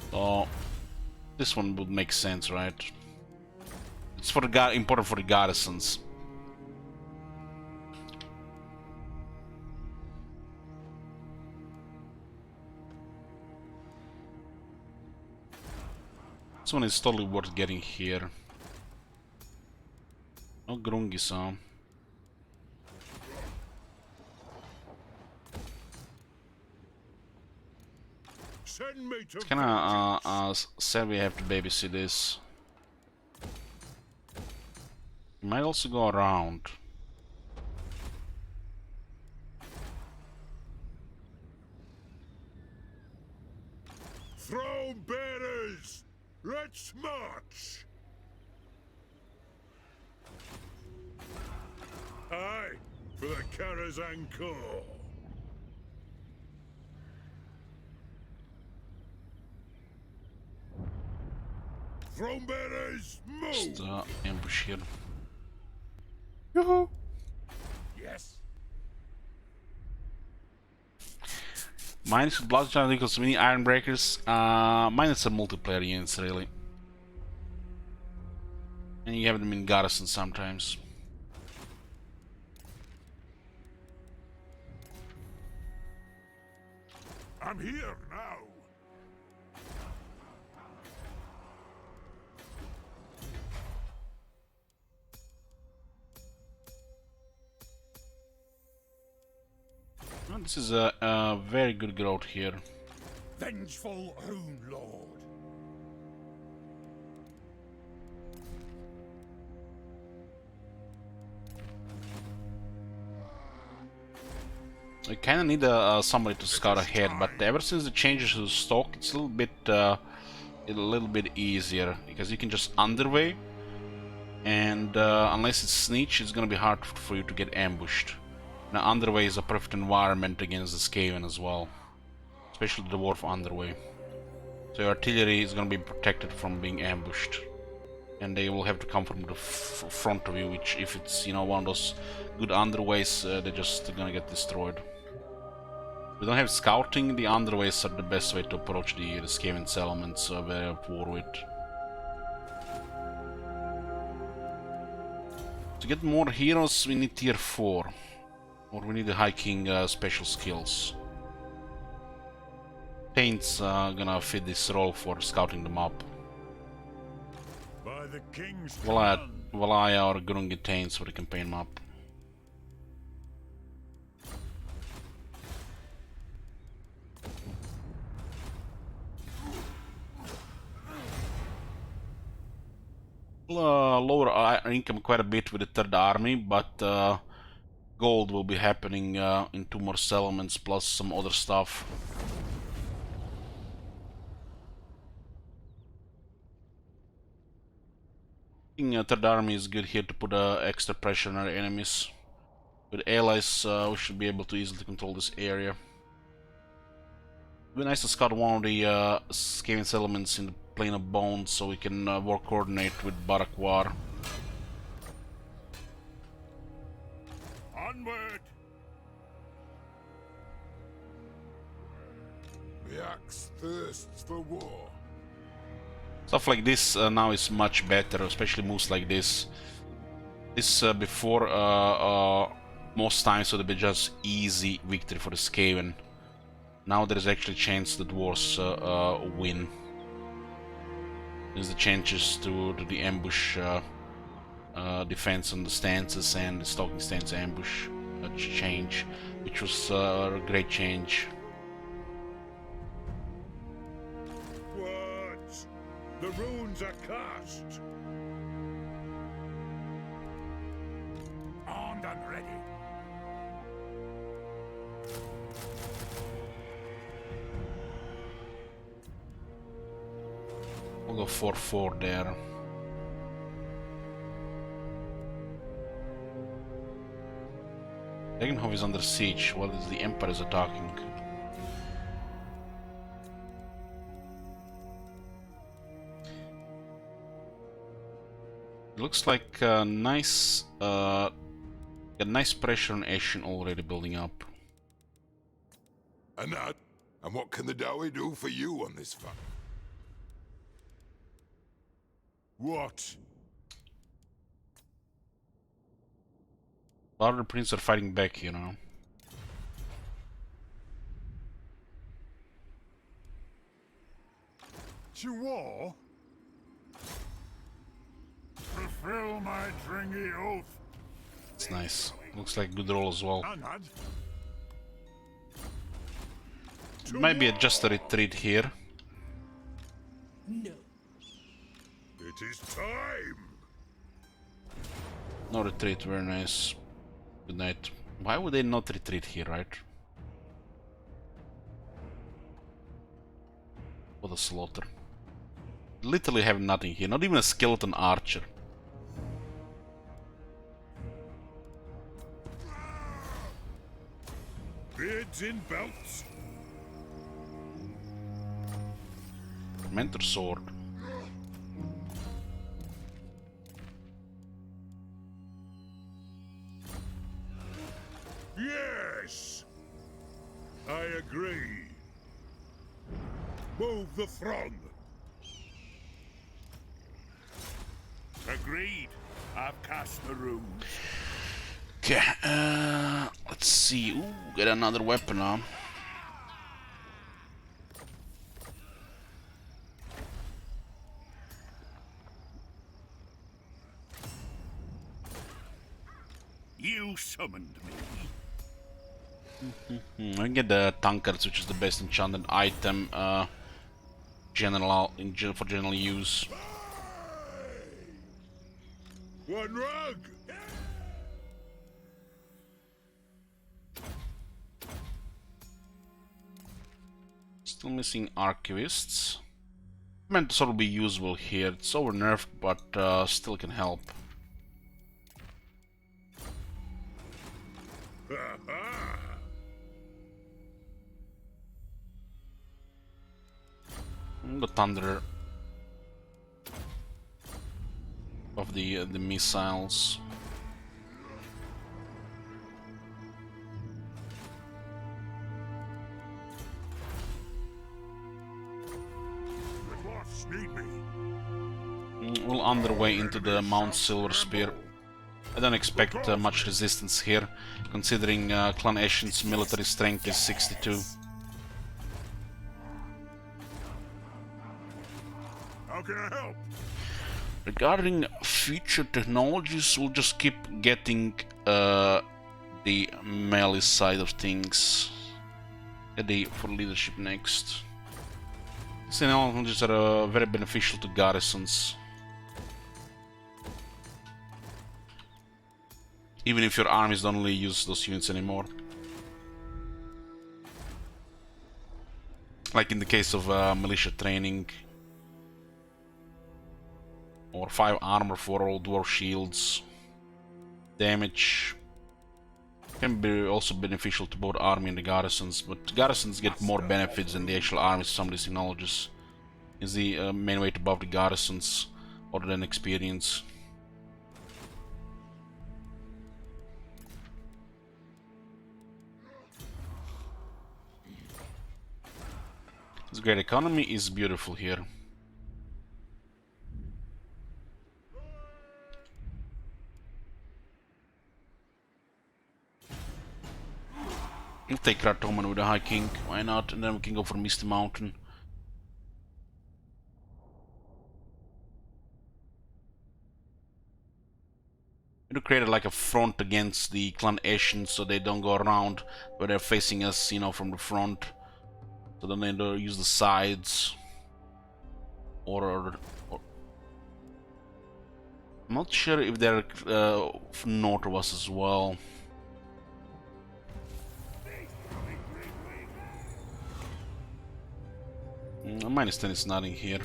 Speaker 1: So this one would make sense, right? It's for the important for the garrisons. This one is totally worth getting here. No Grungis, huh?
Speaker 7: Send me to
Speaker 1: Kinda sad we have to babysit this. We might also go around.
Speaker 7: Throne bearers! Let's march! Aye, for the Karaz-a-Karak. Throne bearers, move!
Speaker 1: Just ambush here. Yoo-hoo!
Speaker 7: Yes.
Speaker 1: Minus Blood Giant equals mini Iron Breakers. Minus some multiplayer units, really. And you have them in garrison sometimes.
Speaker 7: I'm here now.
Speaker 1: Well, this is a very good growth here.
Speaker 7: Vengeful Rune Lord.
Speaker 1: I kind of need somebody to scout ahead, but ever since the changes to the stock, it's a little bit easier because you can just underway, and unless it's sneak, it's gonna be hard for you to get ambushed. Now, underway is a perfect environment against the Skaven as well, especially the dwarf underway. So your artillery is gonna be protected from being ambushed, and they will have to come from the front of you. Which, if it's one of those good underways, they're just gonna get destroyed. We don't have scouting. The underways are the best way to approach the Skaven settlements we're at war with. To get more heroes, we need tier 4. Or we need the hiking special skills. Paint's gonna fit this role for scouting them up.
Speaker 7: By the king's
Speaker 1: Valaya or Grungi Taints for the campaign map. Lower our income quite a bit with the third army, but gold will be happening in 2 more settlements plus some other stuff. I think third army is good here to put extra pressure on our enemies. With allies, we should be able to easily control this area. It'd be nice to scout one of the Skaven settlements in the Plain of Bones so we can work coordinate with Barakwar.
Speaker 6: Onward!
Speaker 2: The axe thirsts for war.
Speaker 1: Stuff like this now is much better, especially moves like this. This before most times would be just easy victory for the Skaven. Now there is actually a chance the dwarves win. There's the changes to the ambush defense on the stances and the stalking stance ambush change, which was a great change.
Speaker 7: What? The runes are cast. Armed and ready.
Speaker 1: We'll go 4-4 there. Regenhof is under siege. What is the Emperor is attacking? It looks like a nice pressure on Ashen already building up.
Speaker 2: And that? And what can the Dowie do for you on this front?
Speaker 7: What?
Speaker 1: A lot of the princes are fighting back,
Speaker 7: To war? Fulfill my dringy oath.
Speaker 1: It's nice. Looks like good roll as well.
Speaker 7: Anad.
Speaker 1: Maybe just a retreat here.
Speaker 4: No.
Speaker 7: It is time.
Speaker 1: No retreat, very nice. Good night. Why would they not retreat here, right? What a slaughter. Literally have nothing here, not even a skeleton archer.
Speaker 7: Beards in belts.
Speaker 1: Mentor sword.
Speaker 7: Yes. I agree. Move the throng.
Speaker 6: Agreed. I've cast the runes.
Speaker 1: Okay, let's see. Ooh, get another weapon now.
Speaker 6: You summoned me.
Speaker 1: I get the tankers, which is the best enchanted item for general use.
Speaker 7: One rug!
Speaker 1: Still missing archivists. Mentos will be usable here. It's over nerfed, but still can help. The thunder of the missiles.
Speaker 7: The dwarfs need me.
Speaker 1: We'll underway into the Mount Silver Spear. I don't expect much resistance here, considering Clan Ashen's military strength is 62.
Speaker 7: How can I help?
Speaker 1: Regarding future technologies, we'll just keep getting the melee side of things ready for leadership next. These technologies are very beneficial to garrisons. Even if your armies don't really use those units anymore. Like in the case of militia training. Or 5 armor for all dwarf shields. Damage can be also beneficial to both army and the garrisons, but garrisons get more benefits than the actual armies. Some of these technologies is the main way to buff the garrisons other than experience. This great economy is beautiful here. We'll take Ratoman with the High King, why not? And then we can go for Misty Mountain. We create like a front against the Clan Ashen so they don't go around where they're facing us, you know, from the front. So then they don't use the sides. Or I'm not sure if they're north of us as well. -10 is nothing here.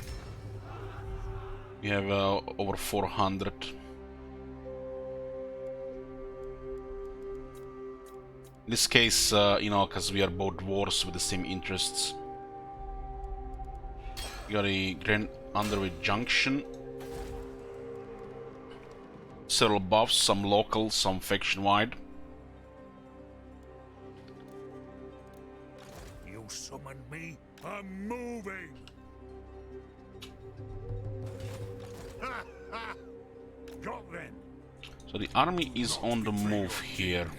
Speaker 1: We have over 400. In this case, you know, because we are both dwarves with the same interests. We got a Grand Underwood Junction. Several buffs, some local, some faction-wide.
Speaker 7: You summoned me? I'm moving! Ha ha! Got then!
Speaker 1: So the army is on the move here.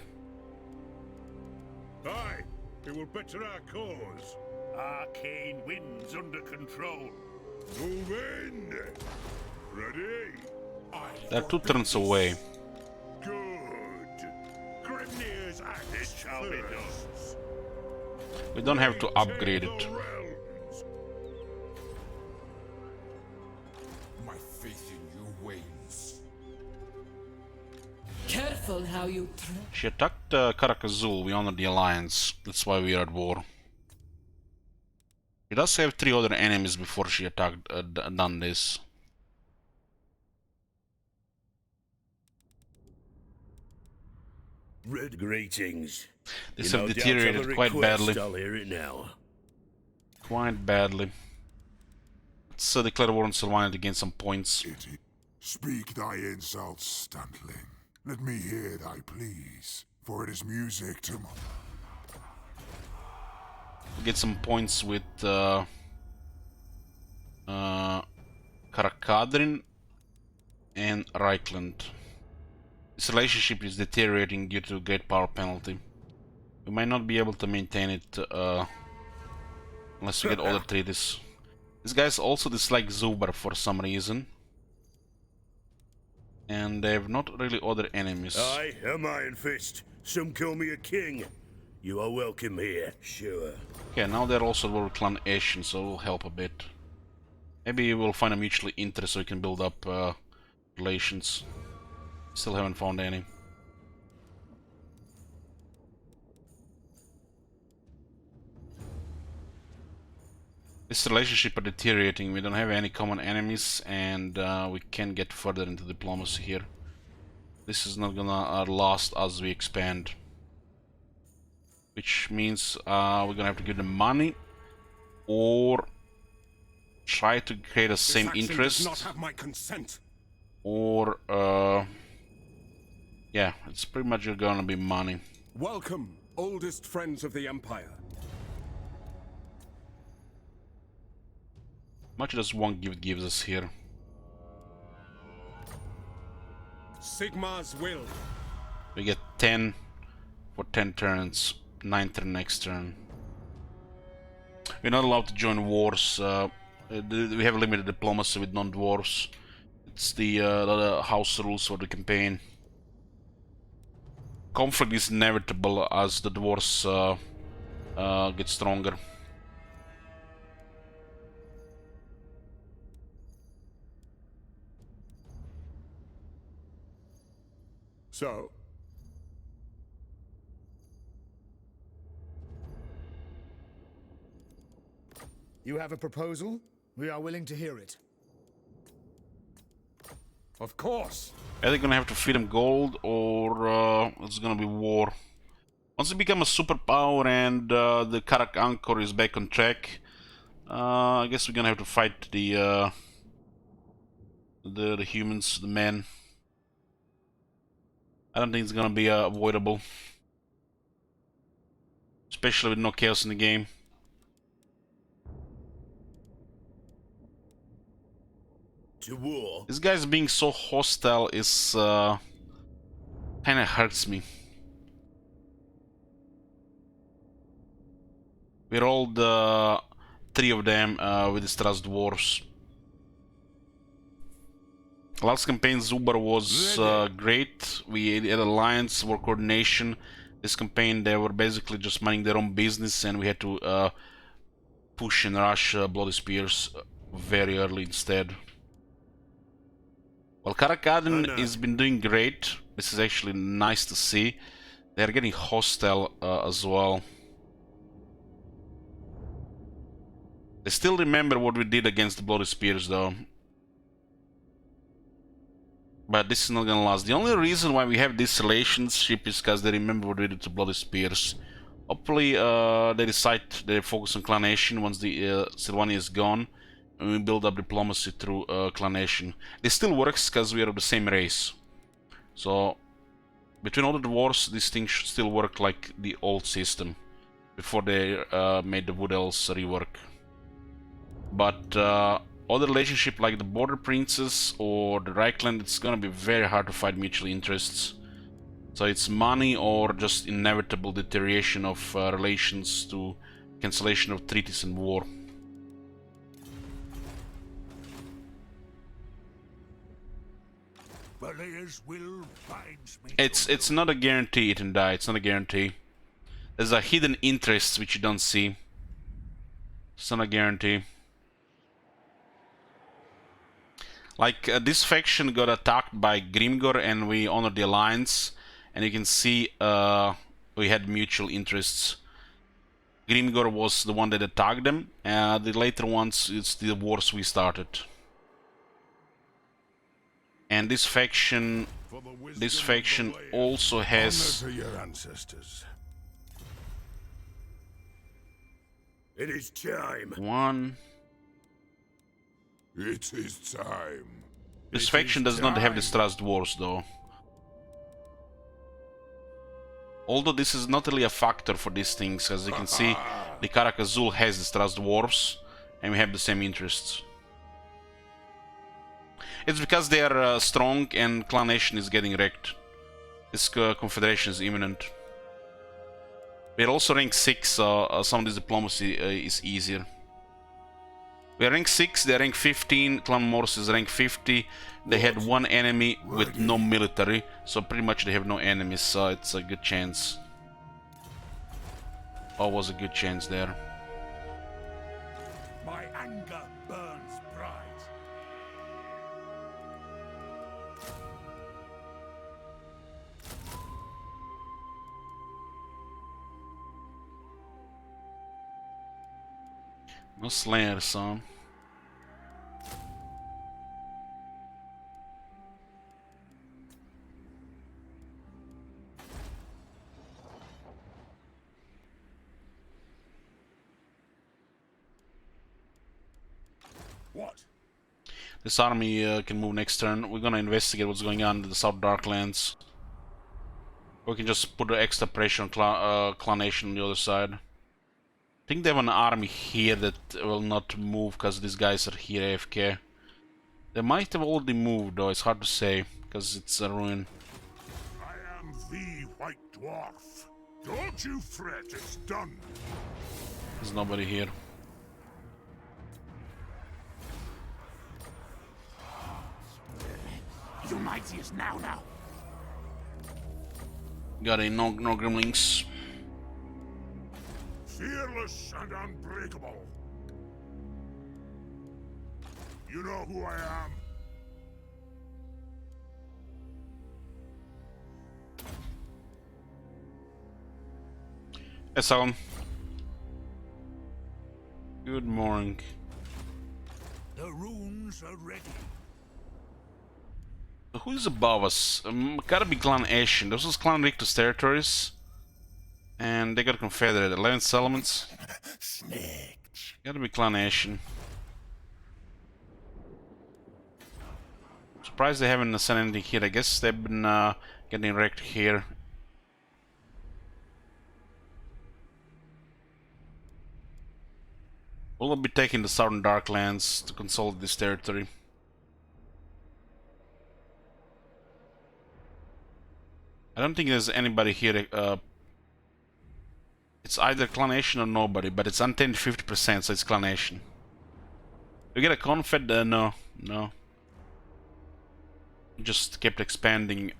Speaker 7: Aye, it will better our cause.
Speaker 6: Arcane winds under control.
Speaker 7: Move in! Ready?
Speaker 1: They're 2 turns away.
Speaker 7: Good. Grimnir's axe.
Speaker 6: It shall be done.
Speaker 1: We don't have to upgrade it.
Speaker 2: My faith in you wanes.
Speaker 4: Careful how you tread.
Speaker 1: She attacked Karaz-a-Karak. We honor the alliance. That's why we are at war. She does have 3 other enemies before she attacked done this.
Speaker 6: Red greetings.
Speaker 1: These have deteriorated quite badly.
Speaker 6: I'll hear it now.
Speaker 1: Quite badly. Let's declare war on Sylvania to gain some points.
Speaker 2: Speak thy insults, stuntling. Let me hear thy pleas, for it is music to my...
Speaker 1: We'll get some points with Karakadrin and Reichland. This relationship is deteriorating due to great power penalty. We might not be able to maintain it unless we get other treaties. These guys also dislike Zubar for some reason. And they have not really other enemies.
Speaker 6: I am Iron Fist. Some call me a king. You are welcome here, sure.
Speaker 1: Okay, now they're also World Clan Asian, so it'll help a bit. Maybe we'll find a mutual interest so we can build up relations. Still haven't found any. This relationship are deteriorating. We don't have any common enemies, and we can get further into diplomacy here. This is not gonna last as we expand. Which means we're gonna have to give them money, or try to create the same interest.
Speaker 7: Does not have my consent.
Speaker 1: Or yeah, it's pretty much gonna be money.
Speaker 7: Welcome, oldest friends of the Empire.
Speaker 1: Much does one gives us here?
Speaker 7: Sigmar's will.
Speaker 1: We get 10 for 10 turns, 9 turn next turn. We're not allowed to join wars. We have limited diplomacy with non-dwarves. It's the house rules for the campaign. Conflict is inevitable as the dwarves get stronger.
Speaker 7: So,
Speaker 5: You have a proposal? We are willing to hear it.
Speaker 7: of course.
Speaker 1: Either gonna have to feed them gold, or it's gonna be war. Once we become a superpower and the Karak is back on track, I guess we're gonna have to fight the humans, the men. I don't think it's gonna be avoidable, especially with no chaos in the game.
Speaker 6: To war?
Speaker 1: This guy's being so hostile is kinda hurts me. We rolled 3 of them with distrust dwarves. Last campaign Zubar was great. We had alliance, war coordination. This campaign they were basically just minding their own business, and we had to push and rush Bloody Spears very early instead. Well, Karak-a-Karak has been doing great. This is actually nice to see. They're getting hostile as well. They still remember what we did against the Bloody Spears though. But this is not gonna last. The only reason why we have this relationship is because they remember what we did to Bloody Spears. Hopefully they decide they focus on Clanation once the Sylvania is gone, and we build up diplomacy through Clanation. This still works because we are of the same race. So between all the wars, this thing should still work like the old system before they made the Wood Elves rework. But other relationship like the Border Princes or the Reichland, it's gonna be very hard to find mutual interests. So it's money or just inevitable deterioration of relations to cancellation of treaties and war. It's not a guarantee it can die, it's not a guarantee. There's a hidden interest which you don't see. It's not a guarantee. Like this faction got attacked by Grimgor and we honored the alliance, and you can see we had mutual interests. Grimgor was the one that attacked them, the later ones it's the wars we started. And this faction also has
Speaker 7: Honor to your ancestors.
Speaker 6: It is time.
Speaker 1: one.
Speaker 7: It is time.
Speaker 1: This faction does not have distrust wars though. Although this is not really a factor for these things, as you can see, the Karak Azul has distrust wars, and we have the same interests. It's because they are strong and Clan Nation is getting wrecked. This confederation is imminent. We're also rank 6, so some of this diplomacy is easier. We're rank 6, they're rank 15, Clan Morse is rank 50. They had one enemy with no military, so pretty much they have no enemies, so it's a good chance. Always a good chance there.
Speaker 6: My anger burns pride.
Speaker 1: No Slayer, son.
Speaker 6: What?
Speaker 1: This army can move next turn. We're gonna investigate what's going on in the South Darklands. We can just put extra pressure on Clan Nation on the other side. I think they have an army here that will not move because these guys are here AFK. They might have already moved though, it's hard to say because it's a ruin.
Speaker 7: I am the White Dwarf. Don't you fret, it's done.
Speaker 1: There's nobody here.
Speaker 5: You mightiest now.
Speaker 1: Got a no gremlins.
Speaker 7: Fearless and unbreakable. You know who I am.
Speaker 1: Yes, Alan. Good morning.
Speaker 6: The runes are ready.
Speaker 1: Who is above us? Gotta be Clan Ashen. This was Clan Rictus territories. And they got Confederate. 11 settlements. Gotta be Clan Ashen. Surprised they haven't sent anything here. I guess they've been getting wrecked here. We'll be taking the Southern Darklands to consolidate this territory. I don't think there's anybody here. It's either Clan Nation or nobody, but it's untamed 50%, so it's Clan Nation. We get a Confed? No. Just kept expanding.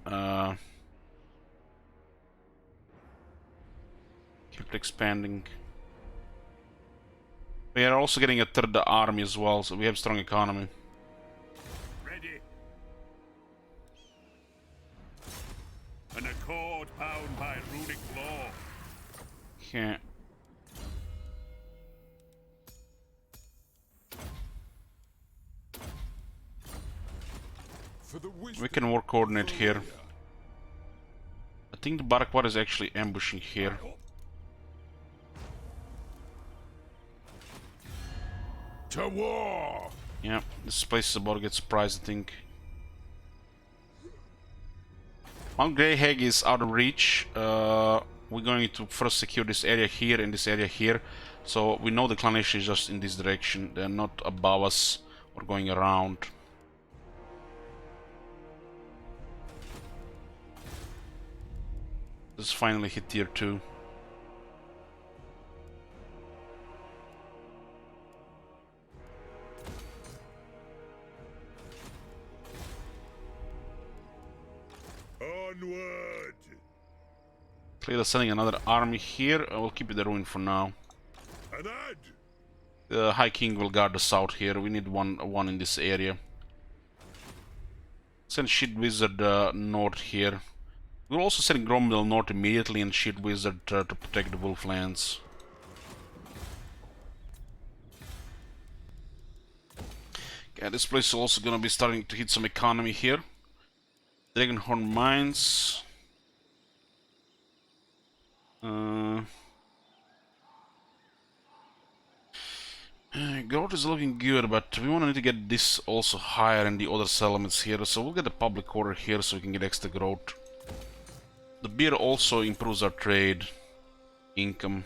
Speaker 1: We are also getting a third army as well, so we have strong economy.
Speaker 6: Ready. An accord bound by runic law.
Speaker 1: Yeah. We can work coordinate here. I think the Barakwar is actually ambushing here.
Speaker 7: To war!
Speaker 1: Yeah, this place is about to get surprised, I think. Mount Greyhag is out of reach. We're going to first secure this area here and this area here. So we know the Clan Nation is just in this direction. They're not above us or going around. This finally hit tier 2.
Speaker 7: Onward!
Speaker 1: Clearly sending another army here. I will keep it the ruin for now.
Speaker 7: Ahead!
Speaker 1: The High King will guard the south here. We need one in this area. Send Shield Wizard north here. We'll also send Gromdel north immediately and Shield Wizard to protect the Wolflands. Okay, this place is also gonna be starting to hit some economy here. Dragonhorn Mines. Growth is looking good, but we want to get this also higher in the other settlements here, so we'll get the public order here so we can get extra growth. The beer also improves our trade income.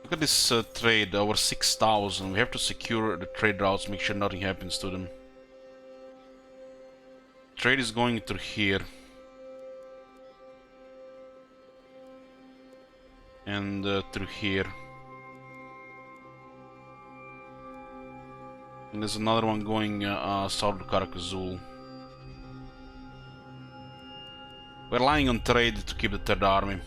Speaker 1: Look at this trade, over 6,000. We have to secure the trade routes, make sure nothing happens to them. Trade is going through here. and through here. And there's another one going south to Karak. We're relying on trade to keep the third army.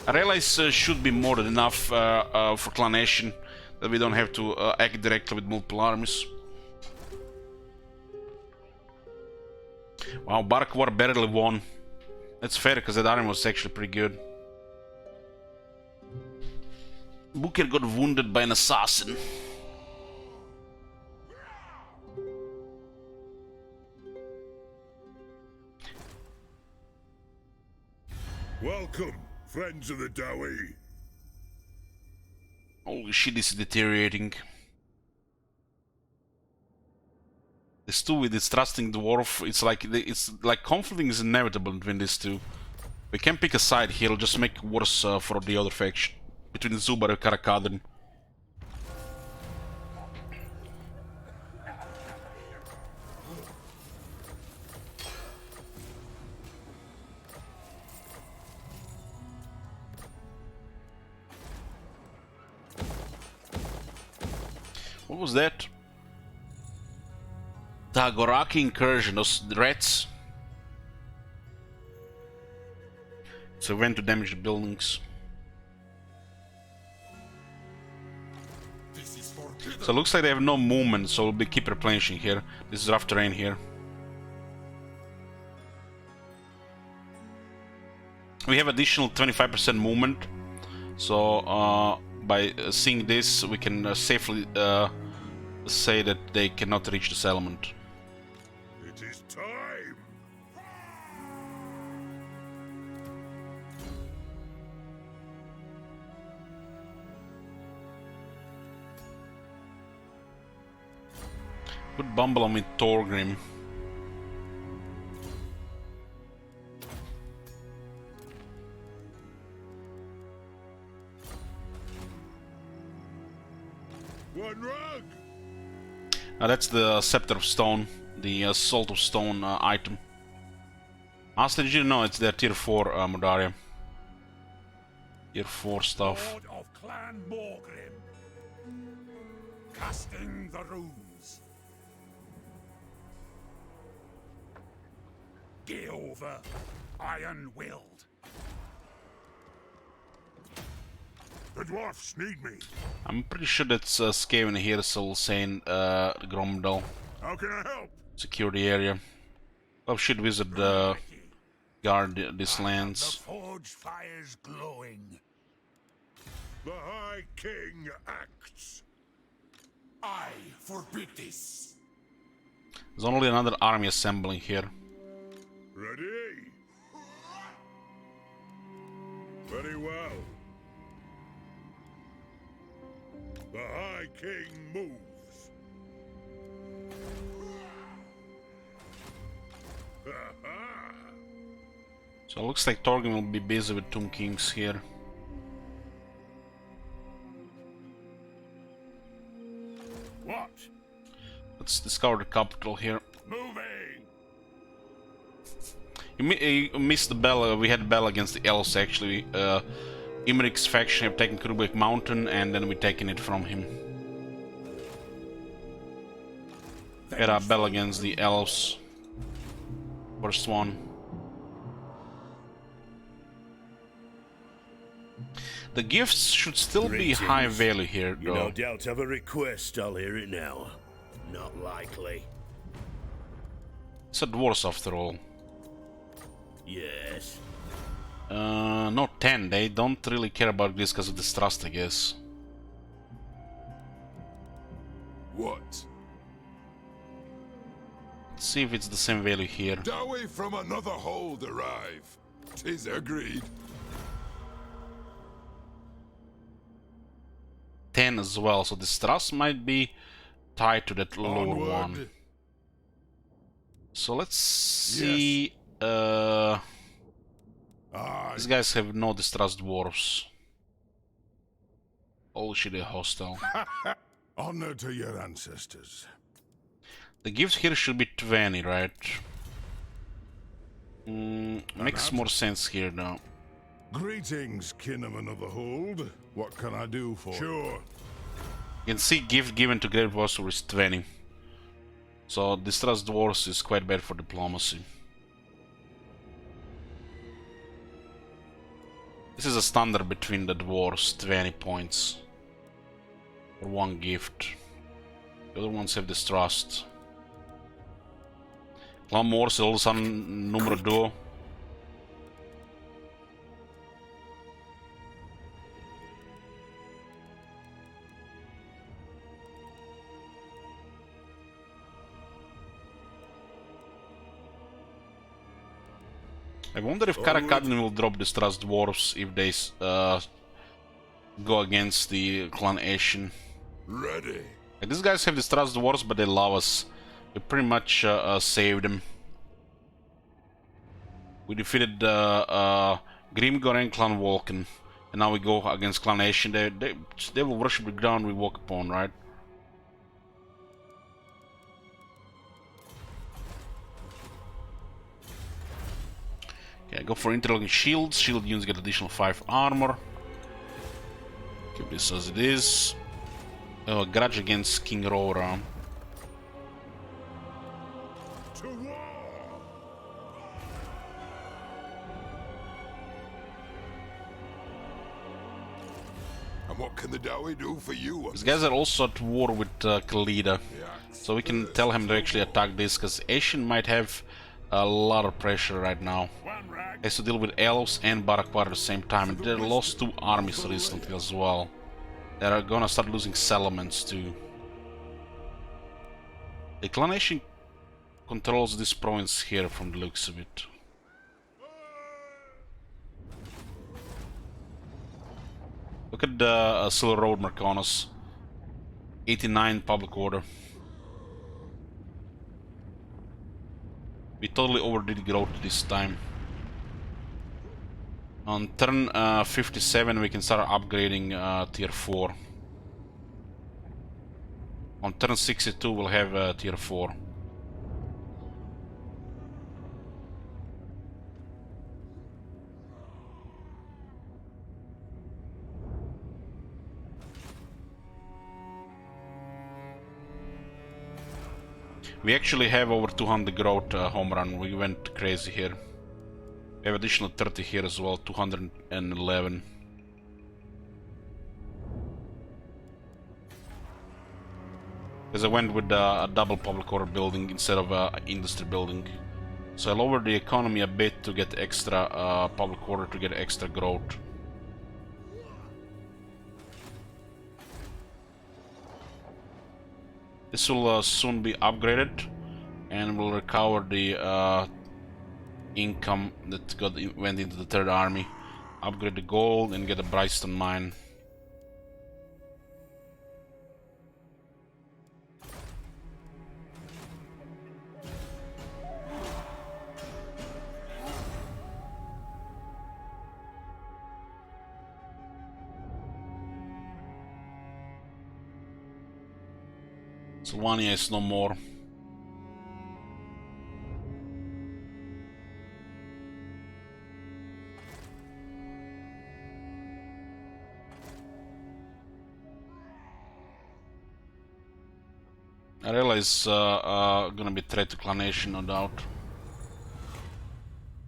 Speaker 1: I realize should be more than enough for clanation, that we don't have to act directly with multiple armies. Wow, Barak War barely won. That's fair, because that army was actually pretty good. Booker got wounded by an assassin.
Speaker 7: Welcome, friends of the Dowie.
Speaker 1: Holy shit, this is deteriorating. This two with distrusting dwarf, it's like conflict is inevitable between these two. We can pick a side here, it'll just make it worse for the other faction. Between Zubar and Karakadrin. What was that? The Goraki incursion, those rats. So we went to damage the buildings. So it looks like they have no movement, so we'll keep replenishing here. This is rough terrain here. We have additional 25% movement, so by seeing this we can safely say that they cannot reach the settlement.
Speaker 7: It is time.
Speaker 1: Put Bumble on with Torgrim.
Speaker 7: One rug.
Speaker 1: Now that's the Scepter of Stone, the Salt of Stone item. Honestly, did you know it's their tier 4 Modaria? Tier 4 stuff.
Speaker 7: Lord of Clan Morgrim. Casting the runes. Gilver, iron-willed. The dwarfs need me.
Speaker 1: I'm pretty sure that's Skaven here, so saying Gromdal.
Speaker 7: How can I help?
Speaker 1: Secure the area. Oh shit, wizard guard these lands.
Speaker 7: The forge fires glowing. The High King acts. I forbid this.
Speaker 1: There's only another army assembling here.
Speaker 7: Ready? Very well. The High King moves.
Speaker 1: So it looks like Torgrim will be busy with Tomb Kings here.
Speaker 6: What?
Speaker 1: Let's discover the capital here.
Speaker 6: Moving!
Speaker 1: You missed the battle. We had a battle against the elves actually. Imeric's faction have taken Krubek Mountain and then we're taking it from him. We had a battle against the elves. First one. The gifts should still be high value here,
Speaker 6: You
Speaker 1: though.
Speaker 6: no doubt have a request, I'll hear it now. Not likely.
Speaker 1: It's a dwarves after all.
Speaker 6: Yes.
Speaker 1: No 10. They don't really care about this because of distrust, I guess.
Speaker 2: What?
Speaker 1: Let's see if it's the same value here.
Speaker 2: Dowie from another hold arrive. 'Tis agreed.
Speaker 1: 10 as well, so distrust might be tied to that lower
Speaker 2: Onward.
Speaker 1: one. So let's see. These guys have no distrust dwarves. Oh shit, they're hostile.
Speaker 7: Honor to your ancestors.
Speaker 1: The gift here should be 20, right? Makes more sense here now.
Speaker 7: Greetings, Kinnaman of the Hold. What can I do for you? Sure.
Speaker 1: You can see gift given to Great Vassal is 20. So distrust dwarves is quite bad for diplomacy. This is a standard between the dwarves, 20 points. For one gift. The other ones have distrust. Clan Wars is all of a sudden numero duo. I wonder if Karak-a-Karak will drop distrust dwarves if they go against the clan Asian.
Speaker 2: Ready.
Speaker 1: Like, these guys have distrust dwarves, but they love us. We pretty much saved them. We defeated Grimgor and Clan Vulcan, and now we go against Clan Asian. They will worship the ground we walk upon, right? Okay, go for interlocking shields. Shield units get additional 5 armor. Keep this as it is. Grudge against King Rora.
Speaker 7: To war!
Speaker 2: And what can the Dowie do for you?
Speaker 1: These guys are also at war with Khalida. So we can tell him to actually attack this, because Asian might have a lot of pressure right now. Has to deal with elves and Barakwar at the same time, and they lost 2 armies recently as well. They're gonna start losing settlements too. The clan Asian controls this province here from the looks of it. Look at the Silver Road Marconis. 89 public order. We totally overdid growth this time. On turn 57 we can start upgrading tier 4. On turn 62 we'll have tier 4. We actually have over 200 growth home run. We went crazy here. We have additional 30 here as well, 211. Because I went with a double public order building instead of a industry building. So I lowered the economy a bit to get extra public order, to get extra growth. This will soon be upgraded, and will recover the income that went into the third army. Upgrade the gold and get a Brightstone mine. Sylvania is no more. Arela is gonna be threat to Clan Nation, no doubt.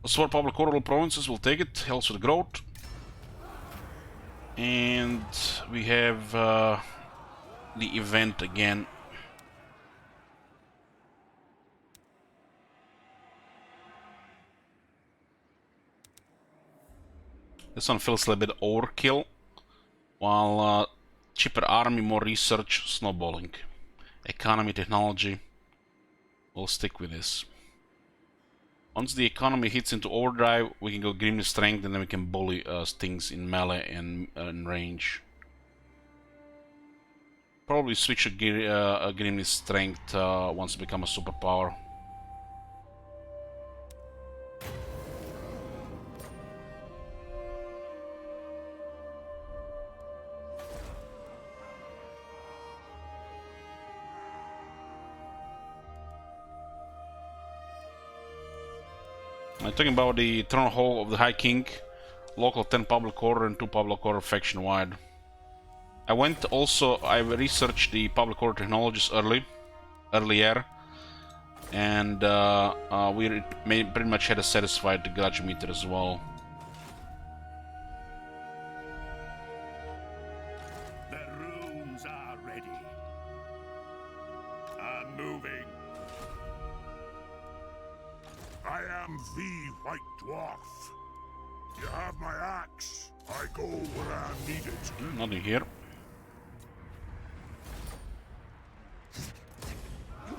Speaker 1: Sword public order provinces will take it, helps with growth. And we have the event again. This one feels a little bit overkill, while cheaper army, more research, snowballing. Economy, technology, we'll stick with this. Once the economy hits into overdrive, we can go Grimly Strength, and then we can bully things in melee and range. Probably switch a Grimly Strength once it becomes a superpower. I'm talking about the Throne Hall of the High King, local 10 public order and 2 public order faction wide. I researched the public order technologies earlier, and we pretty much had a satisfied grudge meter as well.
Speaker 6: The rooms are ready. I'm moving.
Speaker 7: I am the White Dwarf. You have my axe. I go where I'm needed.
Speaker 1: Nothing here.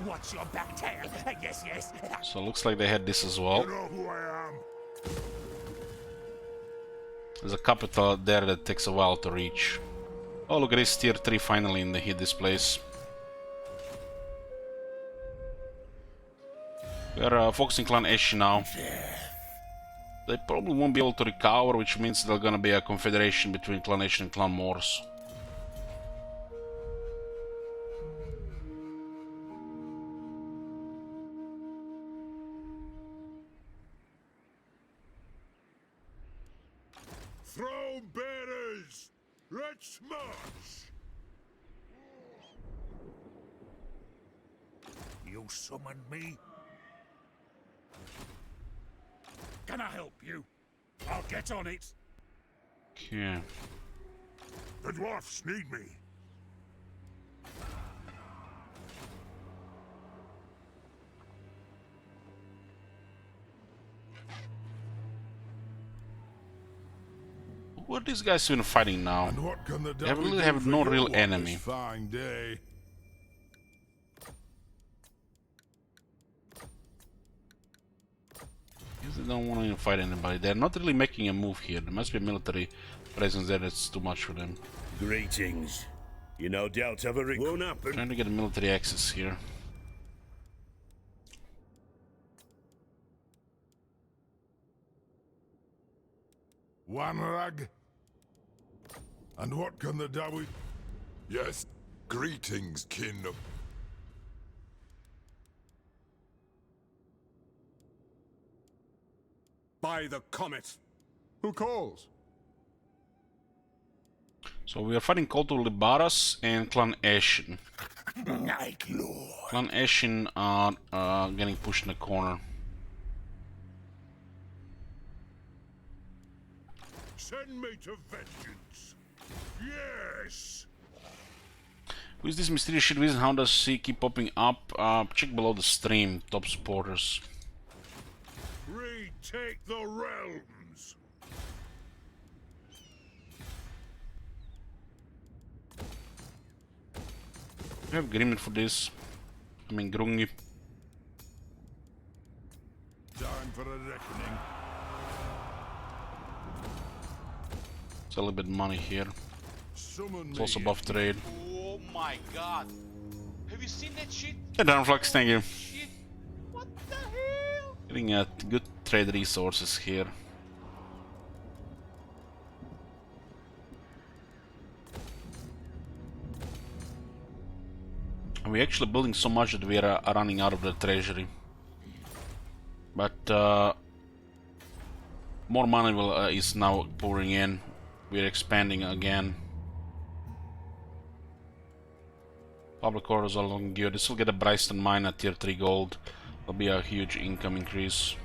Speaker 5: What's your back tail? Yes, yes.
Speaker 1: So it looks like they had this as well.
Speaker 7: You know who I am.
Speaker 1: There's a capital there that takes a while to reach. Oh, look at this tier 3 finally in this place. We're focusing Clan Ash now. They probably won't be able to recover, which means there's gonna be a confederation between Clan Ash and Clan Morse.
Speaker 7: Throne bearers, let's march.
Speaker 5: You summoned me? Can I help you? I'll get on it.
Speaker 1: Okay.
Speaker 7: The dwarfs need me.
Speaker 1: What are these guys even fighting now?
Speaker 7: And what can the
Speaker 1: They
Speaker 7: devil
Speaker 1: really
Speaker 7: do
Speaker 1: have
Speaker 7: for
Speaker 1: no
Speaker 7: you
Speaker 1: real
Speaker 7: on
Speaker 1: enemy.
Speaker 7: this fine day?
Speaker 1: They don't want to fight anybody. They're not really making a move here. There must be a military presence there that's too much for them.
Speaker 6: Greetings. You no doubt have a won't happen.
Speaker 1: Trying to get a military access here.
Speaker 7: One rug. And what can the devil... Yes, greetings, kin of...
Speaker 6: By the comet. Who calls?
Speaker 1: So we are fighting Kultur Libaras and Clan Ashen.
Speaker 7: Night Lord.
Speaker 1: Clan Ashen are getting pushed in the corner.
Speaker 7: Send me to vengeance. Yes.
Speaker 1: Who is this mysterious shit reason? How does he keep popping up? Check below the stream, top supporters.
Speaker 7: Retake the realms.
Speaker 1: We have agreement for this. I mean, Grungi.
Speaker 7: Time for a reckoning.
Speaker 1: It's a little bit of money here.
Speaker 7: Summon
Speaker 1: It's also
Speaker 7: me.
Speaker 1: buff trade.
Speaker 3: Oh my god. Have you seen that shit?
Speaker 1: Yeah, Downflux, thank you.
Speaker 3: Shit. What the hell?
Speaker 1: Getting good trade resources here. And we're actually building so much that we are running out of the treasury. But more money is now pouring in. We're expanding again. Public orders are looking good. This will get a Bryston mine at tier 3 gold. That'll be a huge income increase.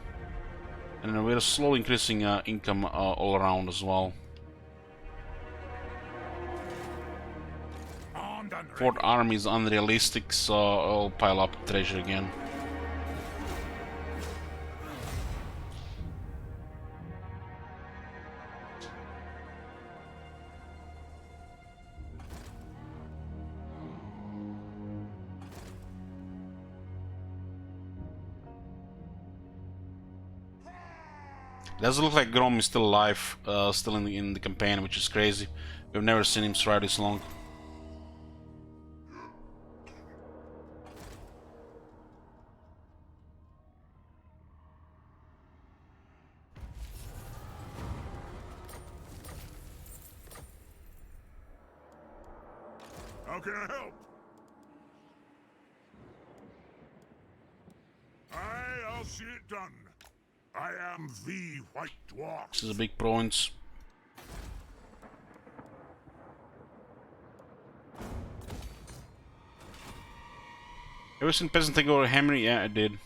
Speaker 1: And then we're slowly increasing income all around as well. Fort Army is unrealistic, so I'll pile up treasure again. It doesn't look like Grom is still alive, still in the campaign, which is crazy. We've never seen him stride this long.
Speaker 7: How can I help? I'll see it done. I am the White Dwarf.
Speaker 1: This is a big province. Ever seen peasant take over Hammer? Yeah, I did.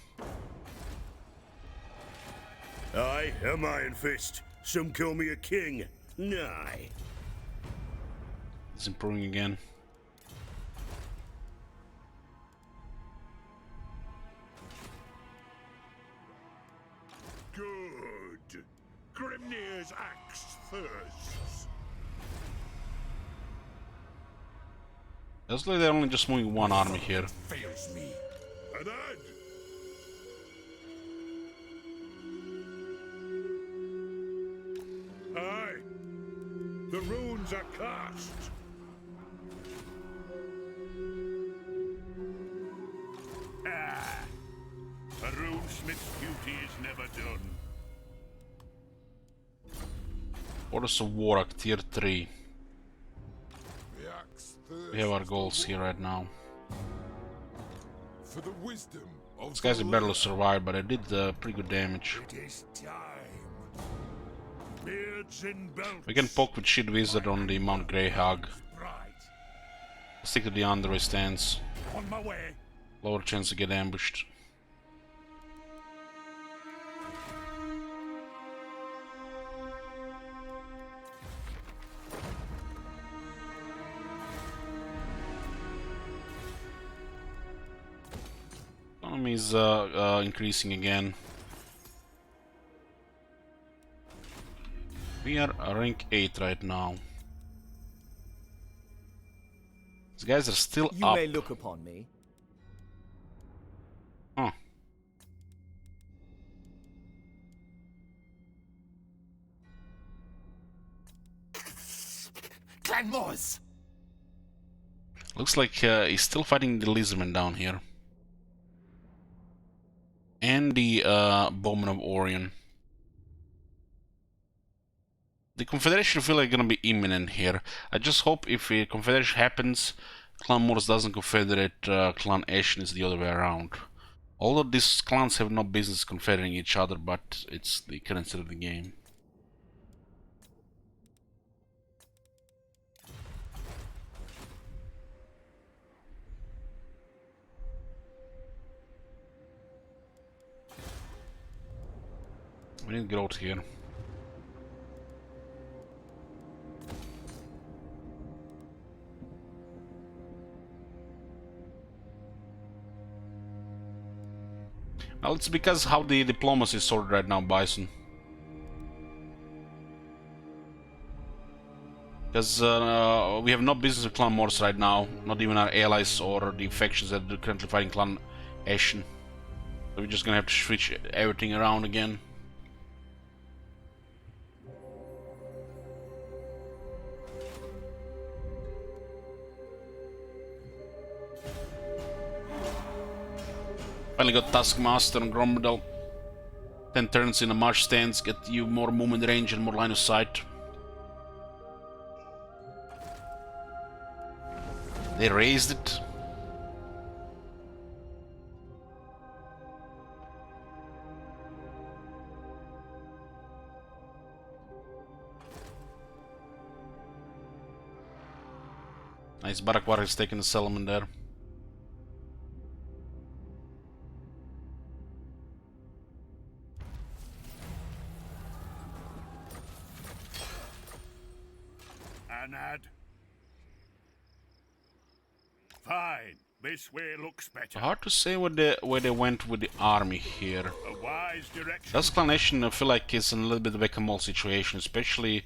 Speaker 6: I am Iron Fist. Some call me a king. Nah.
Speaker 1: It's improving again.
Speaker 7: Good. Grimnir's axe thirsts.
Speaker 1: Looks like they're only just moving one army here.
Speaker 7: Fails me. And then aye. The runes are cast.
Speaker 6: Ah. A runesmith's duty is never done.
Speaker 1: Orders of Warlock tier 3.
Speaker 2: The axe thirsts
Speaker 1: We have our goals here right now.
Speaker 2: for the wisdom of
Speaker 1: This guy's
Speaker 2: the
Speaker 1: a battle to
Speaker 2: land.
Speaker 1: survive, but I did pretty good damage.
Speaker 7: It is time. Beards and belts.
Speaker 1: We can poke with Shield Wizard on the Mount Greyhog.
Speaker 7: Right.
Speaker 1: Stick to the underway stance.
Speaker 7: On my way.
Speaker 1: Lower chance to get ambushed. Economy is increasing again. We are rank 8 right now. These guys are still
Speaker 9: You
Speaker 1: up.
Speaker 9: may look upon me.
Speaker 1: Huh.
Speaker 5: Clanmores!
Speaker 1: Looks like he's still fighting the Lizardmen down here. And the Bowman of Orion. The Confederation feel like gonna be imminent here. I just hope if a Confederation happens, Clan Morse doesn't confederate Clan Ashen, is the other way around. Although these clans have no business confederating each other, but it's the current state of the game. We need growth here. Well, it's because how the diplomacy is sorted right now, Bison. Because we have no business with Clan Morse right now, not even our allies or the factions that are currently fighting Clan Ashen. So we're just gonna have to switch everything around again. Finally got Taskmaster and Gromdal. 10 turns in a march stance, get you more movement range and more line of sight. They raised it. Nice, Barakwar is taking the settlement there.
Speaker 6: Anad. Fine. This way looks better.
Speaker 1: Hard to say where they went with the army here.
Speaker 6: A wise direction.
Speaker 1: This Clan Nation I feel like is in a little bit of a whack-a-mole situation, especially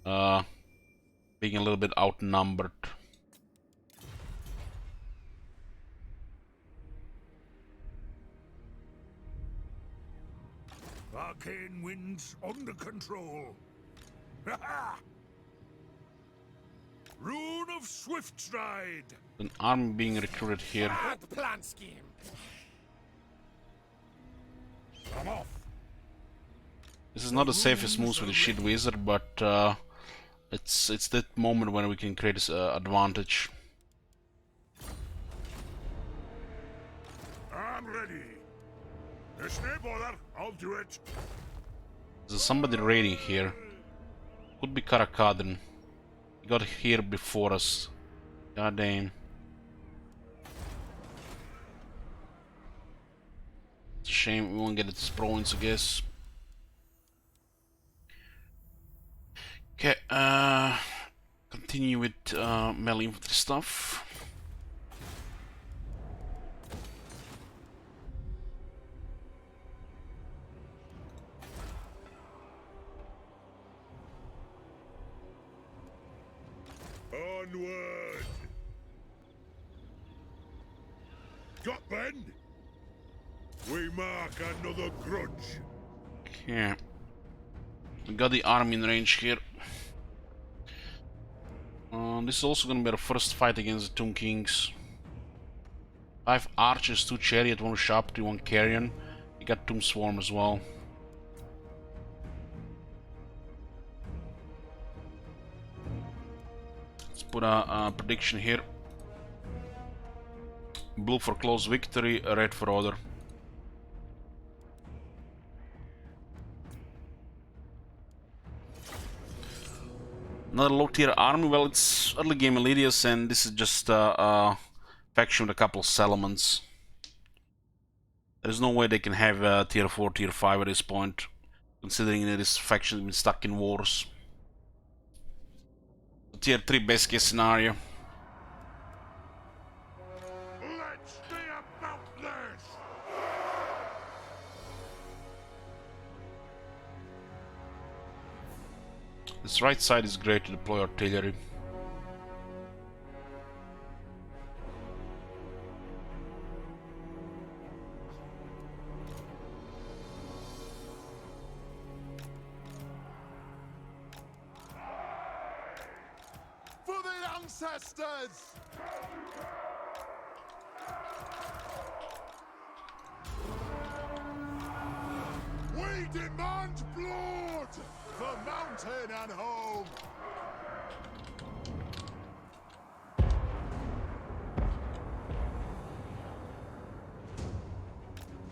Speaker 1: being a little bit outnumbered.
Speaker 7: Arcane winds under control. Ha ha! Rune of Swift Stride.
Speaker 1: An army being recruited here.
Speaker 5: Bad plan scheme.
Speaker 7: I'm off.
Speaker 1: This is not the safest moves with the Shield Wizard, but it's that moment when we can create this advantage.
Speaker 7: I'm ready. It's no bother. I'll do it.
Speaker 1: There's somebody raiding here. Could be Karak-a-Karak. He got here before us. God damn. It's a shame we won't get its province, I guess. Okay, continue with melee infantry stuff.
Speaker 7: Onward! Got Ben? We mark another grudge.
Speaker 1: Okay. We got the army in range here. This is also gonna be our first fight against the Tomb Kings. 5 archers, 2 chariot, 1 sharpshooter, 1 carrion. We got Tomb Swarm as well. Let's put a prediction here. Blue for close victory, red for order. Another low tier army. Well, it's early game Elitius, and this is just a faction with a couple of settlements. There's no way they can have tier 4, tier 5 at this point, considering that this faction has been stuck in wars. Tier 3 best case scenario.
Speaker 7: Let's be about this!
Speaker 1: This right side is great to deploy artillery.
Speaker 7: For the ancestors! We demand blood for mountain and home!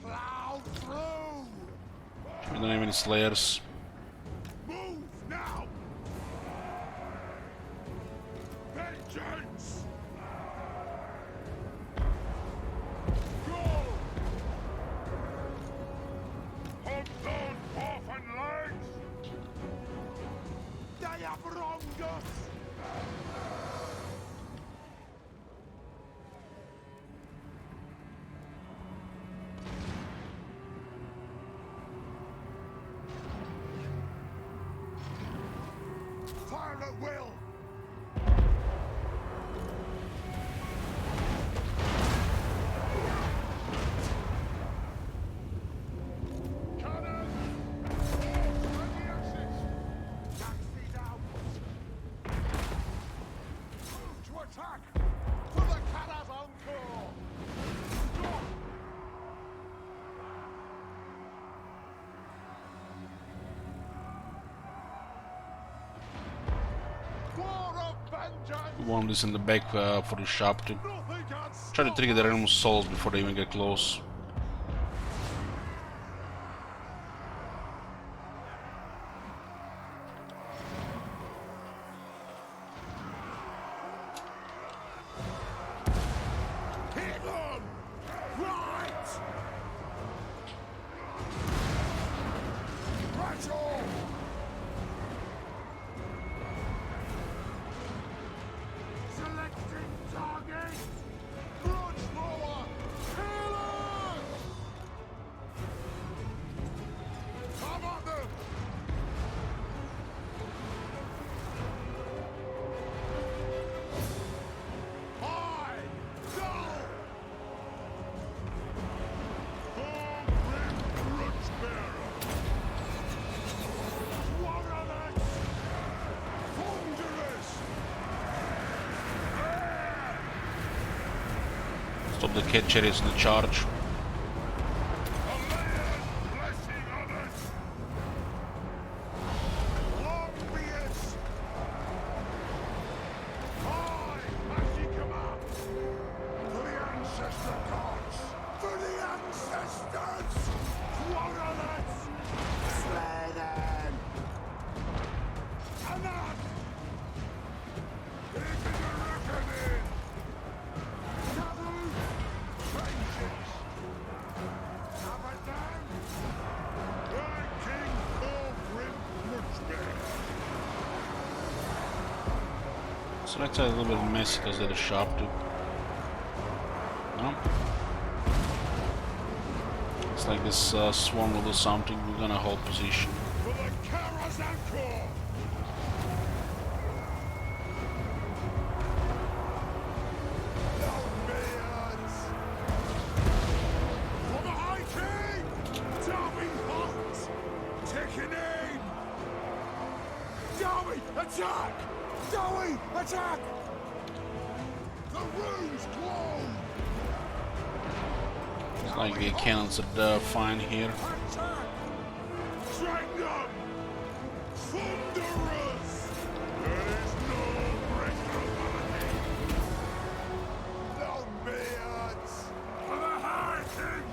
Speaker 7: Plow through!
Speaker 1: We don't have any slayers.
Speaker 7: Move now! Vengeance! Go! Hold on, orphan legs! They have wronged us! Fire at will! Cannon! Ready exit! Taxi down! Move to attack! For the Karaz-a-Karak! Stop! War of vengeance!
Speaker 1: One is in the back for the sharpshooter.
Speaker 7: Nothing can
Speaker 1: Try to
Speaker 7: stop
Speaker 1: trigger their
Speaker 7: us!
Speaker 1: animal souls before they even get close.
Speaker 7: Hit them! Right! Rattle! Selecting target! Grudge thrower! Killer! Come at them! High! Down! Home-rim grudge bearer! Warranet! Thunderous!
Speaker 1: Stop the cat chariots in the charge.
Speaker 7: Blessing others! Long be it! High, mighty command! For the ancestor gods! For the ancestors!
Speaker 1: So that's a little bit messy because they're sharp too. No? It's like this swarm will do something. We're gonna hold position.
Speaker 7: For the Karaz-a-Karak! For the High King! Darby hot! Taking aim! Darby, attack! Darby, attack! The runes glow!
Speaker 1: It's like the cannons are fine here.
Speaker 7: Attack! Strike them! Thunderous! There is no breaker money! No beards! For the High King!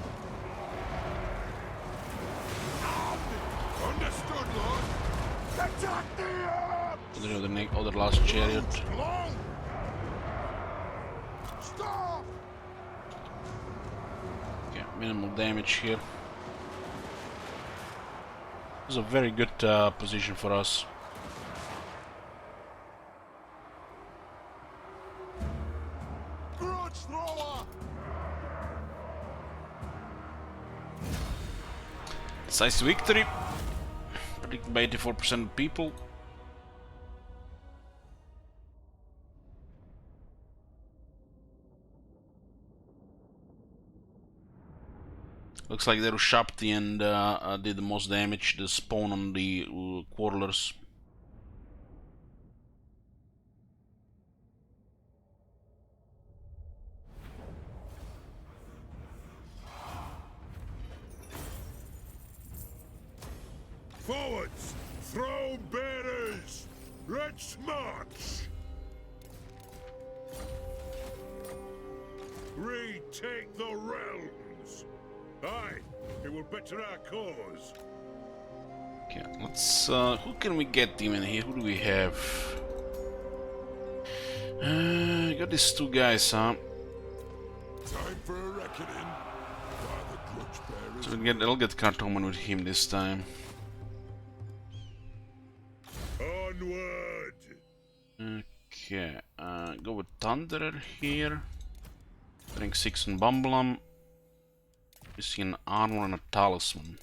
Speaker 7: Understood, Lord! Attack the earth!
Speaker 1: There the other last chariot.
Speaker 7: Long! Stop!
Speaker 1: Okay, minimal damage here. This is a very good position for us.
Speaker 7: Grudge thrower!
Speaker 1: Decisive victory. Predicted by 84% of people. Looks like they rushed up the end did the most damage. The spawn on the quarterlers.
Speaker 7: Forwards! Throw bearers! Let's march! Retake the realms! Aye, it will better our cause.
Speaker 1: Okay, let's who can we get even here? Who do we have? Got these two guys, huh?
Speaker 7: Time for a reckoning. By the grudge bearers.
Speaker 1: So I'll get Cartoman with him this time.
Speaker 7: Onward!
Speaker 1: Okay, go with Thunderer here. Rank 6 on Bumbleum. You see an armor and a talisman.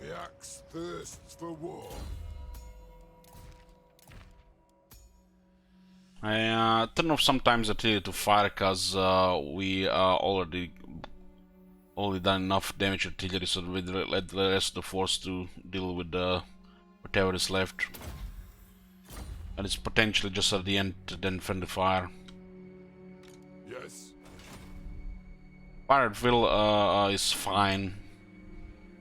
Speaker 7: The axe thirsts for war.
Speaker 1: I turn off sometimes artillery to fire because we already done enough damage to artillery, so we let the rest of the force to deal with whatever is left. And it's potentially just at the end then friendly fire.
Speaker 7: Yes.
Speaker 1: Fire at will is fine,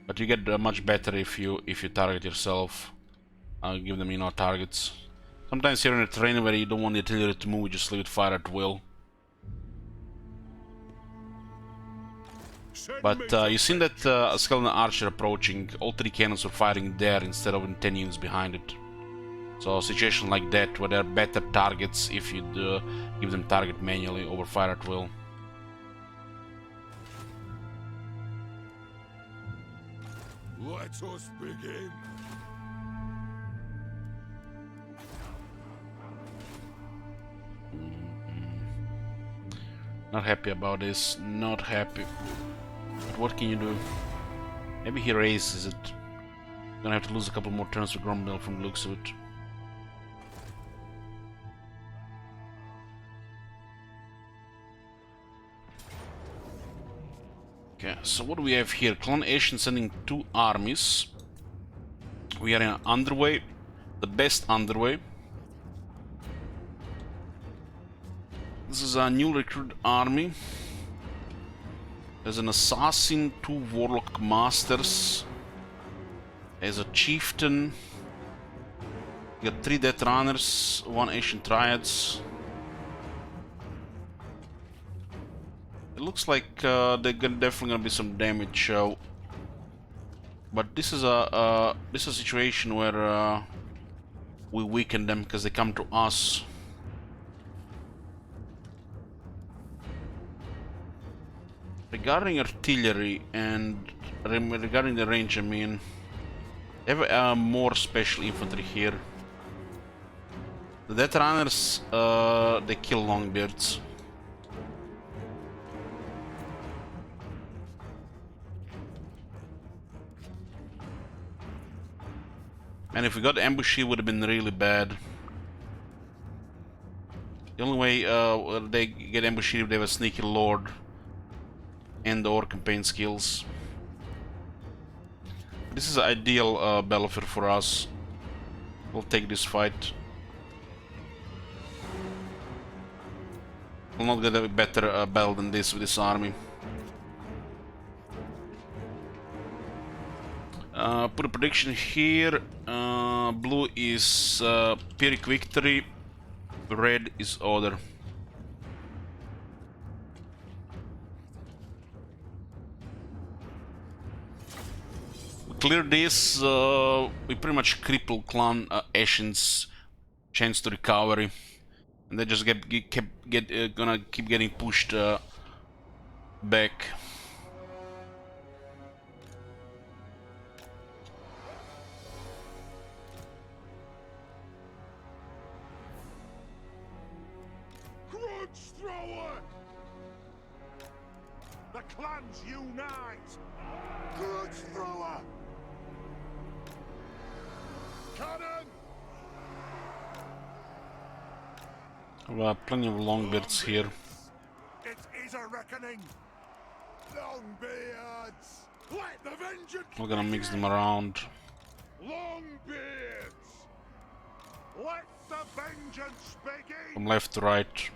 Speaker 1: but you get much better if you target yourself. Give them targets. Sometimes here in a terrain where you don't want the artillery to move, you just leave it fire at will. But you seen that skeleton archer approaching, all three cannons were firing there instead of in 10 units behind it. So a situation like that where there are better targets if you give them target manually over fire at will.
Speaker 7: Let us begin.
Speaker 1: Not happy about this, not happy. But what can you do? Maybe he raises it. Gonna have to lose a couple more turns to Grumble from the looks of it. Okay, so what do we have here? Clone Asian sending 2 armies. We are in underway, the best underway. This is a new recruit army. There's an assassin, 2 warlock masters. There's a chieftain. You got 3 death runners, 1 ancient triads. It looks like they're definitely gonna be some damage. But this is a situation where we weaken them because they come to us. Regarding artillery and regarding the range, I mean, they have more special infantry here. The Death Runners, they kill Longbeards. And if we got ambush, it would have been really bad. The only way they get ambushed if they have a sneaky lord and or campaign skills. This is an ideal battlefield for us. We'll take this fight. We'll not get a better battle than this with this army. Put a prediction here. Blue is Pyrrhic victory. Red is order. We clear this. We pretty much cripple Clan Ashen's chance to recovery, and they just gonna keep getting pushed back.
Speaker 7: Thrower! The clans unite! Grudge thrower! Cannon!
Speaker 1: Well, plenty of Longbeards here.
Speaker 7: It is a reckoning! Longbeards! Let the vengeance
Speaker 1: We're gonna mix them around.
Speaker 7: Longbeards! Let the vengeance begin!
Speaker 1: From left to right.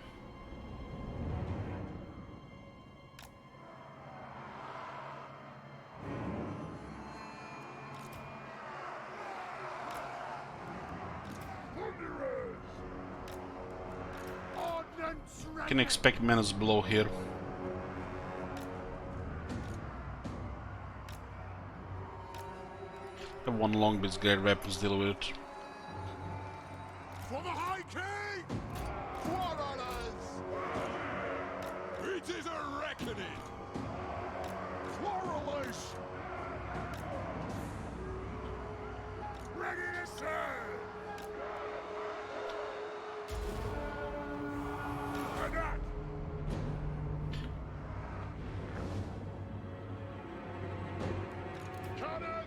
Speaker 1: Can expect menace blow here. Have one Longbeard's great weapons, deal with it.
Speaker 7: For the High King! Quarrelers! It is a reckoning! Quarrelers! Ready to serve! Attack! Cannon!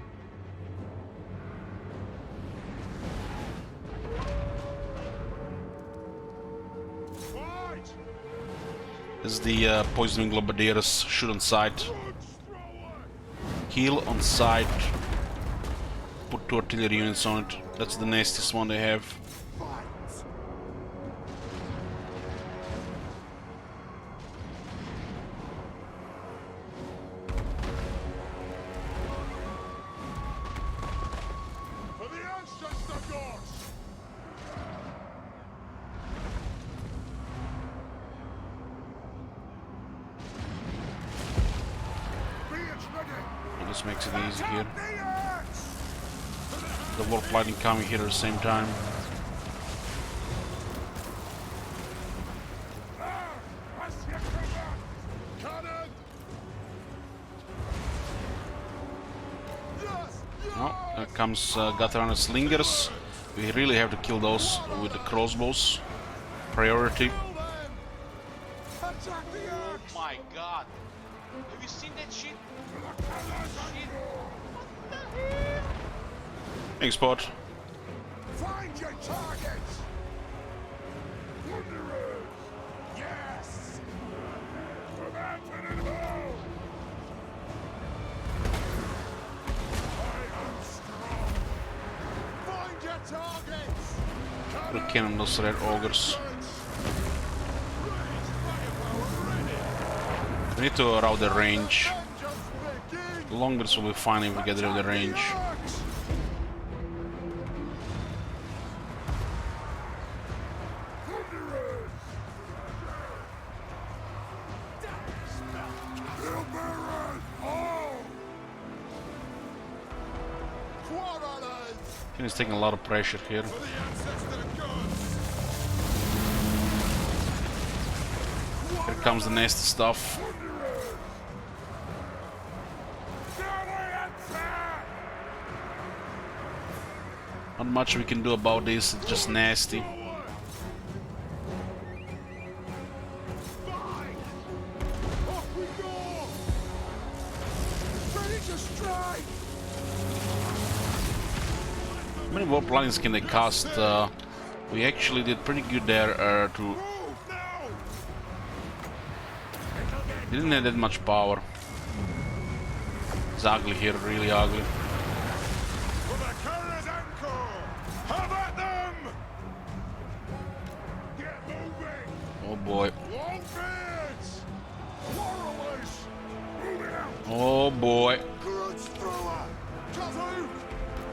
Speaker 1: As the poisoning Globadiers shoot on sight. Heal on sight. Put 2 artillery units on it. That's the nastiest one they have.
Speaker 7: For the ancestor gods! Be it ready!
Speaker 1: This makes it easy here. The Warp Lightning coming here at the same time.
Speaker 7: Cannon!
Speaker 1: Oh, there comes Gatarana Slingers. We really have to kill those with the crossbows. Priority.
Speaker 7: Attack the
Speaker 3: Oh
Speaker 7: axe!
Speaker 3: my god! Have you seen that shit? Shit!
Speaker 1: Thanks, spot.
Speaker 7: Find your targets! Wanderers! Yes! For that and all! I am strong! Find your targets!
Speaker 1: Put a cannon on those red ogres. We need to route the range. The Longbeards will be fine if we get rid of the range.
Speaker 7: Quarrelers!
Speaker 1: He's taking a lot of pressure here. Here comes the nasty stuff. Not much we can do about this, it's just nasty. How many warp lines can they cast? We actually did pretty good there to... Didn't have that much power. It's ugly here, really ugly.
Speaker 7: For the Karaz-a-Karak! Have at them! Get moving!
Speaker 1: Oh boy.
Speaker 7: Long beards! Quarrelers! Moving out!
Speaker 1: Oh boy.
Speaker 7: Grudge thrower! Kazook!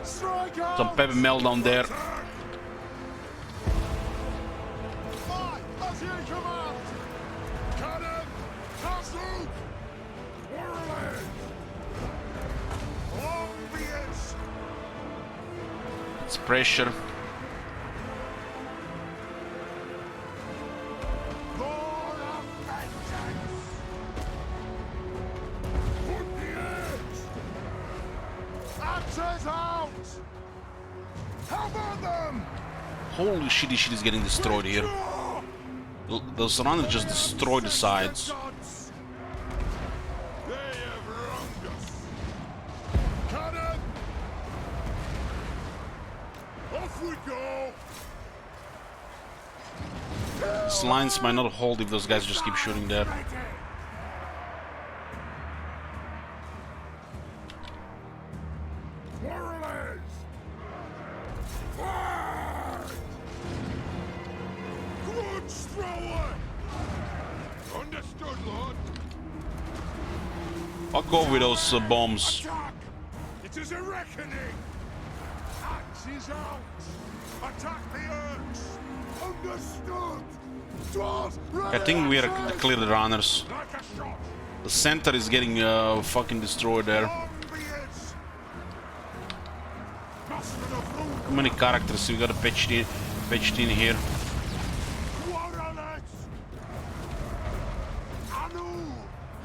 Speaker 7: Strike out!
Speaker 1: Some pepper meltdown there.
Speaker 7: Fight as you command! Cannon! Kazook! Quarrelers! Long beards!
Speaker 1: It's pressure.
Speaker 7: Lord of vengeance! Put the edge! Axes out! How about them?
Speaker 1: Holy shit, this shit is getting destroyed here. Those runners just destroyed the sides.
Speaker 7: They have wronged us. Cannon! Off we go!
Speaker 1: These lines might not hold if those guys just keep shooting there.
Speaker 7: Warriors! Fight! Grudge thrower! Understood, Lord.
Speaker 1: I'll go with those bombs.
Speaker 7: Attack! It is a reckoning! Axe is out! Attack the Urks! Understood! Dwarves,
Speaker 1: I think we are clear the runners.
Speaker 7: like a shot!
Speaker 1: The center is getting fucking destroyed there.
Speaker 7: Longbeards! Master of
Speaker 1: How many characters we got patched in here?
Speaker 7: Warriors! Anu!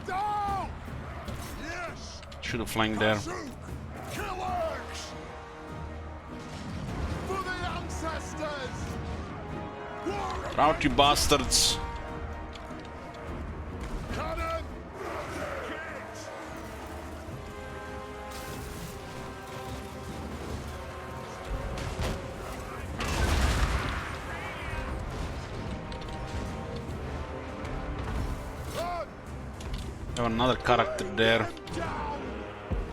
Speaker 7: Down! Yes!
Speaker 1: Should have flanked there.
Speaker 7: Zook! Killers! For the ancestors! Warriors!
Speaker 1: Out you bastards!
Speaker 7: Cannon! Hit! Run!
Speaker 1: Have another character there.
Speaker 7: Down!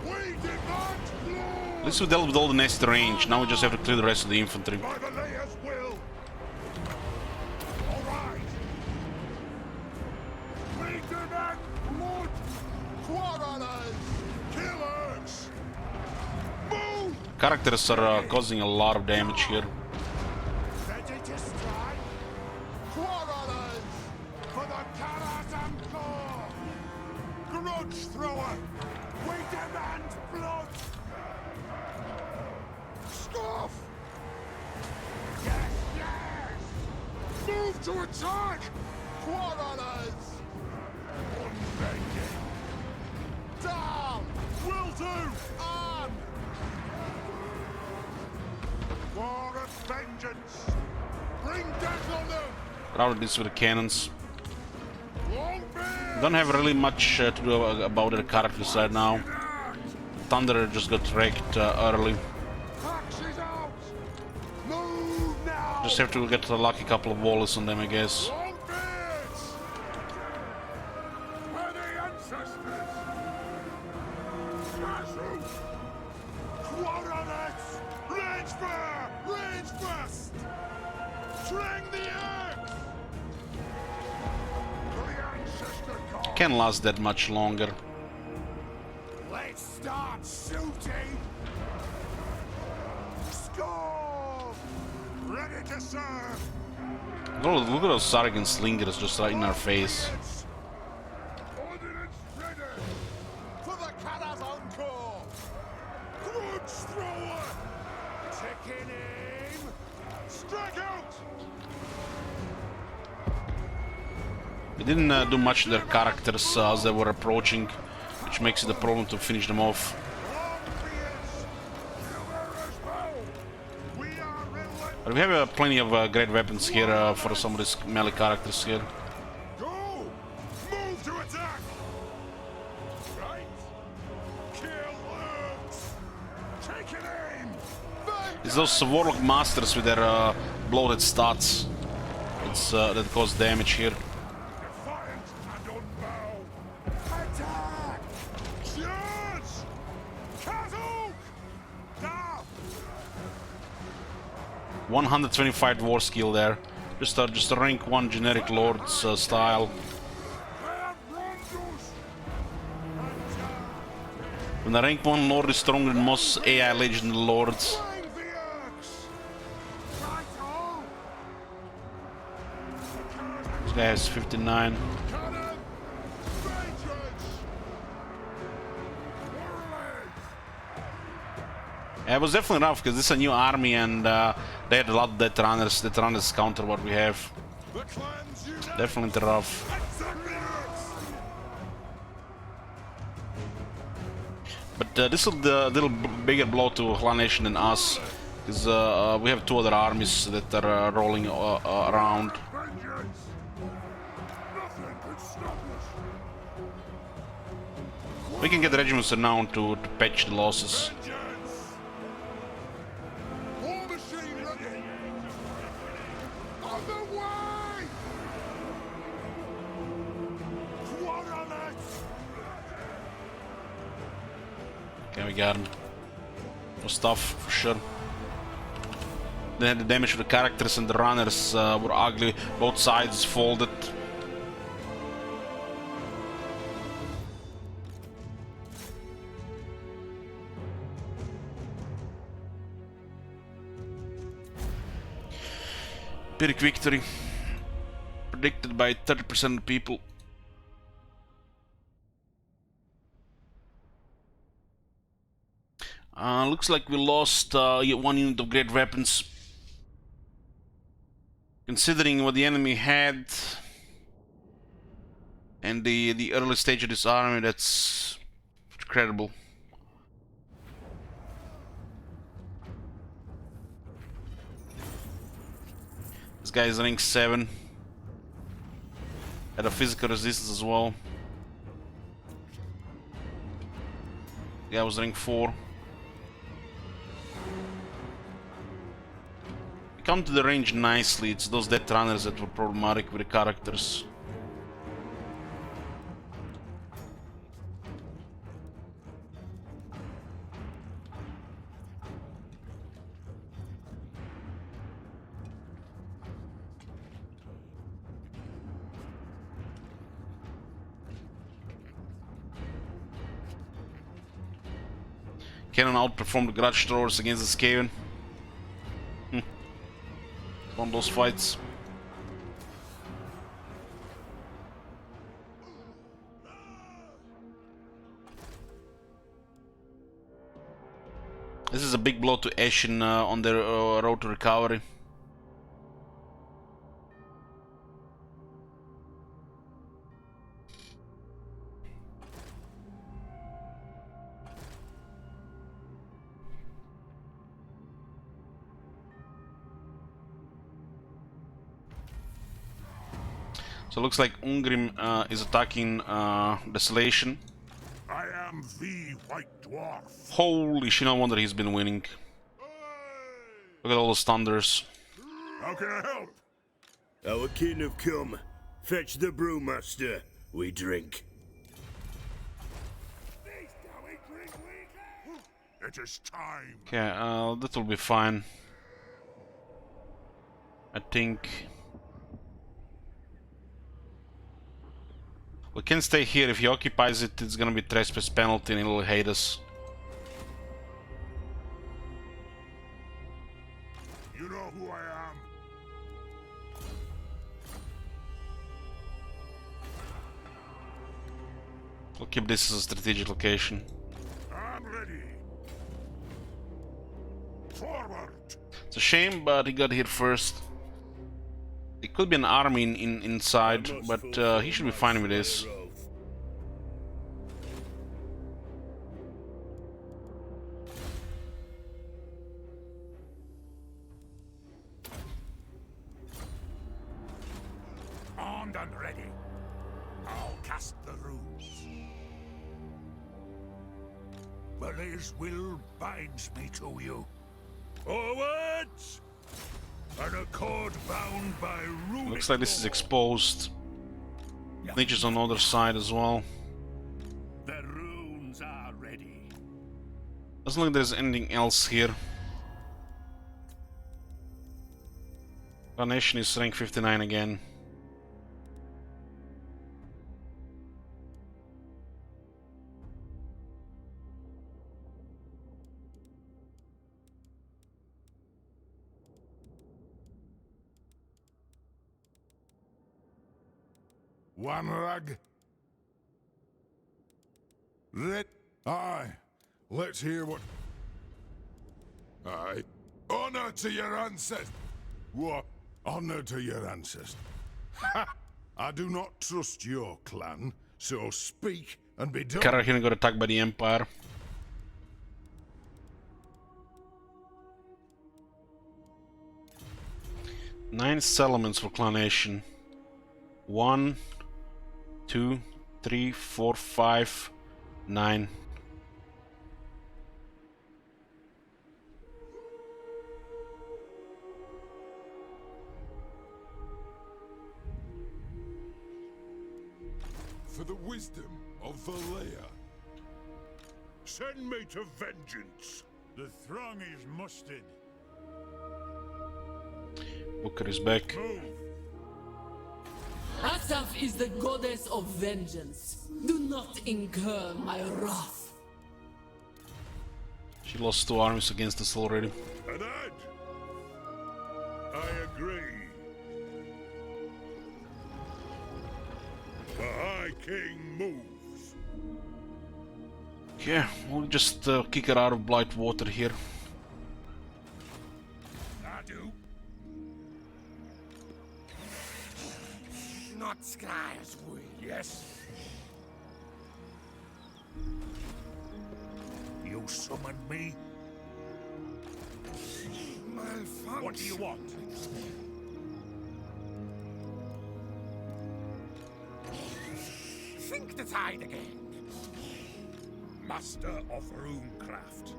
Speaker 7: We demand blood!
Speaker 1: At least we dealt with all the nasty range. Now we just have to clear the rest of the infantry.
Speaker 7: By the layer's will! Alright! We demand blood! Quarrelers! Killers! Move!
Speaker 1: Characters are causing a lot of damage here.
Speaker 7: Ready to strike? Quarrelers! For the Karaz-a-Karak! Grudge thrower! We demand blood! Scoff! Yes, yes! Move to attack! Quarrelers! Unbending! Down! Will do! On! War of vengeance! Bring death on them!
Speaker 1: Routed this with the cannons.
Speaker 7: Long beard!
Speaker 1: Don't have really much to do about the characters right now. Thunder just got wrecked early.
Speaker 7: Axe is out! Move now!
Speaker 1: Just have to get a lucky couple of walls on them, I guess.
Speaker 7: Long beards! Where the ancestors! Kazook! Quarrelers! Rage fire! Rage burst! Sling the axe! For the ancestor god!
Speaker 1: Can't last that much longer.
Speaker 7: Let's start shooting! Score! Ready to serve!
Speaker 1: Look at those Sargon slingers just right in our face.
Speaker 7: Ordnance ready! For the Karaz-a-Karak! Grudge thrower! Take
Speaker 1: They didn't do much to their characters as they were approaching, which makes it a problem to finish them off. But we have plenty of great weapons here for some of these melee characters here.
Speaker 7: Go! Move to attack! Right? Kill looks! Take an aim!
Speaker 1: It's those Warlock Masters with their bloated stats. It's that cause damage here.
Speaker 7: Defiant and unbound! Attack! Charge! Karaz-a-Karak! Down!
Speaker 1: 125 war skill there. Just a rank 1 generic lord's style. When a rank 1 lord is stronger than most AI legendary lords. This guy has 59. Yeah, it was definitely rough because this is a new army and they had a lot of death runners. Death runners counter what we have. Definitely rough. But this is the little bigger blow to Clan Nation than us, because we have 2 other armies that are rolling around. We can get the regiments renowned to patch the losses. Okay, we got him. No stuff, for sure. They had the damage to the characters and the runners were ugly. Both sides folded. Pyrrhic victory. Predicted by 30% of people. Looks like we lost 1 unit of great weapons. Considering what the enemy had and the early stage of this army, that's incredible. This guy is rank 7. Had a physical resistance as well. The guy was rank 4. Come to the range nicely. It's those death runners that were problematic with the characters. Cannon outperformed the Grudge Throwers against the Skaven. One of those fights. This is a big blow to Ashen on their road to recovery. So it looks like Ungrim is attacking Desolation.
Speaker 7: I am the White Dwarf.
Speaker 1: Holy shit, no wonder he's been winning. Look at all those thunders.
Speaker 7: How can I help?
Speaker 11: Our kin have come. Fetch the brewmaster. We drink.
Speaker 7: It is time.
Speaker 1: Okay, that will be fine. I think we can stay here. If he occupies it, it's gonna be trespass penalty and he'll hate us.
Speaker 7: You know who I am.
Speaker 1: We'll keep this as a strategic location.
Speaker 7: I'm ready. Forward.
Speaker 1: It's a shame, but he got here first. It could be an army inside, but he should be fine with this.
Speaker 7: Armed and ready. I'll cast the runes. Beli's will binds me to you. Forwards! An accord bound by rune.
Speaker 1: Looks like this is exposed. Leeches on the other side as well.
Speaker 6: The runes are ready.
Speaker 1: Doesn't look like there's anything else here. Carnation is rank 59 again.
Speaker 7: One rug. Aye. Let's hear what. Aye. Honor to your ancestors. What? Honor to your ancestors. Ha! I do not trust your clan, so speak and be done.
Speaker 1: Karak here got attacked by the Empire. Nine settlements for Clanation. 1, 2, 3, 4, 5, 9.
Speaker 7: For the wisdom of Valea. Send me to vengeance. The throng is mustered.
Speaker 1: Booker is back.
Speaker 7: Move.
Speaker 4: Asaf is the goddess of vengeance. Do not incur my wrath.
Speaker 1: She lost 2 armies against us already.
Speaker 7: And that, I agree. The High King moves.
Speaker 1: Yeah, we'll just kick her out of Blightwater here.
Speaker 7: I do.
Speaker 5: Not Sky's will.
Speaker 7: Yes. You summoned me?
Speaker 5: Malfunction.
Speaker 7: What do you want?
Speaker 5: Think the tide again.
Speaker 7: Master of Runecraft.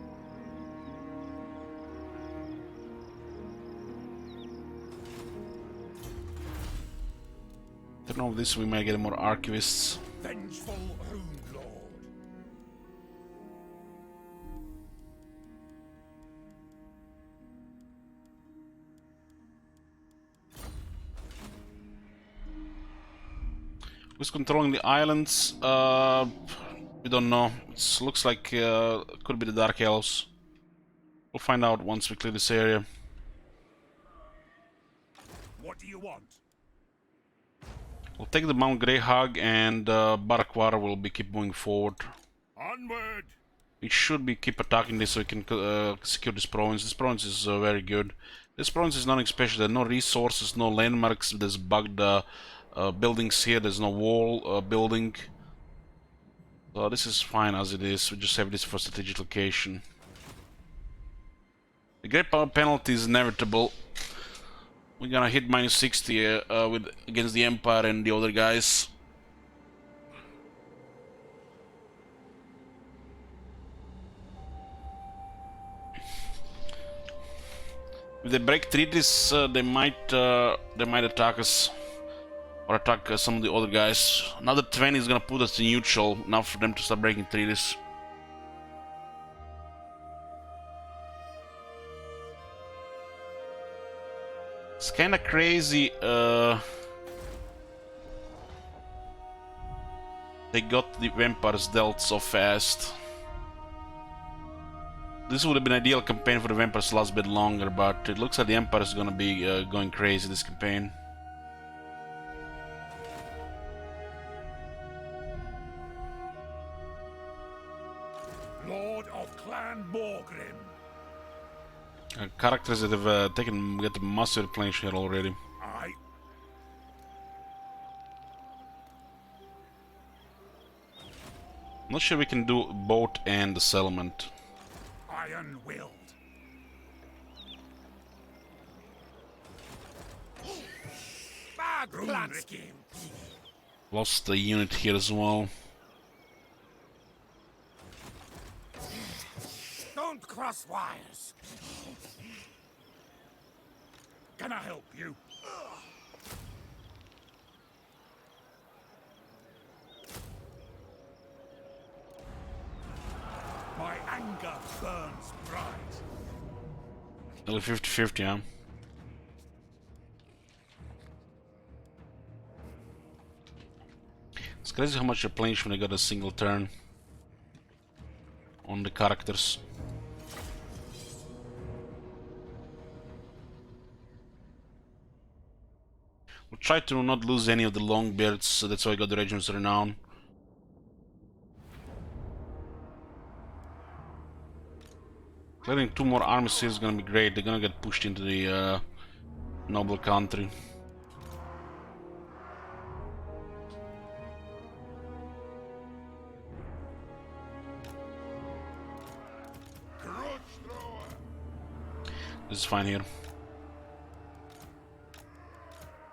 Speaker 1: Don't know if this we might get more archivists.
Speaker 7: Vengeful Rune Lord.
Speaker 1: Who's controlling the islands? We don't know. It looks like could be the Dark Elves. We'll find out once we clear this area.
Speaker 7: What do you want?
Speaker 1: We'll take the Mount Greyhog and Barakwara will be keep moving forward.
Speaker 7: Onward!
Speaker 1: We should be keep attacking this so we can secure this province. This province is very good. This province is nothing special. There are no resources, no landmarks. There's bugged buildings here. There's no wall building. So this is fine as it is. We just have this for strategic location. The great power penalty is inevitable. We're gonna hit minus 60 against the Empire and the other guys. If they break treaties, they might attack us or attack some of the other guys. Another 20 is gonna put us in neutral. Now for them to start breaking treaties. It's kinda crazy, they got the vampires dealt so fast. This would have been an ideal campaign for the vampires to last a bit longer, but it looks like the Empire is gonna be going crazy this campaign.
Speaker 7: Lord of Clan Morgrim.
Speaker 1: Characters that have get a massive replenishment here already.
Speaker 7: Aye.
Speaker 1: I'm not sure we can do boat and the settlement.
Speaker 6: Iron-willed.
Speaker 1: Lost the unit here as well.
Speaker 6: Don't cross wires. Can I help you? My anger burns bright.
Speaker 1: Only 50-50, huh? It's crazy how much you replenish when you got a single turn on the characters. We'll try to not lose any of the long beards, so that's why I got the Regiment's Renown. Clearing 2 more armies here is gonna be great. They're gonna get pushed into the noble country. This is fine here.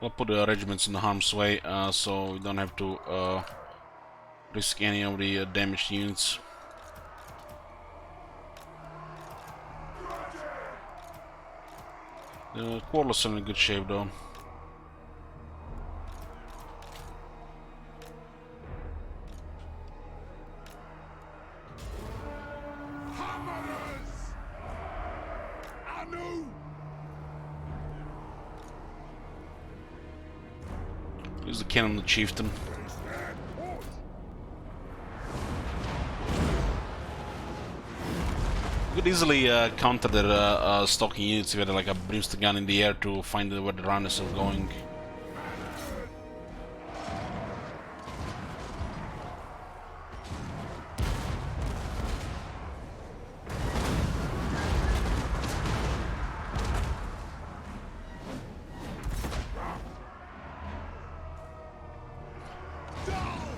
Speaker 1: We'll put the regiments in the harm's way, so we don't have to risk any of the damaged units. The Quarrel's are in good shape though. Use the cannon, the chieftain. You could easily counter their stalking units if you had like a brimstone gun in the air to find where the runners are going.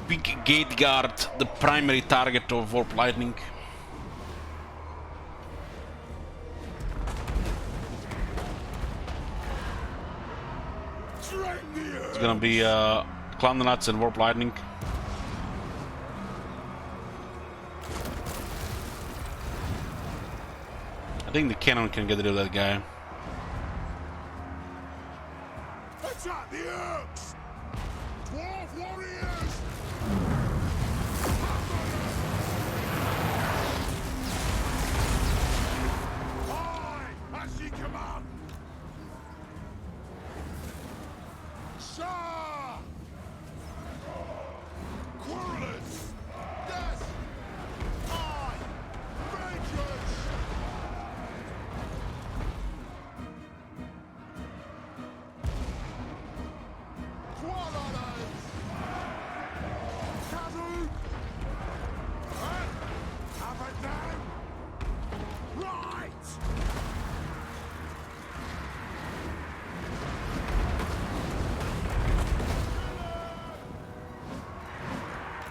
Speaker 1: Big gate guard, the primary target of Warp Lightning. It's gonna be Clownnuts and Warp Lightning. I think the cannon can get rid of that guy.
Speaker 2: Attack the Orcs! 12 warriors! Aye, as ye command! Sir! Quarrelers! Yes! Aye! Vengeance! Quarrelers! Kazu! Have it down! Right!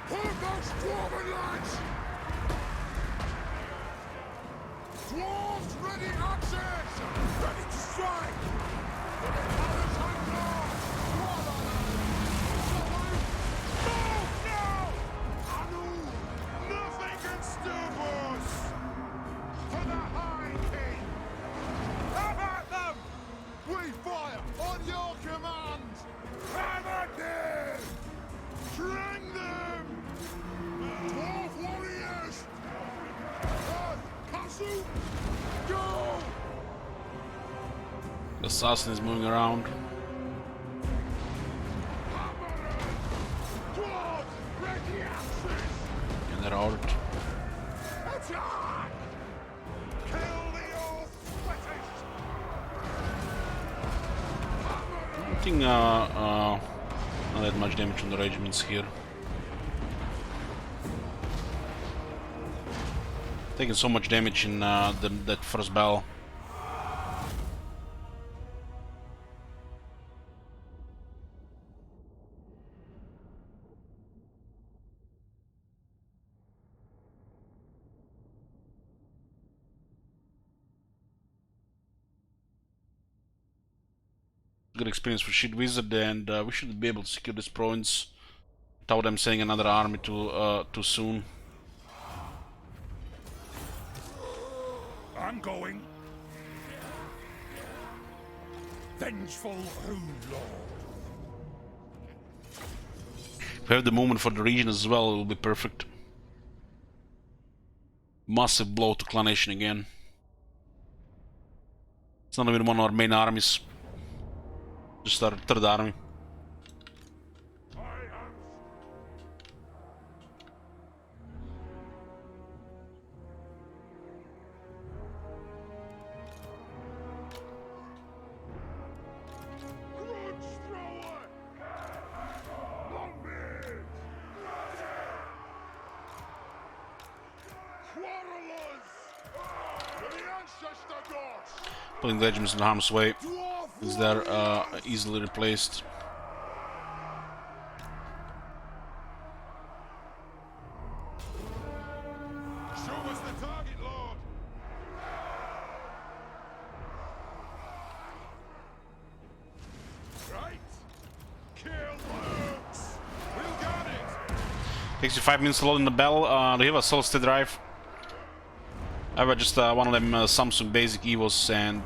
Speaker 2: Foremost dwarven lads! Dwarves ready axes! Ready to strike! Colours hang low! Move now! Anu! Nothing can stop us! For the High King! Have at them! We fire on your command! Have at them! String them! 12 warriors! Kazu! Go!
Speaker 1: The assassin is moving around.
Speaker 2: Dwarves, ready axes!
Speaker 1: And they're out.
Speaker 2: Attack! Kill the old sweaters!
Speaker 1: I think not that much damage on the regiments here. Taking so much damage in that first battle. Good experience for Shit Wizard, and we should be able to secure this province without them sending another army too soon.
Speaker 6: I'm going. Vengeful Rune Lord.
Speaker 1: If we have the movement for the region as well, it will be perfect. Massive blow to Clanation again. It's not even one of our main armies. Just our third army. Putting legends in harm's way, because they're easily replaced.
Speaker 2: Show us the target, Lord. Right. Kill works. We'll got it.
Speaker 1: Takes you 5 minutes to load in the bell. Do you have a solid state drive? I have just one of them Samsung basic Evos, and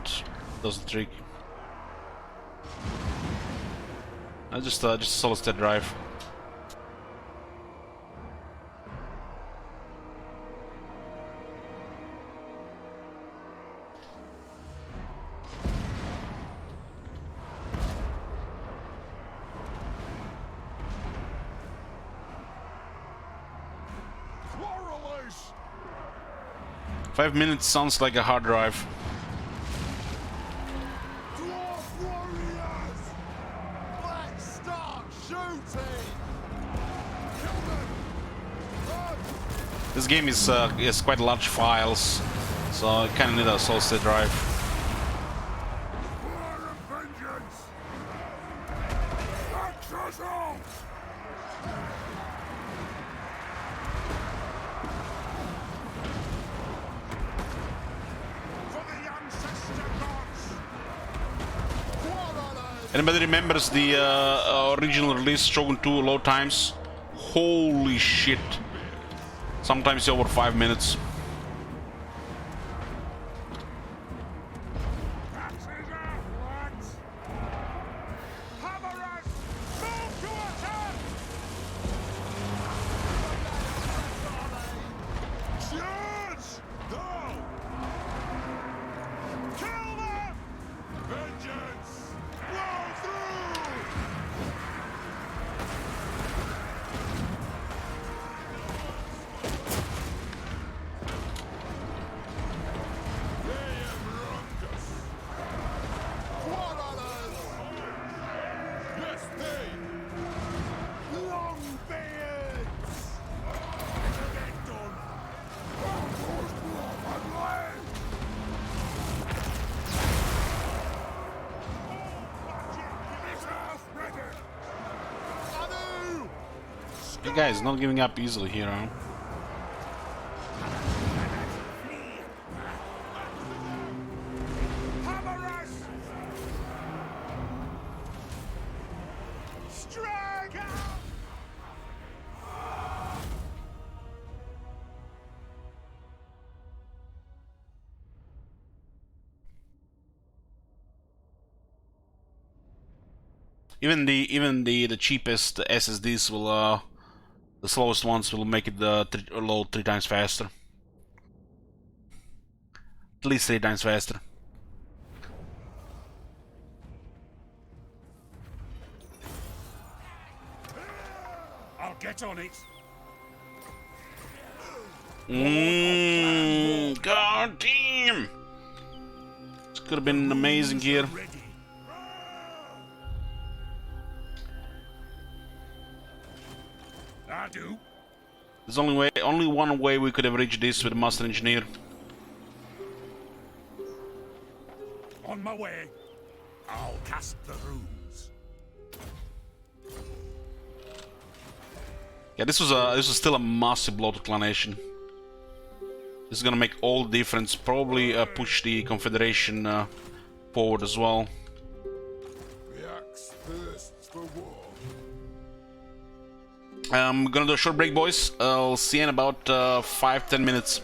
Speaker 1: does the trick. Just a solid state drive.
Speaker 2: Quarrelers.
Speaker 1: 5 minutes sounds like a hard drive.
Speaker 2: Dwarf warriors. Let's start shooting. Kill them. Run.
Speaker 1: This game is quite large files, so I kind of need a solid state drive.
Speaker 2: War of vengeance. Access out. For the ancestor gods. Quarrelers.
Speaker 1: Anybody remembers the original release, Shogun 2 load times? Holy shit! Sometimes over 5 minutes.
Speaker 2: Axes out, lads. Hammerers. Move to attack. Charge! Go! Kill them! Vengeance! Blow through! They have wronged us. Quarrelers! Yes, they! Longbeards! Get done!
Speaker 1: You guys not giving up easily here, huh? Even the cheapest SSDs will the slowest ones will make it load 3 times faster. At least 3 times faster.
Speaker 6: I'll get on it.
Speaker 1: God damn! This could have been amazing here.
Speaker 6: I do.
Speaker 1: There's only one way we could have reached this with a Master Engineer.
Speaker 6: On my way. I'll cast the runes.
Speaker 1: Yeah, this was still a massive blow to Clanation. This is gonna make all the difference. Probably push the Confederation forward as well.
Speaker 2: We for war.
Speaker 1: I'm gonna do a short break, boys. I'll see you in about 5-10 minutes.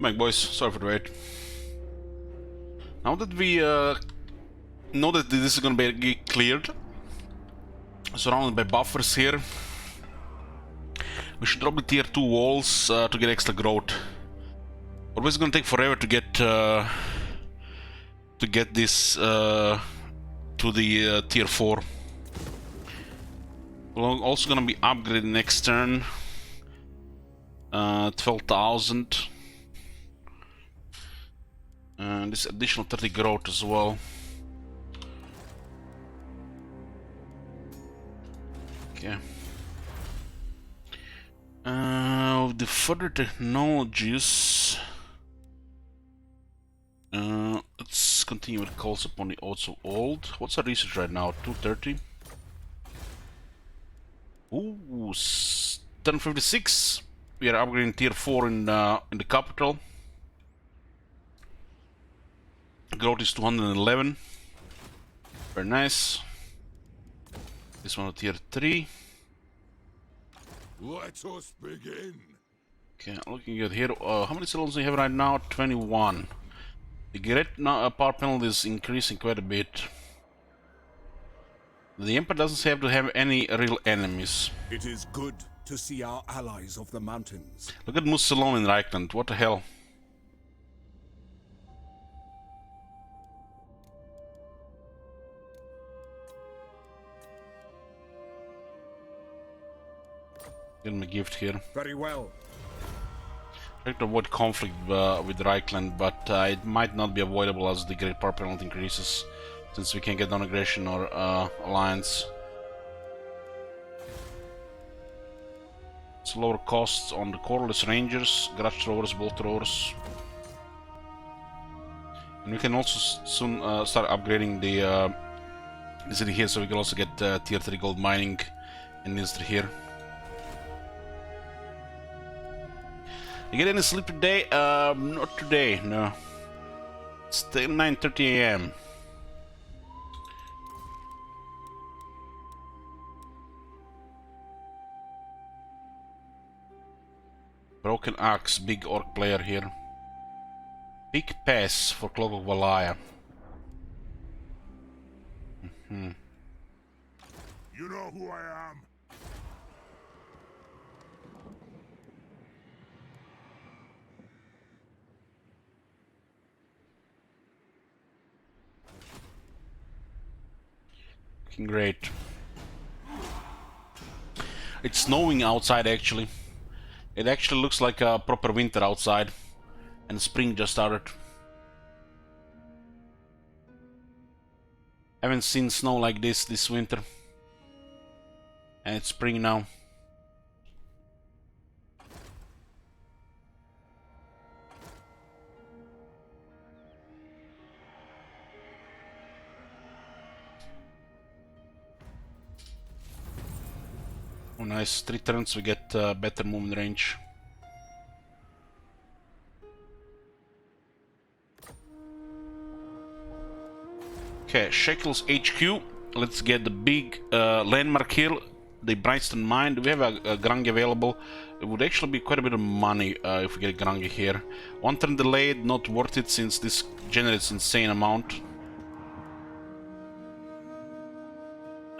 Speaker 1: Mike boys, sorry for the wait. Now that we know that this is gonna be cleared, surrounded by buffers here, we should drop the tier 2 walls to get extra growth. Otherwise it's gonna take forever to get this to the tier 4. We're also gonna be upgraded next turn. 12,000. And this additional 30 growth as well. Okay. The further technologies. Let's continue with calls upon the also old. What's our research right now? 230. Ooh, 1056. We are upgrading tier 4 in the capital. Growth is 211. Very nice. This one tier 3.
Speaker 2: Let us begin.
Speaker 1: Okay, looking good here. How many cylinders do we have right now? 21. The great power penalty is increasing quite a bit. The Emperor doesn't have to have any real enemies.
Speaker 12: It is good to see our allies of the mountains.
Speaker 1: Look at Mussolini in Reichland. What the hell? Give him a gift here.
Speaker 12: Very well.
Speaker 1: Try to avoid conflict with Reichland, but it might not be avoidable as the great power penalty increases, since we can't get non-aggression or alliance. It's lower costs on the Coreless Rangers, Grudge Throwers, Bolt Throwers. And we can also soon start upgrading the city here, so we can also get tier 3 gold mining in this here. You get any sleep today? Not today, no. It's still 9:30 AM. Broken Axe, big orc player here. Big pass for Cloak of Valaya.
Speaker 2: You know who I am.
Speaker 1: Looking great. It's snowing outside actually. It actually looks like a proper winter outside, and spring just started. Haven't seen snow like this winter, and it's spring now. Oh nice, 3 turns we get better movement range. Okay, Shekel's HQ. Let's get the big landmark here, the Brightstone Mine. Do we have a Grange available? It would actually be quite a bit of money if we get Grange here. 1 turn delayed, not worth it since this generates insane amount.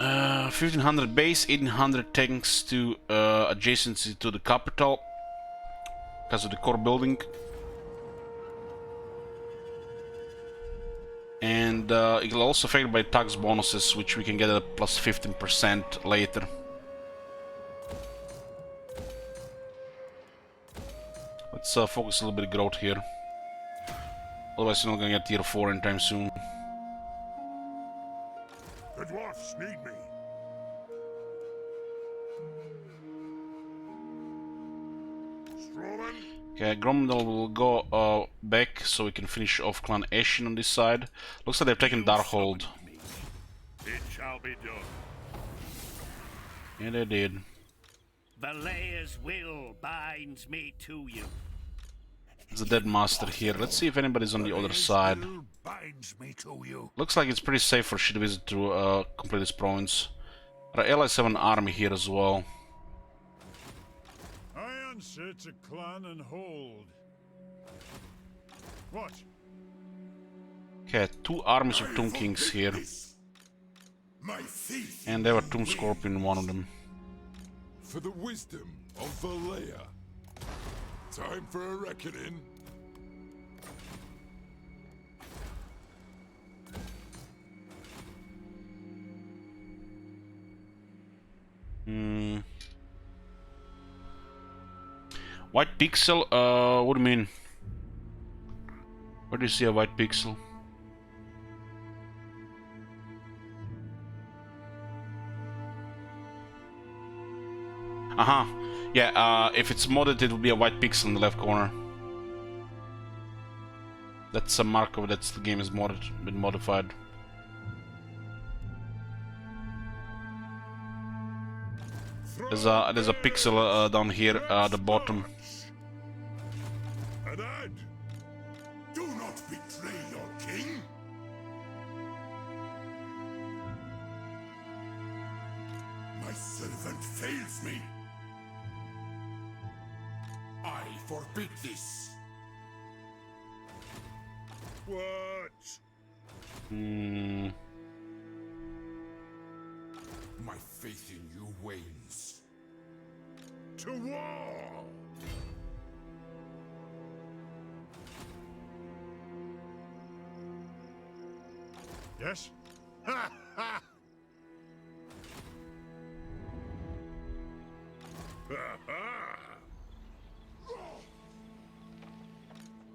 Speaker 1: 1500 base, 1800 thanks to adjacency to the capital because of the core building. And it will also favored by tax bonuses, which we can get at plus 15% later. Let's focus a little bit of growth here. Otherwise we're not gonna get tier 4 anytime soon.
Speaker 2: The dwarfs need me.
Speaker 1: Okay, Gromdal will go back so we can finish off Clan Ashen on this side. Looks like they've taken Darkhold.
Speaker 6: It shall be done.
Speaker 1: Yeah, they did.
Speaker 5: Valaya's will binds me to you.
Speaker 1: There's a dead master here. Let's see if anybody's on the other side. Looks like it's pretty safe for Shit Wizard to complete this province. Our allies have an army here as well.
Speaker 7: I answer to clan and hold. What?
Speaker 1: Okay, 2 armies of Tomb Kings here.
Speaker 2: My faith
Speaker 1: And there were Tomb Scorpion in one of them.
Speaker 2: for the wisdom of Valea. Time for a reckoning.
Speaker 1: White pixel? What do you mean? Where do you see a white pixel? Uh-huh. Yeah, if it's modded, it will be a white pixel in the left corner. That's a marker that the game is modded, been modified. There's a pixel down here at the bottom.
Speaker 2: An ad! Do not betray your king! My servant fails me. I forbid this.
Speaker 6: What?
Speaker 2: My faith in you wanes.
Speaker 6: To war!
Speaker 7: Yes?
Speaker 6: Ha ha! Ha ha!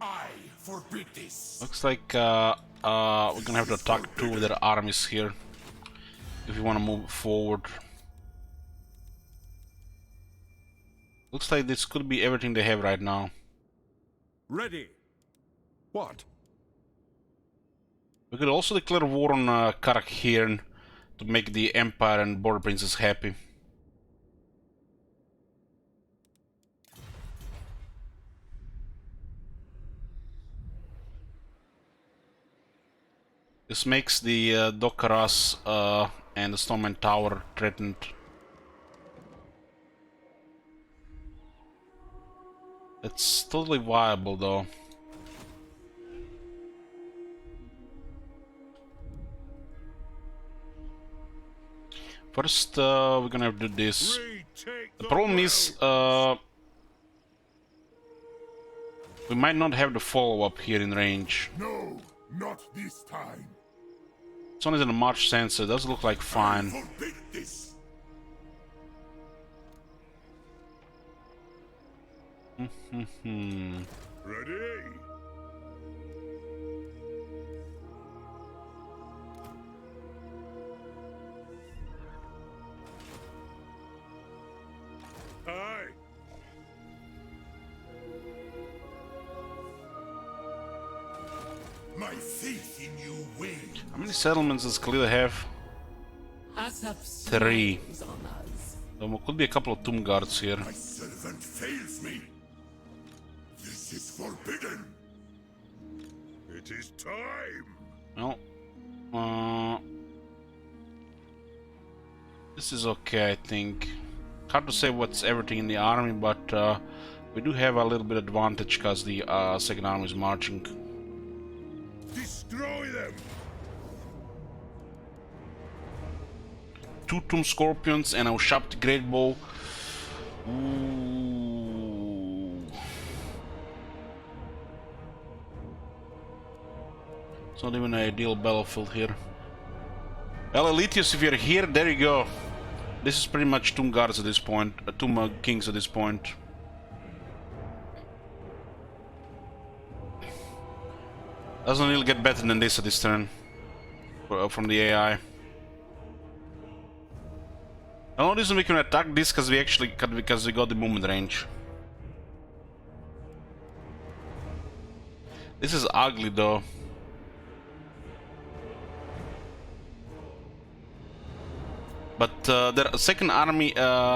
Speaker 2: I forbid this.
Speaker 1: Looks like we're gonna have to attack 2 of their armies here if you want to move forward. Looks like this could be everything they have right now.
Speaker 12: Ready. What?
Speaker 1: We could also declare war on Karak here to make the Empire and Border Princes happy. This makes the Karaz and the Stoneman Tower threatened. It's totally viable though. First, we're gonna have to do this. The problem is, we might not have the follow-up here in range.
Speaker 2: No, not this time.
Speaker 1: It's only in a March sensor, it does look like fine.
Speaker 2: Forbid this.
Speaker 6: Ready? Aye.
Speaker 2: My faith in you wanes.
Speaker 1: How many settlements does Khalida have?
Speaker 4: Asap
Speaker 1: 3.
Speaker 4: smiles on us.
Speaker 1: There could be a couple of tomb guards here.
Speaker 2: My servant fails me. This is forbidden.
Speaker 6: It is time.
Speaker 1: Well, this is okay, I think. Hard to say what's everything in the army, but we do have a little bit advantage because the second army is marching.
Speaker 6: Destroy them.
Speaker 1: 2 Tomb Scorpions and a Ushabti Great Bow. Ooh. It's not even an ideal battlefield here. Well, Elitius, if you're here, there you go. This is pretty much Tomb Guards at this point, Tomb Kings at this point. Doesn't really get better than this at this turn from the AI. The only reason we can attack this because we got the movement range. This is ugly though. But their second army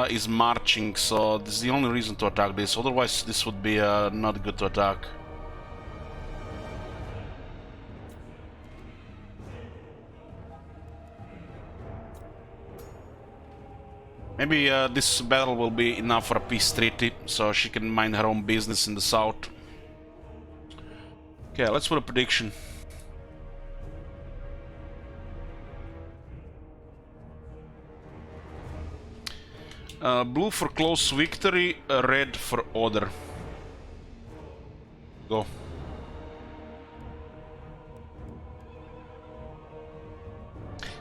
Speaker 1: is marching, so this is the only reason to attack this. Otherwise, this would be not good to attack. Maybe this battle will be enough for a peace treaty, so she can mind her own business in the south. Okay, let's put a prediction. Blue for close victory, red for order. Go.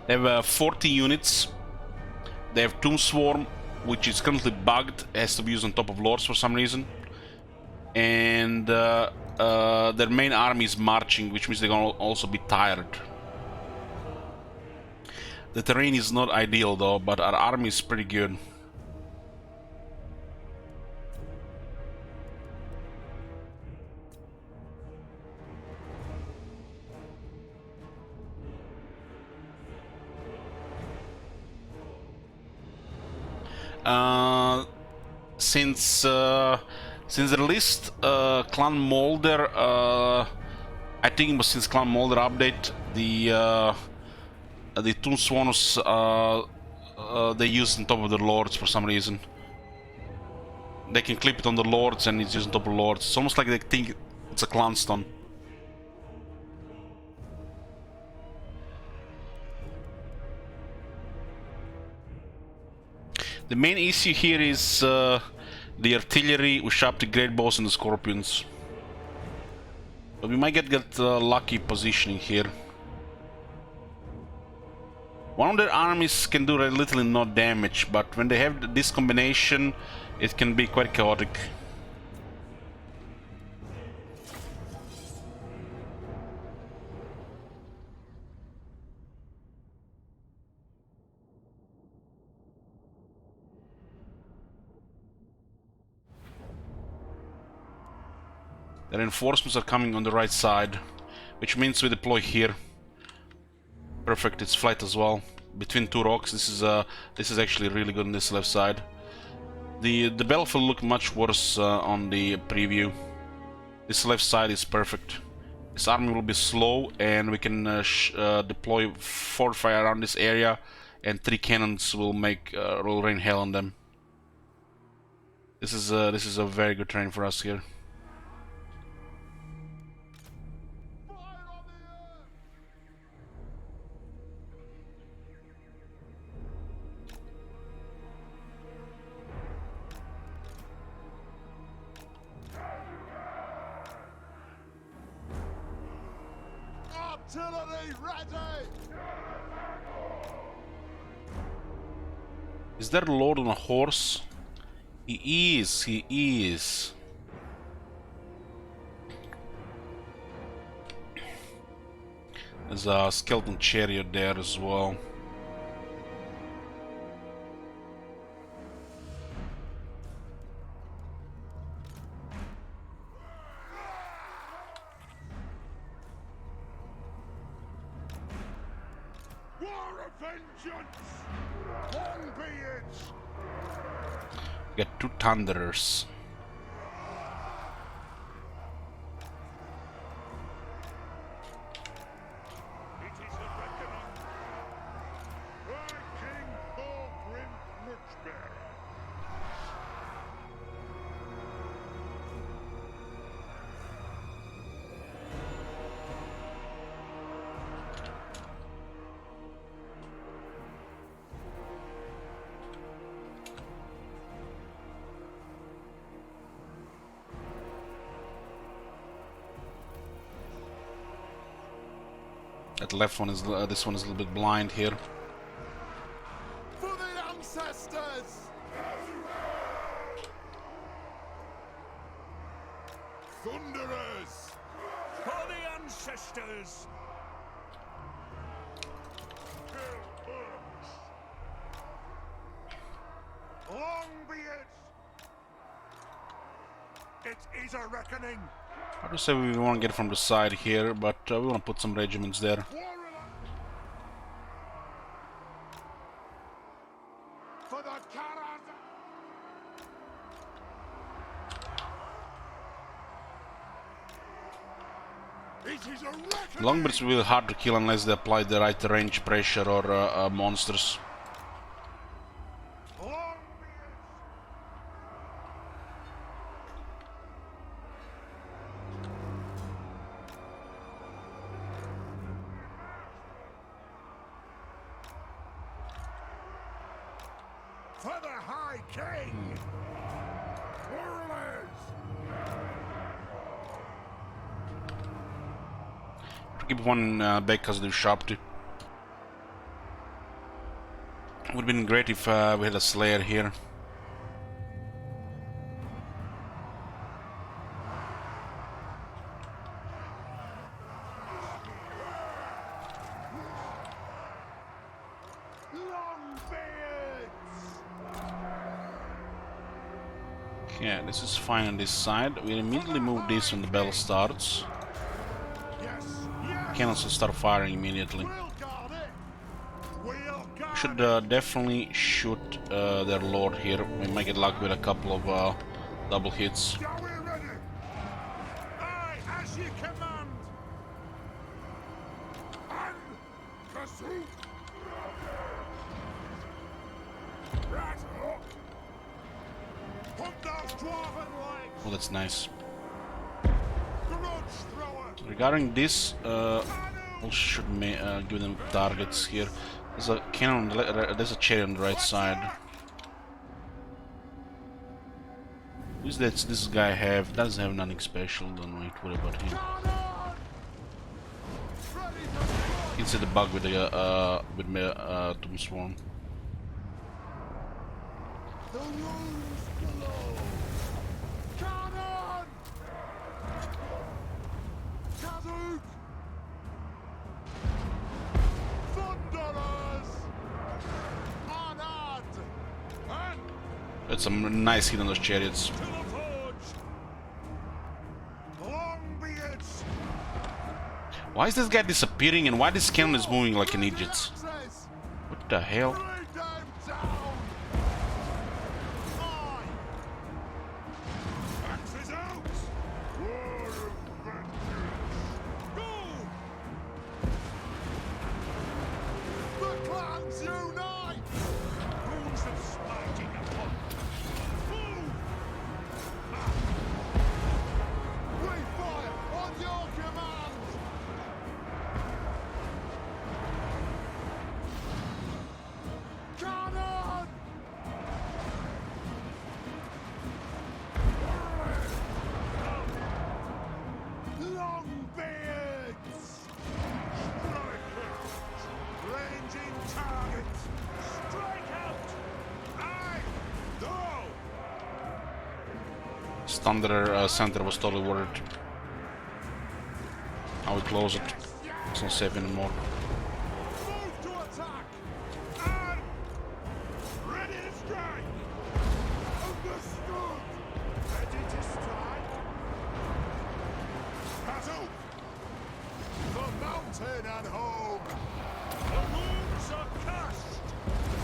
Speaker 1: They have 40 units. They have Tomb Swarm, which is currently bugged, has to be used on top of Lords for some reason. And their main army is marching, which means they're gonna also be tired. The terrain is not ideal though, but our army is pretty good. Since the released Clan Molder, I think it was since Clan Molder update, the Tomb Swarms they use on top of the Lords for some reason. They can clip it on the Lords and it's used on top of Lords. It's almost like they think it's a clan stone. The main issue here is the artillery with sharp to great bows and the scorpions. But we might get lucky positioning here. One of their armies can do relatively no damage, but when they have this combination, it can be quite chaotic. The reinforcements are coming on the right side, which means we deploy here. Perfect, it's flat as well. Between two rocks, this is actually really good on this left side. The battlefield looked much worse on the preview. This left side is perfect. This army will be slow, and we can deploy 4 fire around this area, and 3 cannons will rain hell on them. This is a very good terrain for us here.
Speaker 2: Artillery ready!
Speaker 1: Is there a lord on a horse? He is. There's a skeleton chariot there as well.
Speaker 2: War of vengeance! Long be it!
Speaker 1: Get 2 thunderers. That left one is this one is a little bit blind here.
Speaker 2: For the ancestors! Thunderers!
Speaker 6: For the ancestors!
Speaker 2: Long be it! It is a reckoning!
Speaker 1: I would say we want to get from the side here, but we want to put some regiments there.
Speaker 2: For the Karaz! It is a reckoning!
Speaker 1: Longbirds will be hard to kill unless they apply the right range pressure or monsters.
Speaker 7: For the High King! Warriors!
Speaker 1: Keep one back because they're sharp too. Would have been great if we had a Slayer here. Yeah, this is fine on this side. We immediately move this when the bell starts. Cannons will start firing immediately. Should definitely shoot their lord here. We might get lucky with a couple of double hits. Oh, that's nice. Regarding this, we should give them targets here. There's a cannon, there's a chariot on the right side. Who's that? This guy have? Doesn't have nothing special. Don't need to worry about him. You can see the bug with the Tomb Swarm. That's some nice hit on those chariots. Why is this guy disappearing and why this cannon is moving like an idiot? What the hell? Thunder center was totally worried. Now we close it. It's not safe anymore.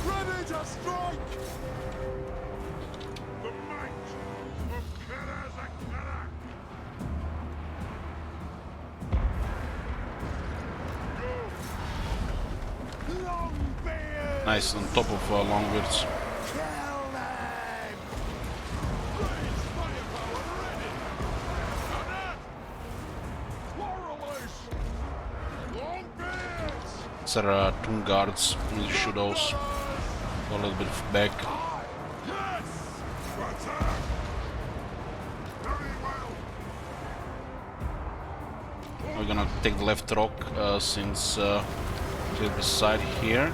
Speaker 7: Ready to strike! The might of Karaz-a-Karak!
Speaker 1: Nice, on top of Longbeards. These are Tomb Guards. We need to shoot those. Go a little bit back. We're gonna take the left rock since clear the side here.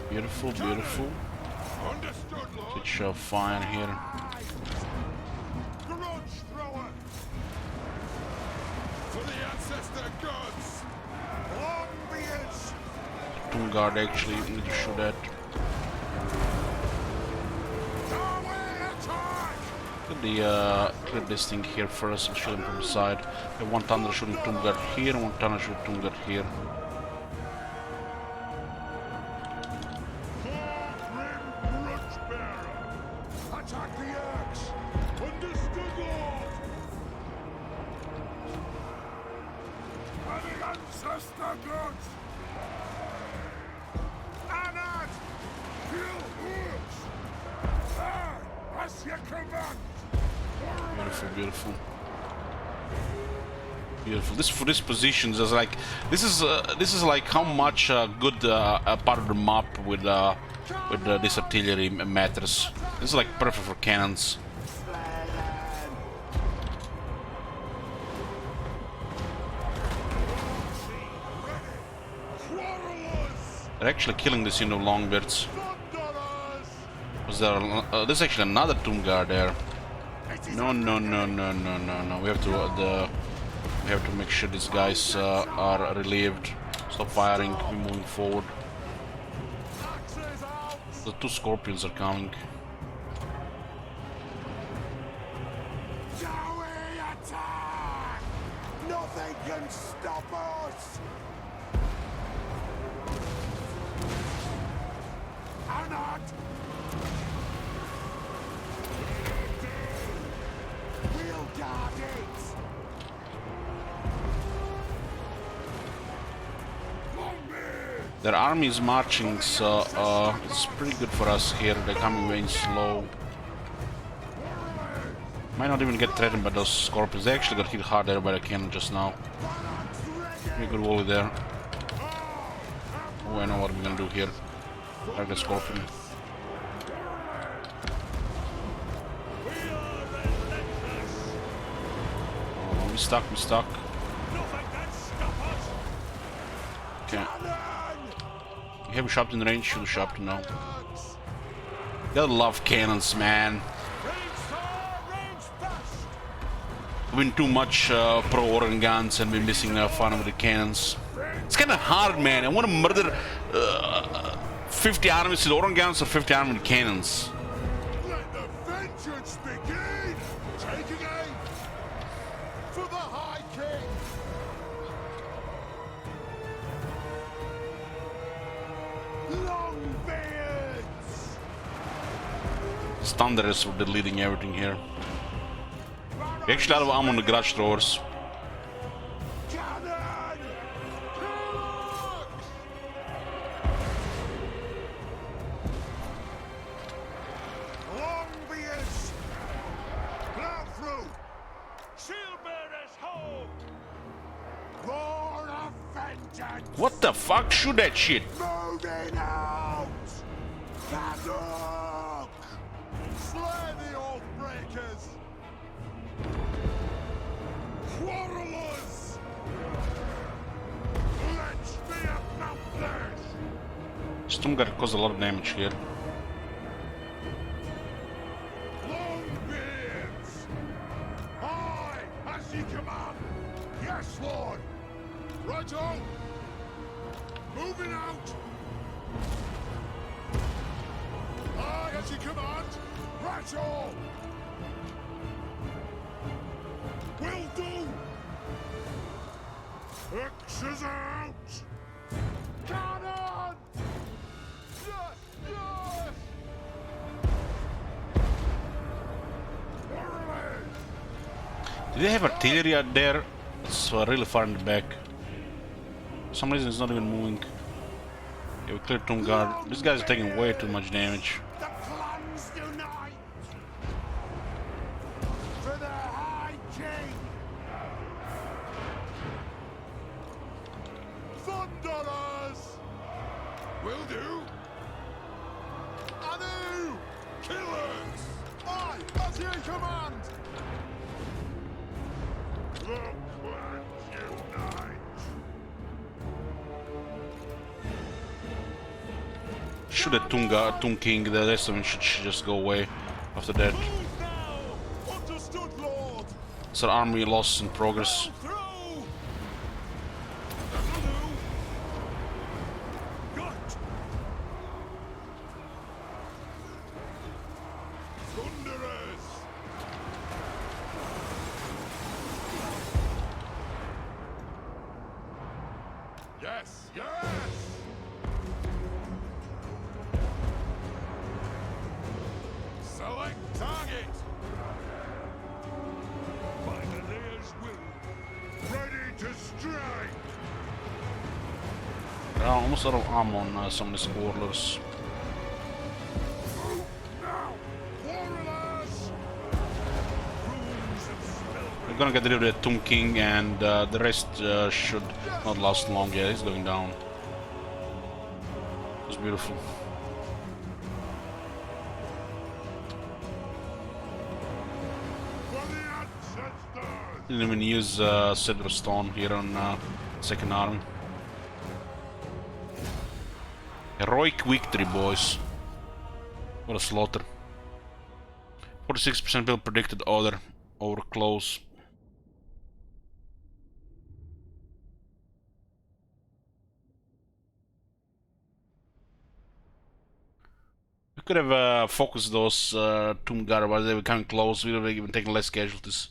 Speaker 1: Beautiful, beautiful. Switch fire here. Tomb Guard actually need to shoot at. Clear this thing here first and shoot him from the side. We have one Thunder shooting Tomb Guard here and one Thunder shooting Tomb Guard here.
Speaker 7: Attack the axe! Understood, Lord! By the ancestor gods! Anad! Kill hooves! Ah! As you command!
Speaker 1: Beautiful, beautiful. Beautiful. This for this position is like this is like how much good part of the map with with this artillery matters. This is like perfect for cannons. They're actually killing this, longbeards. Was there? There's actually another tomb guard there. No. We have to make sure these guys are relieved. Stop firing. We're moving forward. The two scorpions are coming.
Speaker 2: Nothing can stop us! Or not! We'll guard it!
Speaker 1: Their army is marching, so it's pretty good for us here. They're coming very slow. Might not even get threatened by those scorpions. They actually got hit hard there by the cannon just now. Pretty good volley there. Oh, I know what we're gonna do here. Target scorpion. Oh, we stuck. Okay. You have a shot in range, shoot a shot now. Gotta love cannons, man. We've been too much pro organ guns and we're missing fun with the cannons. It's kind of hard, man. I want to murder 50 armies with organ guns or 50 armies with cannons.
Speaker 2: Let the vengeance begin! Taking aim! For the High King! Longbeards!
Speaker 1: Thunderers were leading everything here. We actually out of ammo on the grudge throwers.
Speaker 2: Longbeards! Plow through! Shield-bearers home! Roar of vengeance!
Speaker 1: What the fuck? Shoot that shit!
Speaker 2: Moving out! Karaz-a-Karak! Slay the Oathbreakers! Quarrelers! Let's be about this!
Speaker 1: Stormguard caused a lot of damage here.
Speaker 2: Longbeards! Aye, as ye command! Yes, Lord! Right on! Moving out! Aye, as ye command! Right on! Will do! Axes out! Cannon! Yes, yes!
Speaker 1: Did they have artillery out there? It's really far in the back. For some reason it's not even moving. Yeah, we cleared Tomb Guard. These guys are taking way too much damage.
Speaker 2: The clans unite! For the High King! Thunderers! Will do! Anu! Killers! Aye, as ye command! The clans unite!
Speaker 1: Shoot at Tomb King, the rest of them should just go away after that.
Speaker 2: Move now! Understood, Lord!
Speaker 1: It's an army loss in progress.
Speaker 2: Through! Got! Thunderers! Yes, yes! Select target! Pioneers will. Ready to strike!
Speaker 1: They're almost out of ammo on some of these warlords.
Speaker 2: Now! Warriors! Runes of spell.
Speaker 1: We're gonna get rid of the Tomb King and the rest should not last long. Yeah, he's going down. It's beautiful. Didn't even use Cedar Stone here on second army. Heroic victory, boys. What a slaughter. 46% build predicted order over close. We could have focused those Tomb Guard while they were coming close. We would have even taken less casualties.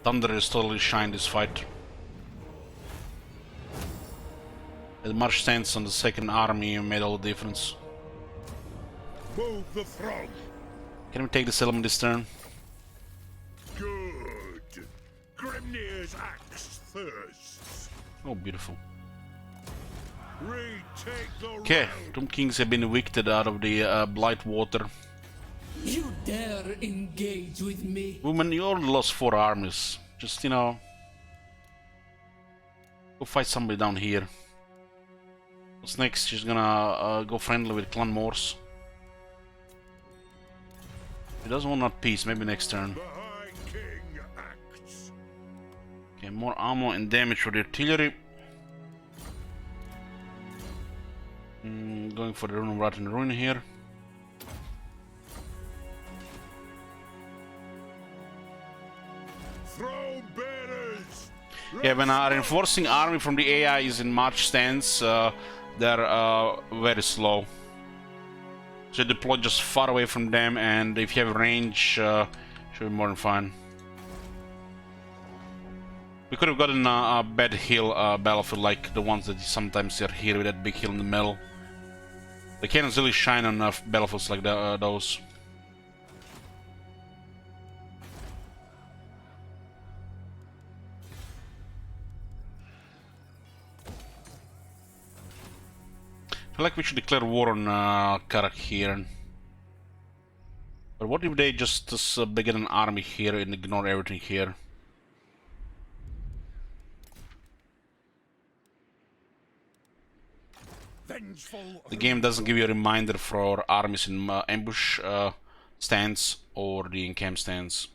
Speaker 1: Thunder is totally shined this fight. The march stance on the second army made all the difference.
Speaker 6: Move the throng.
Speaker 1: Can we take this element this turn?
Speaker 6: Good. Grimnir's axe thirsts.
Speaker 1: Oh, beautiful.
Speaker 6: Retake the
Speaker 1: Okay,
Speaker 6: round.
Speaker 1: Tomb Kings have been evicted out of the Blight Water.
Speaker 4: You dare engage with me?
Speaker 1: Woman, you already lost 4 armies. Just, you know, go fight somebody down here. What's next? She's gonna go friendly with Clan Morse. She doesn't want not peace, maybe next turn.
Speaker 6: The High King acts.
Speaker 1: Okay, more ammo and damage for the artillery. Going for the Rune of Rotten Ruin here.
Speaker 6: Throne bearers.
Speaker 1: Yeah, when a reinforcing army from the AI is in march stance, they're very slow. So deploy just far away from them, and if you have range, should be more than fine. We could have gotten a bad hill battlefield like the ones that sometimes are here with that big hill in the middle. The cannons really shine on battlefields like those. I feel like we should declare war on Karak here. But what if they just begin an army here and ignore everything here? The game doesn't give you a reminder for armies in ambush stance or the encamp stance.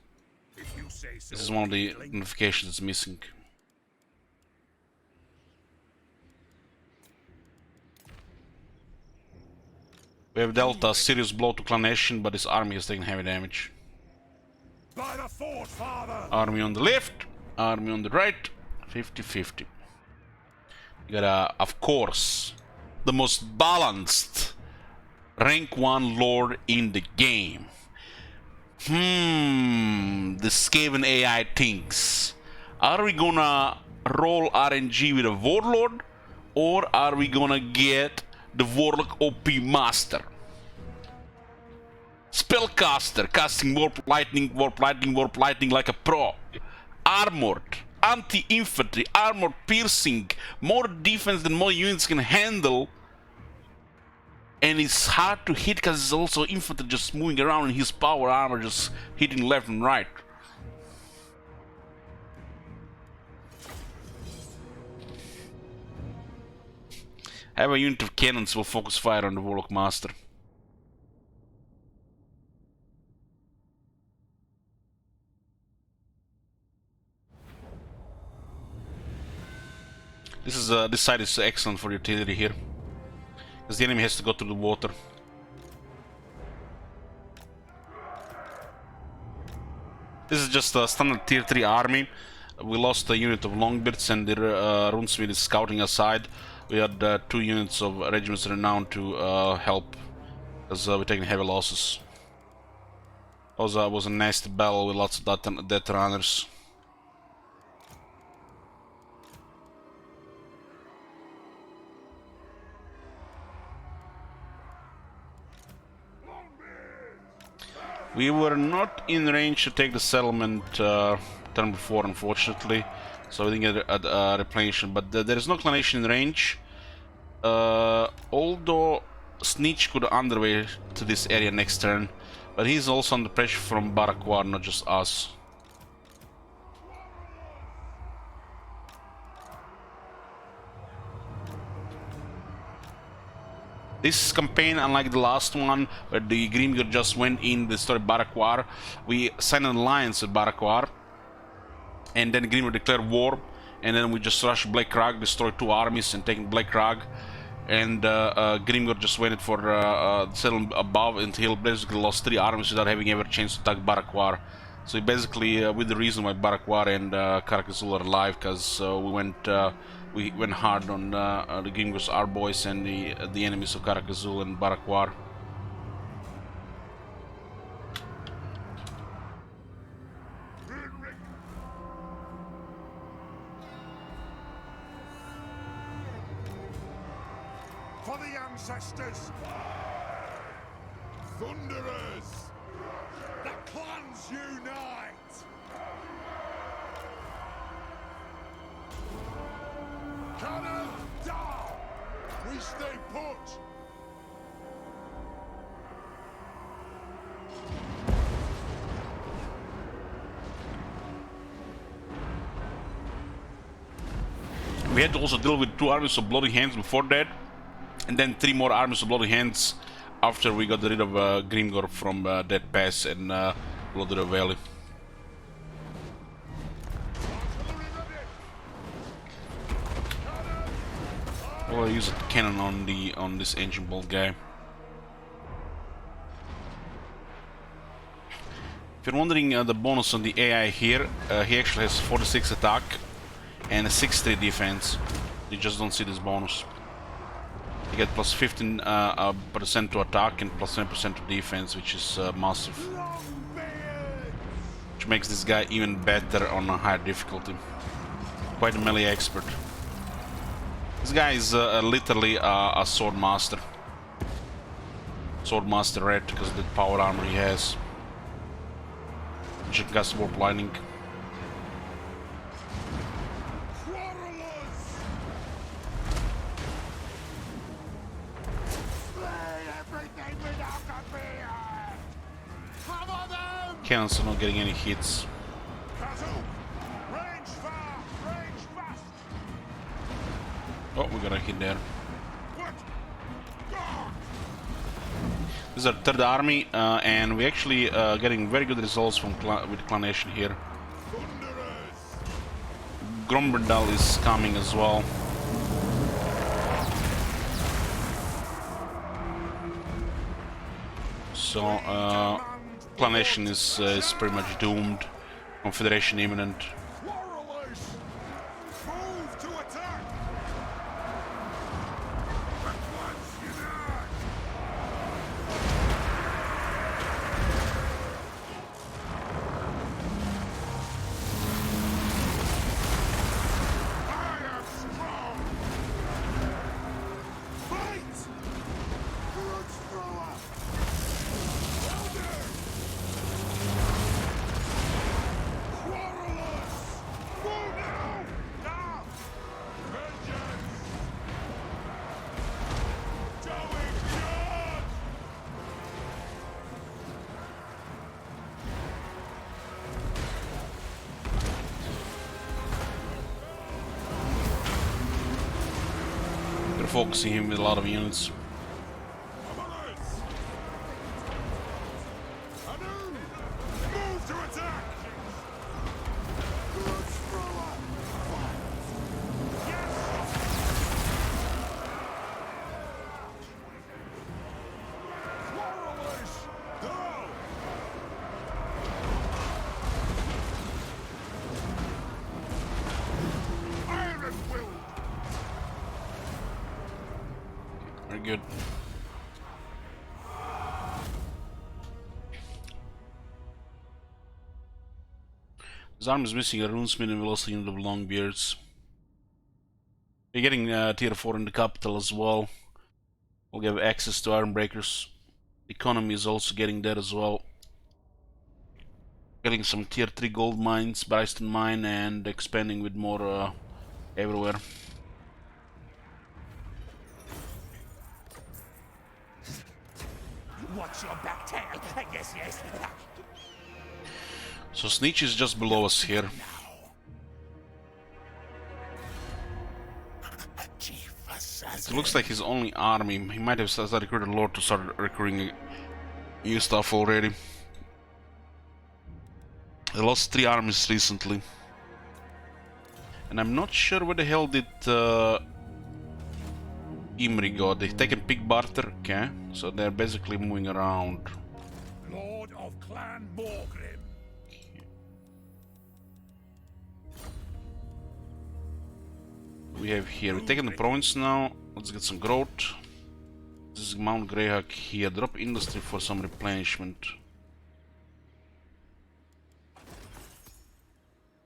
Speaker 1: This is one of the notifications that's missing. We have dealt a serious blow to Clan Nation, but this army has taken heavy damage.
Speaker 6: By the Forge, Father.
Speaker 1: Army on the left, army on the right, 50-50. You got, of course, the most balanced rank 1 lord in the game. The Skaven AI thinks. Are we gonna roll RNG with a Warlord, or are we gonna get the Warlock OP Master? Spellcaster, casting Warp Lightning, Warp Lightning, Warp Lightning like a pro. Armored, anti-infantry, armor piercing, more defense than more units can handle. And it's hard to hit because it's also infantry just moving around and his power armor just hitting left and right. Have a unit of cannons will focus fire on the Warlock Master. This side is excellent for artillery here, because the enemy has to go through the water. This is just a standard tier 3 army. We lost a unit of Longbeards and the Runesmith is scouting aside. We had 2 units of Regiments Renowned to help, because we're taking heavy losses. It was a nasty battle with lots of death runners. We were not in range to take the settlement turn before, unfortunately, so we didn't get a replenishment, but there is no clanation in range. Although Snitch could underway to this area next turn, but he's also under pressure from Barakwar, not just us. This campaign, unlike the last one, where the Grimgor just went in, destroyed Barakwar, we signed an alliance with Barakwar, and then Grimgor declared war, and then we just rushed Black Crag, destroyed 2 armies, and taken Black Crag, and Grimgor just waited for settled above until basically lost 3 armies without having ever chance to attack Barakwar. So basically, with the reason why Barakwar and Karak-a-Karak are alive, because we went hard on the Grimgor's our boys and the enemies of Karak-a-Karak and Barakwar.
Speaker 2: For the ancestors! Thunderers! The clans unite! Cannon down! We stay put!
Speaker 1: We had to also deal with 2 armies of Bloody Hands before that, and then 3 more armies of Bloody Hands after we got rid of Grimgor from Dead Pass and Bloody Valley. Well, I use a cannon on this ancient bolt guy. If you're wondering the bonus on the AI here, he actually has 46 attack and a 63 defense. You just don't see this bonus. You get plus 15% to attack and plus 10% to defense, which is massive. Which makes this guy even better on a higher difficulty. Quite a melee expert. This guy is literally a sword master. Sword master red because of the power armor he has. Which can cast warp lightning. Cannons are not getting any hits. Oh, we got a hit there. This is our 3rd army, and we're actually getting very good results from with Clan Nation here. Gromberdal is coming as well. So, Clan Nation is pretty much doomed. Confederation imminent. Focusing him with a lot of units. Good. His arm is missing a runesmith and velocity unit of Longbeards. We're getting tier 4 in the capital as well. We'll get access to Ironbreakers. The economy is also getting that as well. Getting some tier 3 gold mines, Bryston mine, and expanding with more everywhere.
Speaker 5: Watch your back tail. Yes, yes.
Speaker 1: So Sneech is just below us here. It looks like his only army. He might have started recruiting a lord to start recruiting new stuff already. They lost 3 armies recently. And I'm not sure where the hell did Imri go. They've taken Pig Barter, okay? So they're basically moving around.
Speaker 6: Lord of Clan Morgrim.
Speaker 1: We have here, we're taking the province now. Let's get some growth. This is Mount Greyhawk here. Drop industry for some replenishment.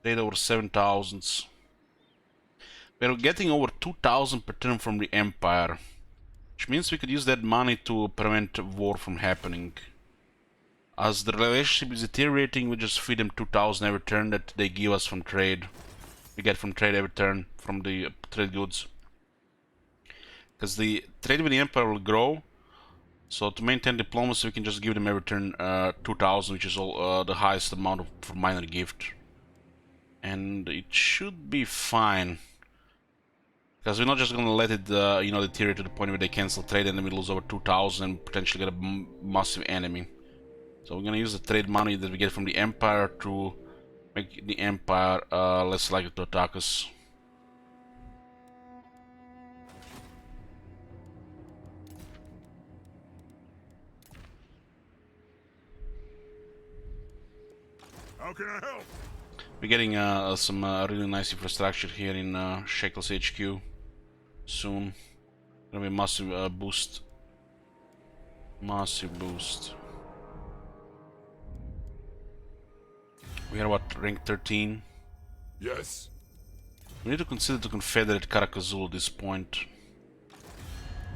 Speaker 1: Trade over 7,000. We're getting over 2,000 per turn from the Empire, which means we could use that money to prevent war from happening. As the relationship is deteriorating, we just feed them 2,000 every turn that they give us from trade. We get from trade every turn from the trade goods. Because the trade with the Empire will grow, so to maintain diplomacy we can just give them every turn 2,000, which is all, the highest amount for minor gift. And it should be fine. Because we're not just gonna let it, you know, deteriorate to the point where they cancel trade and then we lose over 2,000 and potentially get a massive enemy. So we're gonna use the trade money that we get from the Empire to make the Empire less likely to attack us.
Speaker 6: How can I help?
Speaker 1: We're getting some really nice infrastructure here in Shekels HQ soon. Gonna be a massive boost. Massive boost. We are what, rank 13?
Speaker 2: Yes.
Speaker 1: We need to consider to confederate Karaz-a-Karak at this point.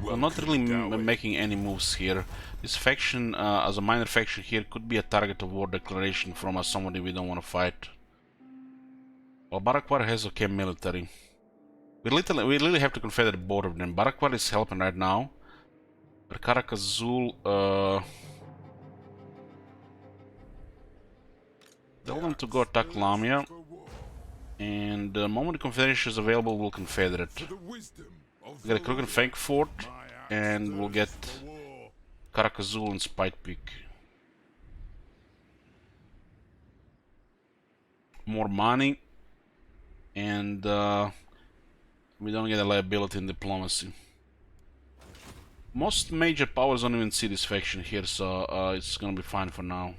Speaker 1: We're not really making any moves here. This faction, as a minor faction here, could be a target of war declaration from somebody we don't want to fight. Well, Barakwar has okay military. We literally have to confederate both of them. Barakwar is helping right now. But Karak-a-Karak, tell them to go attack Lamia. And the moment the confederation is available, we'll confederate. We'll get a Crook and Fang fort, and we'll get Karak-a-Karak and Spite Peak. More money, and we don't get a liability in diplomacy. Most major powers don't even see this faction here, so it's gonna be fine for now.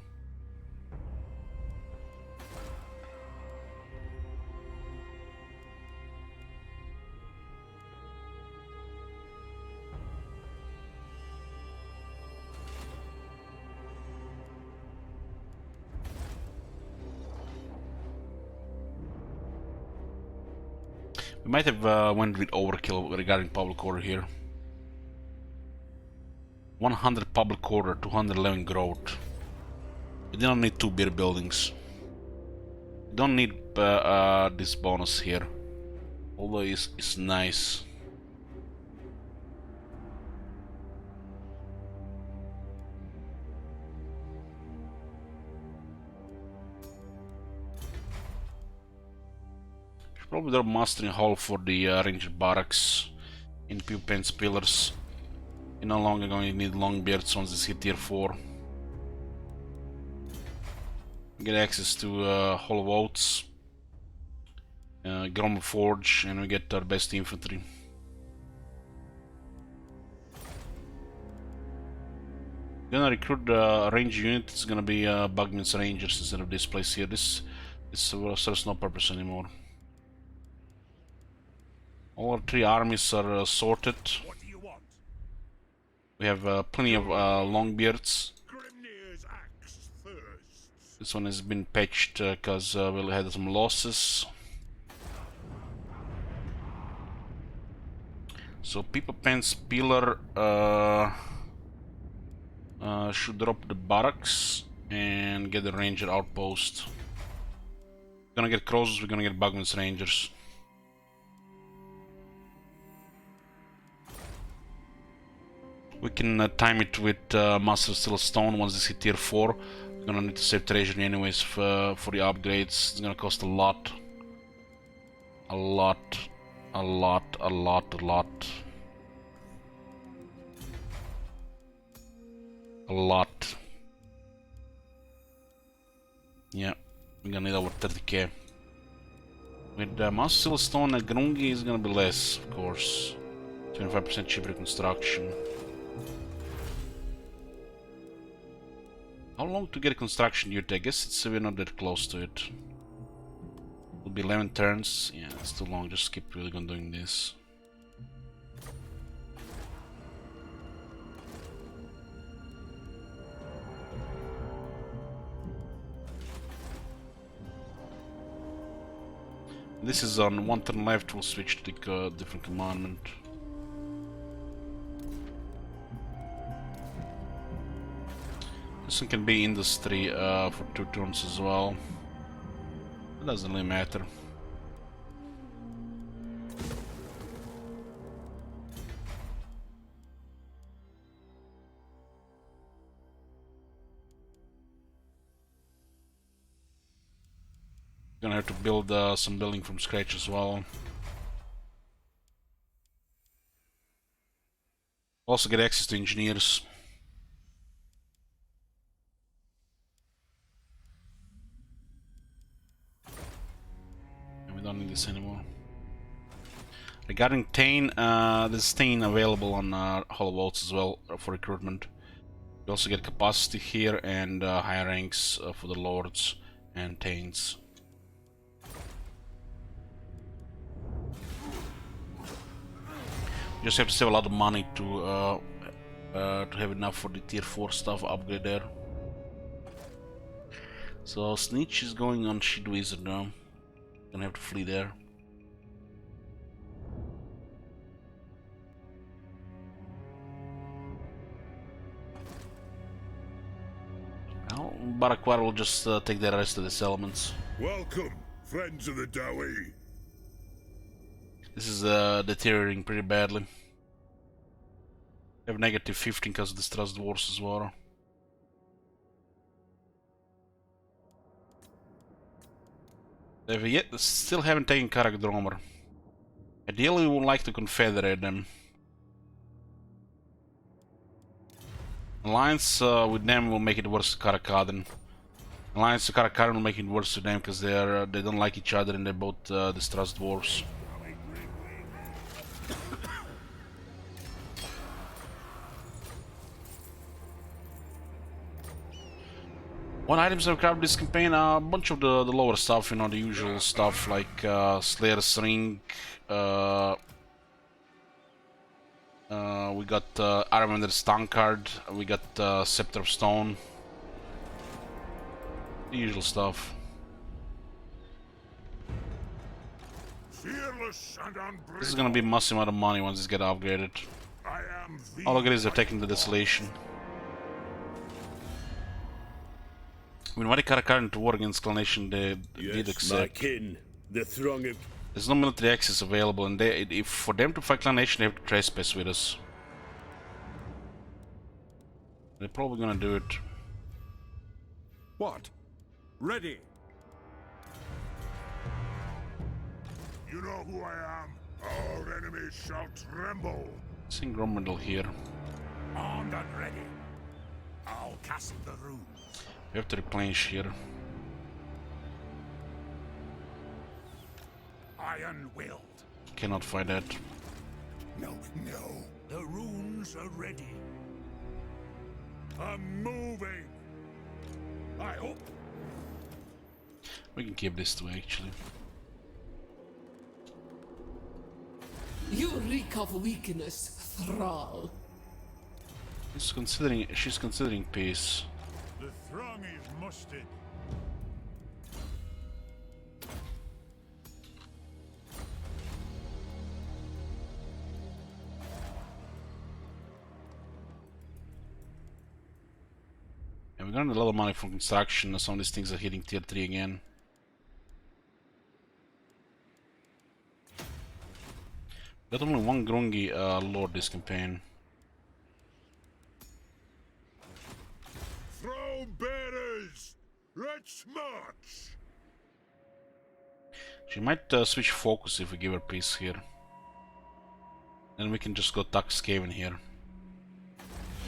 Speaker 1: We might have went with overkill regarding public order here. 100 public order, 211 growth. We don't need 2 beer buildings. We don't need this bonus here, although it's nice. Probably drop mastering hall for the ranger barracks in Puppen's pillars. You're no longer going to need longbeards once this hit tier 4. Get access to Hall of Oaths, Grom Forge, and we get our best infantry. Gonna recruit a range unit. It's gonna be Bugman's Rangers instead of this place here. This serves no purpose anymore. All our 3 armies are sorted.
Speaker 6: What do you want?
Speaker 1: We have plenty of longbeards. This one has been patched because we had some losses. So People Pants Pillar should drop the barracks and get the ranger outpost. We're gonna get Crows, we're gonna get Bugman's Rangers. We can time it with Master of Steel Stone once this hit tier 4. We're gonna need to save treasury anyways for the upgrades. It's gonna cost a lot. A lot. A lot. Yeah, we're gonna need over 30k. With Master Stone and Grungi is gonna be less, of course. 25% cheaper construction. How long to get a construction unit? I guess we're not that close to it. It'll be 11 turns. Yeah, it's too long. Just skip really on doing this. This is on one turn left. We'll switch to the different commandment. This one can be industry for 2 turns as well. It doesn't really matter. Gonna have to build some building from scratch as well. Also get access to engineers. And we don't need this anymore. Regarding Tain, there's Tain available on Hollow Vaults as well for recruitment. We also get capacity here and higher ranks for the Lords and Tains. You just have to save a lot of money to have enough for the tier 4 stuff upgrade there. So Snitch is going on Shid Wizard now. Gonna have to flee there. Now Barakwar will just take the rest of the settlements.
Speaker 6: Welcome, friends of the Dawi.
Speaker 1: This is deteriorating pretty badly. They have negative 15 because of the Trust Wars as well. They still haven't taken Karak-Dromer. Ideally, we would like to confederate them. Alliance with them will make it worse to Karak-Kadin. Alliance to Karak-Kadin will make it worse to them because they don't like each other and they both distrust dwarves. What items have grabbed this campaign? A bunch of the lower stuff, you know, the usual stuff like Slayer's Ring. We got Aramander's Tankard. We got Scepter of Stone. The usual stuff.
Speaker 6: Fearless and unbreakable.
Speaker 1: This is gonna be a massive amount of money once this get upgraded. All of it is taking the Desolation. We invited Karak-Kadin to war against Clanation. They did accept.
Speaker 11: My kin, the throng of...
Speaker 1: There's no military access available, and if for them to fight Clanation, they have to trespass with us. They're probably gonna do it.
Speaker 12: What? Ready.
Speaker 6: You know who I am. Our enemies shall tremble.
Speaker 1: Seeing Gromendel here.
Speaker 5: Armed and ready. I'll cast the runes.
Speaker 1: We have to replenish here.
Speaker 5: Iron-willed.
Speaker 1: Cannot fight that.
Speaker 5: No. The runes are ready. I'm moving. I hope.
Speaker 1: We can keep this too, actually.
Speaker 4: You reek of weakness, Thrall.
Speaker 1: She's considering peace.
Speaker 6: The throng is mustered.
Speaker 1: And we're gonna need a lot of money from construction. Some of these things are hitting tier 3 again. Got only one Grungi lord this campaign.
Speaker 6: Throne bearers, let's march.
Speaker 1: She might switch focus if we give her peace here. Then we can just go Tux Cave in here.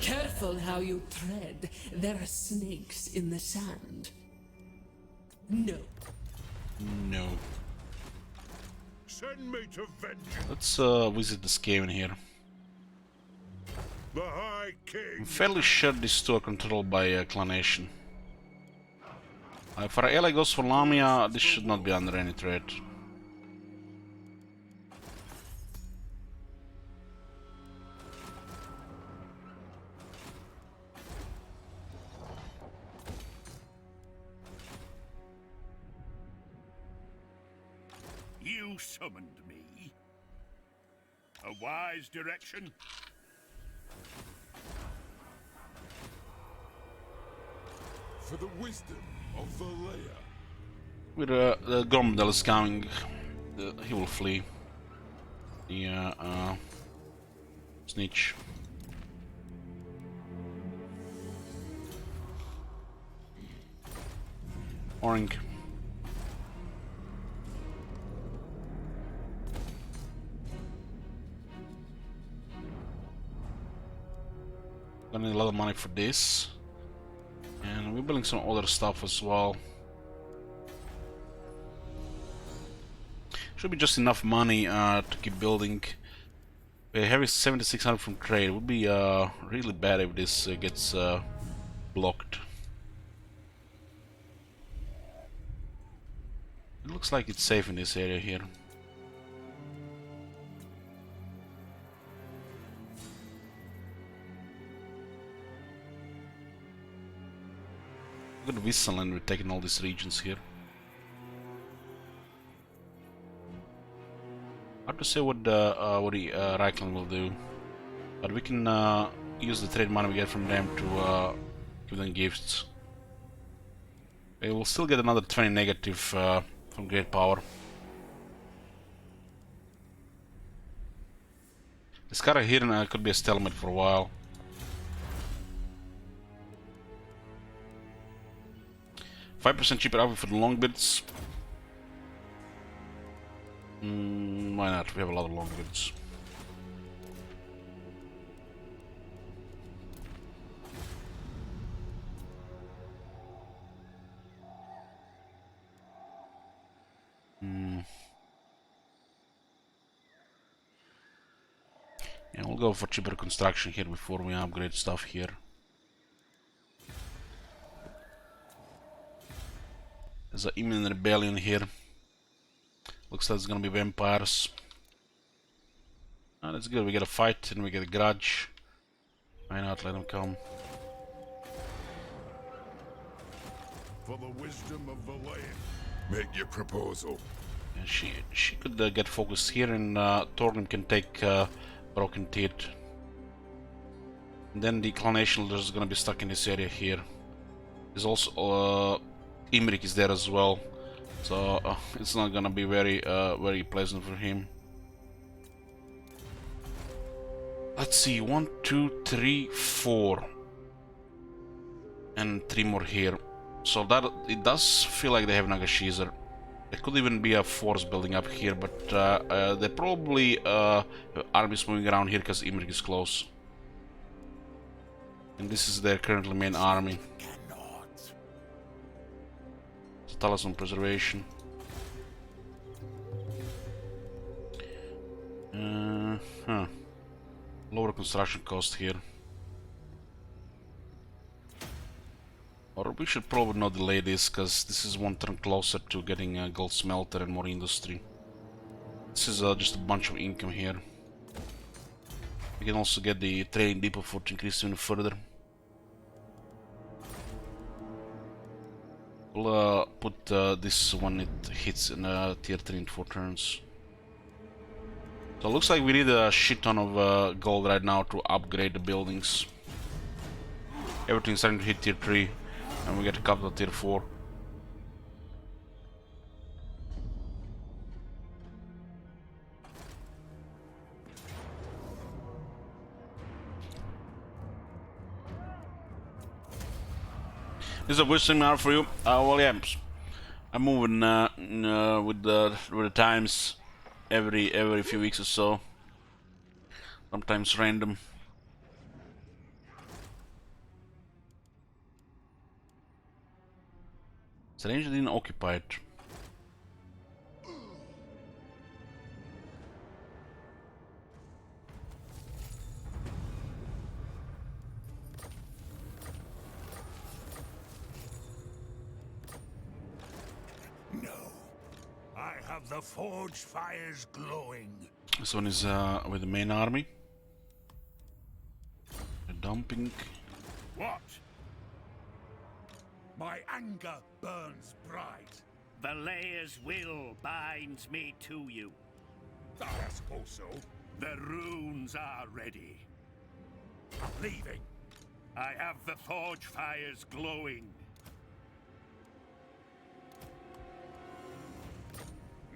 Speaker 4: Careful how you tread. There are snakes in the sand. No.
Speaker 1: No.
Speaker 6: Send me to vengeance.
Speaker 1: Let's visit this cave in here.
Speaker 6: The High King.
Speaker 1: I'm fairly sure these two are controlled by Clanation. If our ally goes for Lamia, this should not be under any threat.
Speaker 6: You summoned me. A wise direction.
Speaker 7: For the wisdom of Valea.
Speaker 1: With the Gormdel is coming, he will flee. The snitch. Oring. Gonna need a lot of money for this. And we're building some other stuff as well. Should be just enough money to keep building. We're having 7,600 from trade. It would be really bad if this gets blocked. It looks like it's safe in this area here. Look at Wisseland, we're taking all these regions here. Hard to say what Reichland will do, but we can use the trade money we get from them to give them gifts. We will still get another 20 negative from Great Power. This Kara here could be a stalemate for a while. 5% cheaper outfit for the long bids. Why not? We have a lot of long bids. Yeah, we'll go for cheaper construction here before we upgrade stuff here. There's an imminent rebellion here. Looks like it's gonna be vampires. Oh, that's good. We get a fight and we get a grudge. Why not let them come?
Speaker 7: For the wisdom of Valea.
Speaker 2: Make your proposal.
Speaker 1: And she could get focused here, and Torgrim can take Broken Teeth. And then the Clanation is gonna be stuck in this area here. There's also Imrik is there as well, so it's not gonna be very very pleasant for him. Let's see, 1, 2, 3, 4, and 3 more here. So that it does feel like they have Nagashizer. There could even be a force building up here, but they probably have armies moving around here because Imrik is close. And this is their currently main army. Talisman preservation. Lower construction cost here. Or we should probably not delay this, because this is one turn closer to getting a gold smelter and more industry. This is just a bunch of income here. We can also get the trading depot for to increase even further. We'll put this when it hits in tier 3 in 4 turns. So it looks like we need a shit ton of gold right now to upgrade the buildings. Everything's starting to hit tier 3, and we get a couple of tier 4. This is a wisdom hour for you. Well, yeah, I'm moving with the times every few weeks or so. Sometimes random. Strange didn't occupy it.
Speaker 6: I have the forge fires glowing.
Speaker 1: This one is with the main army. Dumping.
Speaker 6: What? My anger burns bright. Valea's will binds me to you. I suppose so. The runes are ready. I'm leaving. I have the forge fires glowing.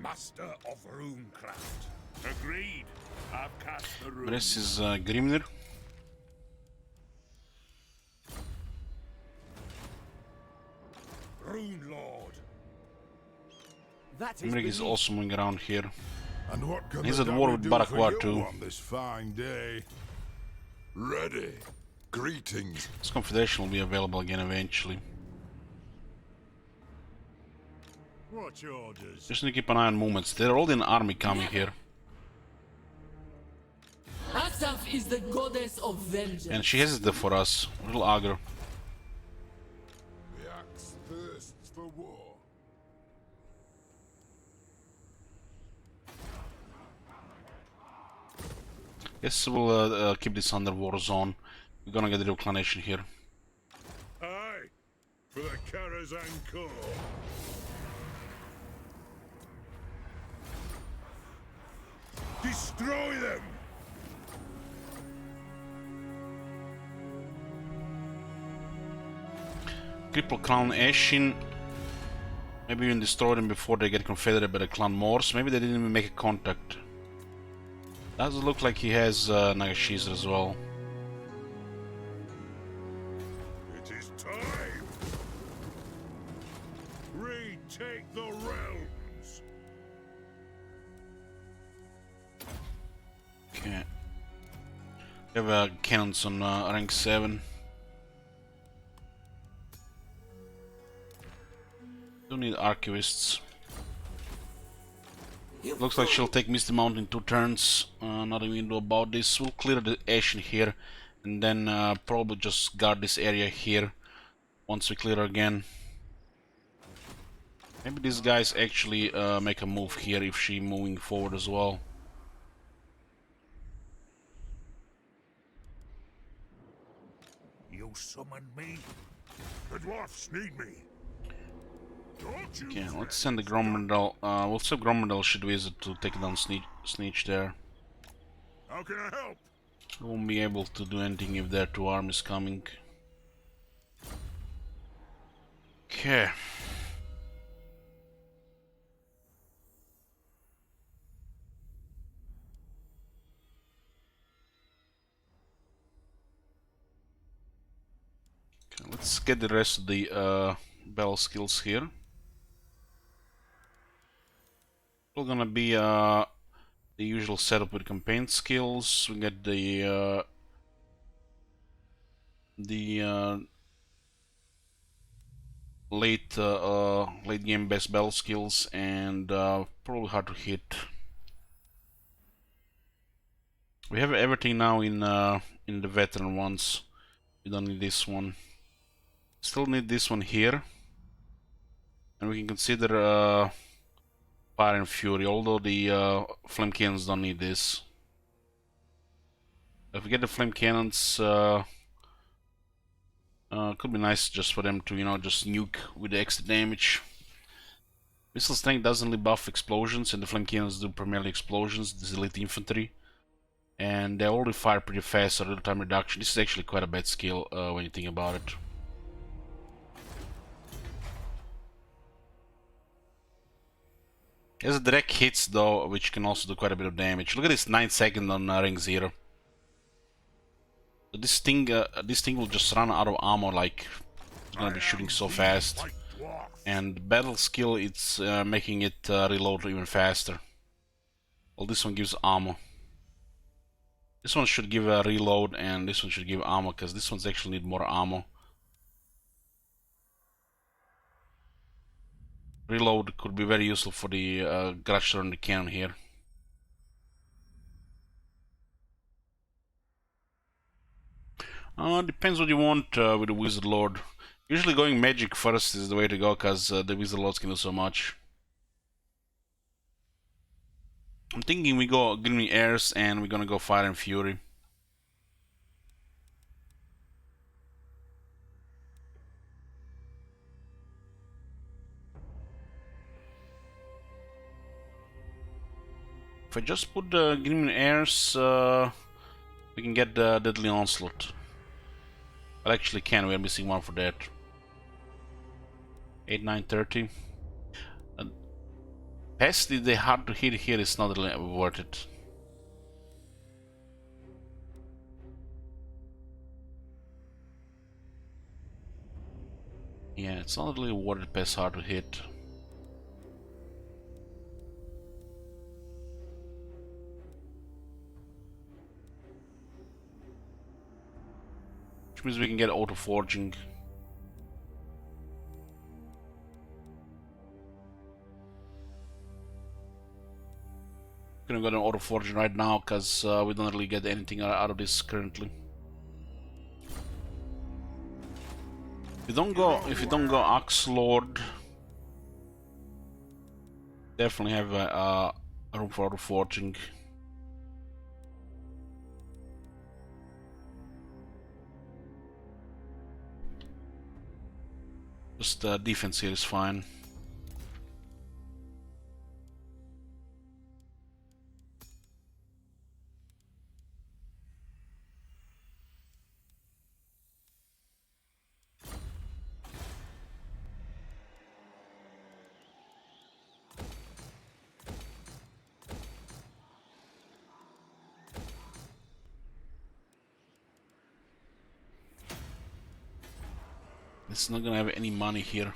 Speaker 6: Master of runecraft. Agreed. I've cast the runes.
Speaker 1: This is Grimnir.
Speaker 6: Rune Lord.
Speaker 1: Imrik is also moving around here.
Speaker 7: And what can
Speaker 1: He's
Speaker 7: the
Speaker 1: at war
Speaker 7: devil
Speaker 1: with
Speaker 7: do
Speaker 1: Barakwar
Speaker 7: for
Speaker 1: too.
Speaker 7: you on this fine day?
Speaker 2: Ready. Greetings.
Speaker 1: This confederation will be available again eventually.
Speaker 6: What's your orders?
Speaker 1: Just need to keep an eye on movements. There are already an army coming here.
Speaker 4: Asaf is the goddess of vengeance.
Speaker 1: And she has it for us. A little aggro.
Speaker 7: The axe thirsts for war.
Speaker 1: Guess we'll keep this under war zone. We're gonna get a reclination here.
Speaker 6: Aye, for the Karaz-a-Karak. Destroy them!
Speaker 1: Cripple Clan Ashin. Maybe even destroy them before they get confederated by the Clan Morse. Maybe they didn't even make a contact. Does look like he has Nagashiza as well.
Speaker 6: It is time! Retake the realms!
Speaker 1: Okay. We have cannons on rank 7. Don't need archivists. Looks like she'll take Misty Mountain in 2 turns. Nothing we can do about this. We'll clear the Ashen here and then probably just guard this area here once we clear again. Maybe these guys actually make a move here if she moving forward as well.
Speaker 6: You summoned me? The dwarfs need me. Don't you?
Speaker 1: Okay, let's send the Gromrindal. We'll say Gromrindal should visit to take down Sneech there.
Speaker 6: How can I help?
Speaker 1: We won't be able to do anything if their 2 armies coming. Okay. Let's get the rest of the battle skills here. Still gonna be the usual setup with campaign skills. We get the late game best battle skills and probably hard to hit. We have everything now in the veteran ones. We don't need this one. Still need this one here, and we can consider Fire and Fury, although the flame cannons don't need this. If we get the flame cannons, could be nice just for them to, you know, just nuke with the extra damage. Missile strength doesn't really buff explosions, and the flame cannons do primarily explosions. This is elite infantry, and they already fire pretty fast, so real time reduction. This is actually quite a bad skill when you think about it. It has direct hits though, which can also do quite a bit of damage. Look at this 9 seconds on ring 0. So this thing will just run out of ammo, like it's gonna be shooting so fast. And battle skill, it's making it reload even faster. Well, this one gives ammo. This one should give a reload, and this one should give ammo, because this one's actually need more ammo. Reload could be very useful for the Garage and the cannon here. Depends what you want with the Wizard Lord. Usually going magic first is the way to go, because the Wizard Lords can do so much. I'm thinking we go Gleaming Airs and we're gonna go Fire and Fury. If I just put the Gleaming Airs, we can get the Deadly Onslaught. I actually can, we're missing one for that. 8, 9, 30. Past the hard to hit here is not really worth it. Yeah, it's not really worth it past hard to hit. Which means we can get auto forging. Gonna go to auto forging right now because we don't really get anything out of this currently. If you don't go Axe Lord, definitely have a room for auto forging. Just defense here is fine. It's not gonna have any money here.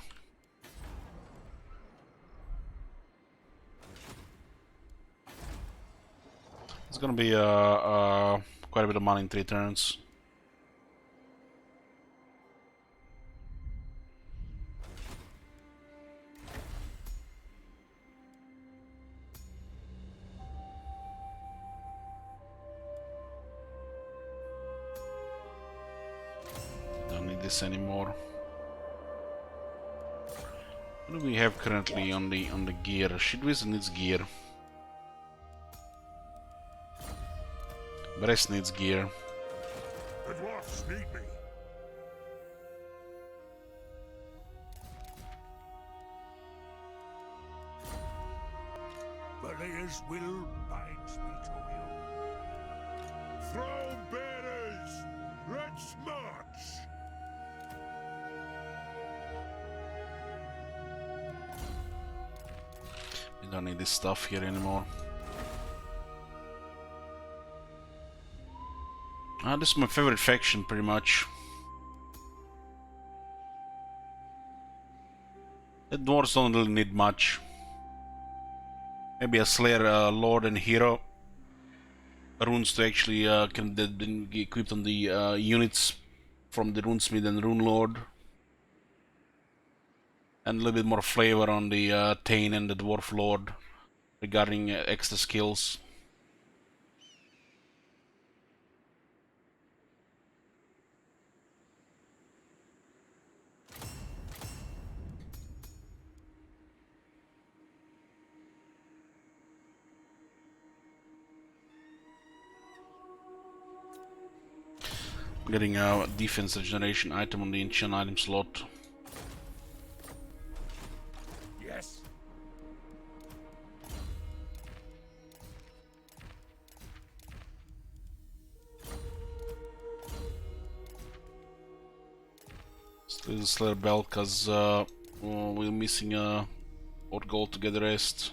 Speaker 1: It's gonna be quite a bit of money in 3 turns. Don't need this anymore. What do we have currently on the gear? Shield Wizard needs gear. Breast needs gear.
Speaker 2: The dwarfs need me. Valea's will binds me to you. Throne bearers, let's march!
Speaker 1: We don't need this stuff here anymore. This is my favorite faction, pretty much. The dwarves don't really need much. Maybe a Slayer Lord and Hero. Runes to actually can be equipped on the units from the Runesmith and Rune Lord. And a little bit more flavor on the Thane and the Dwarf Lord regarding extra skills. Getting a defense regeneration item on the ancient item slot.
Speaker 2: Yes.
Speaker 1: Still the Slayer belt because we're missing odd gold to get the rest.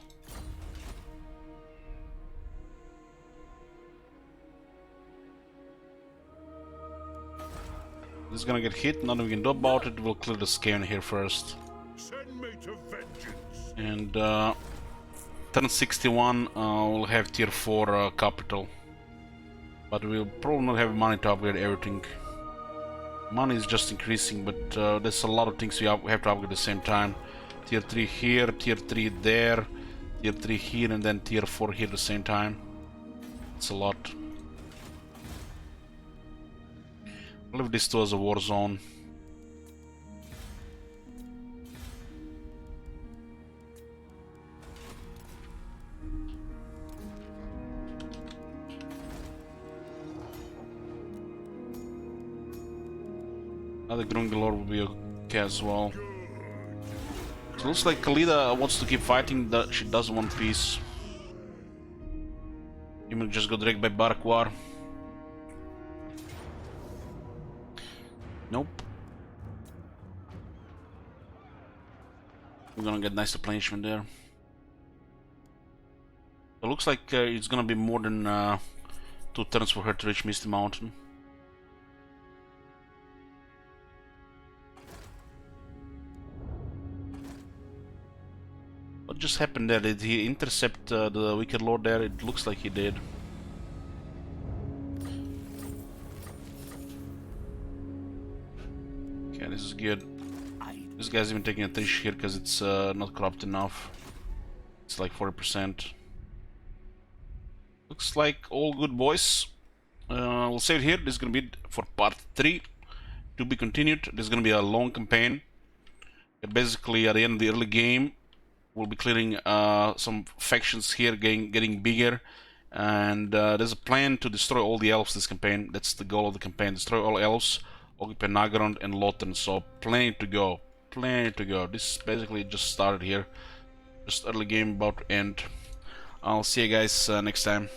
Speaker 1: This is gonna get hit, nothing we can do about it. We'll clear the scan here first.
Speaker 2: Send me to vengeance.
Speaker 1: And turn 61, we'll have tier 4 capital. But we'll probably not have money to upgrade everything. Money is just increasing, but there's a lot of things we have to upgrade at the same time. Tier 3 here, Tier 3 there, Tier 3 here, and then Tier 4 here at the same time. It's a lot. I'll leave this two as a war zone. Another Grungelor will be okay as well. So it looks like Khalida wants to keep fighting, she doesn't want peace. You might just go direct by Barakwar. Nope. We're gonna get nice replenishment there. It looks like it's gonna be more than 2 turns for her to reach Misty Mountain. What just happened there? Did he intercept the Wicked Lord there? It looks like he did. Okay, this is good. This guy's even taking a Trish here because it's not corrupt enough. It's like 40%. Looks like all good, boys. We'll save it here. This is gonna be for part 3 to be continued. This is gonna be a long campaign. Basically, at the end of the early game, we'll be clearing some factions here, getting bigger, and there's a plan to destroy all the elves this campaign. That's the goal of the campaign: destroy all elves, occupy Nagarond and Lothern. So plenty to go, plenty to go. This basically just started here, just early game about to end. I'll see you guys next time.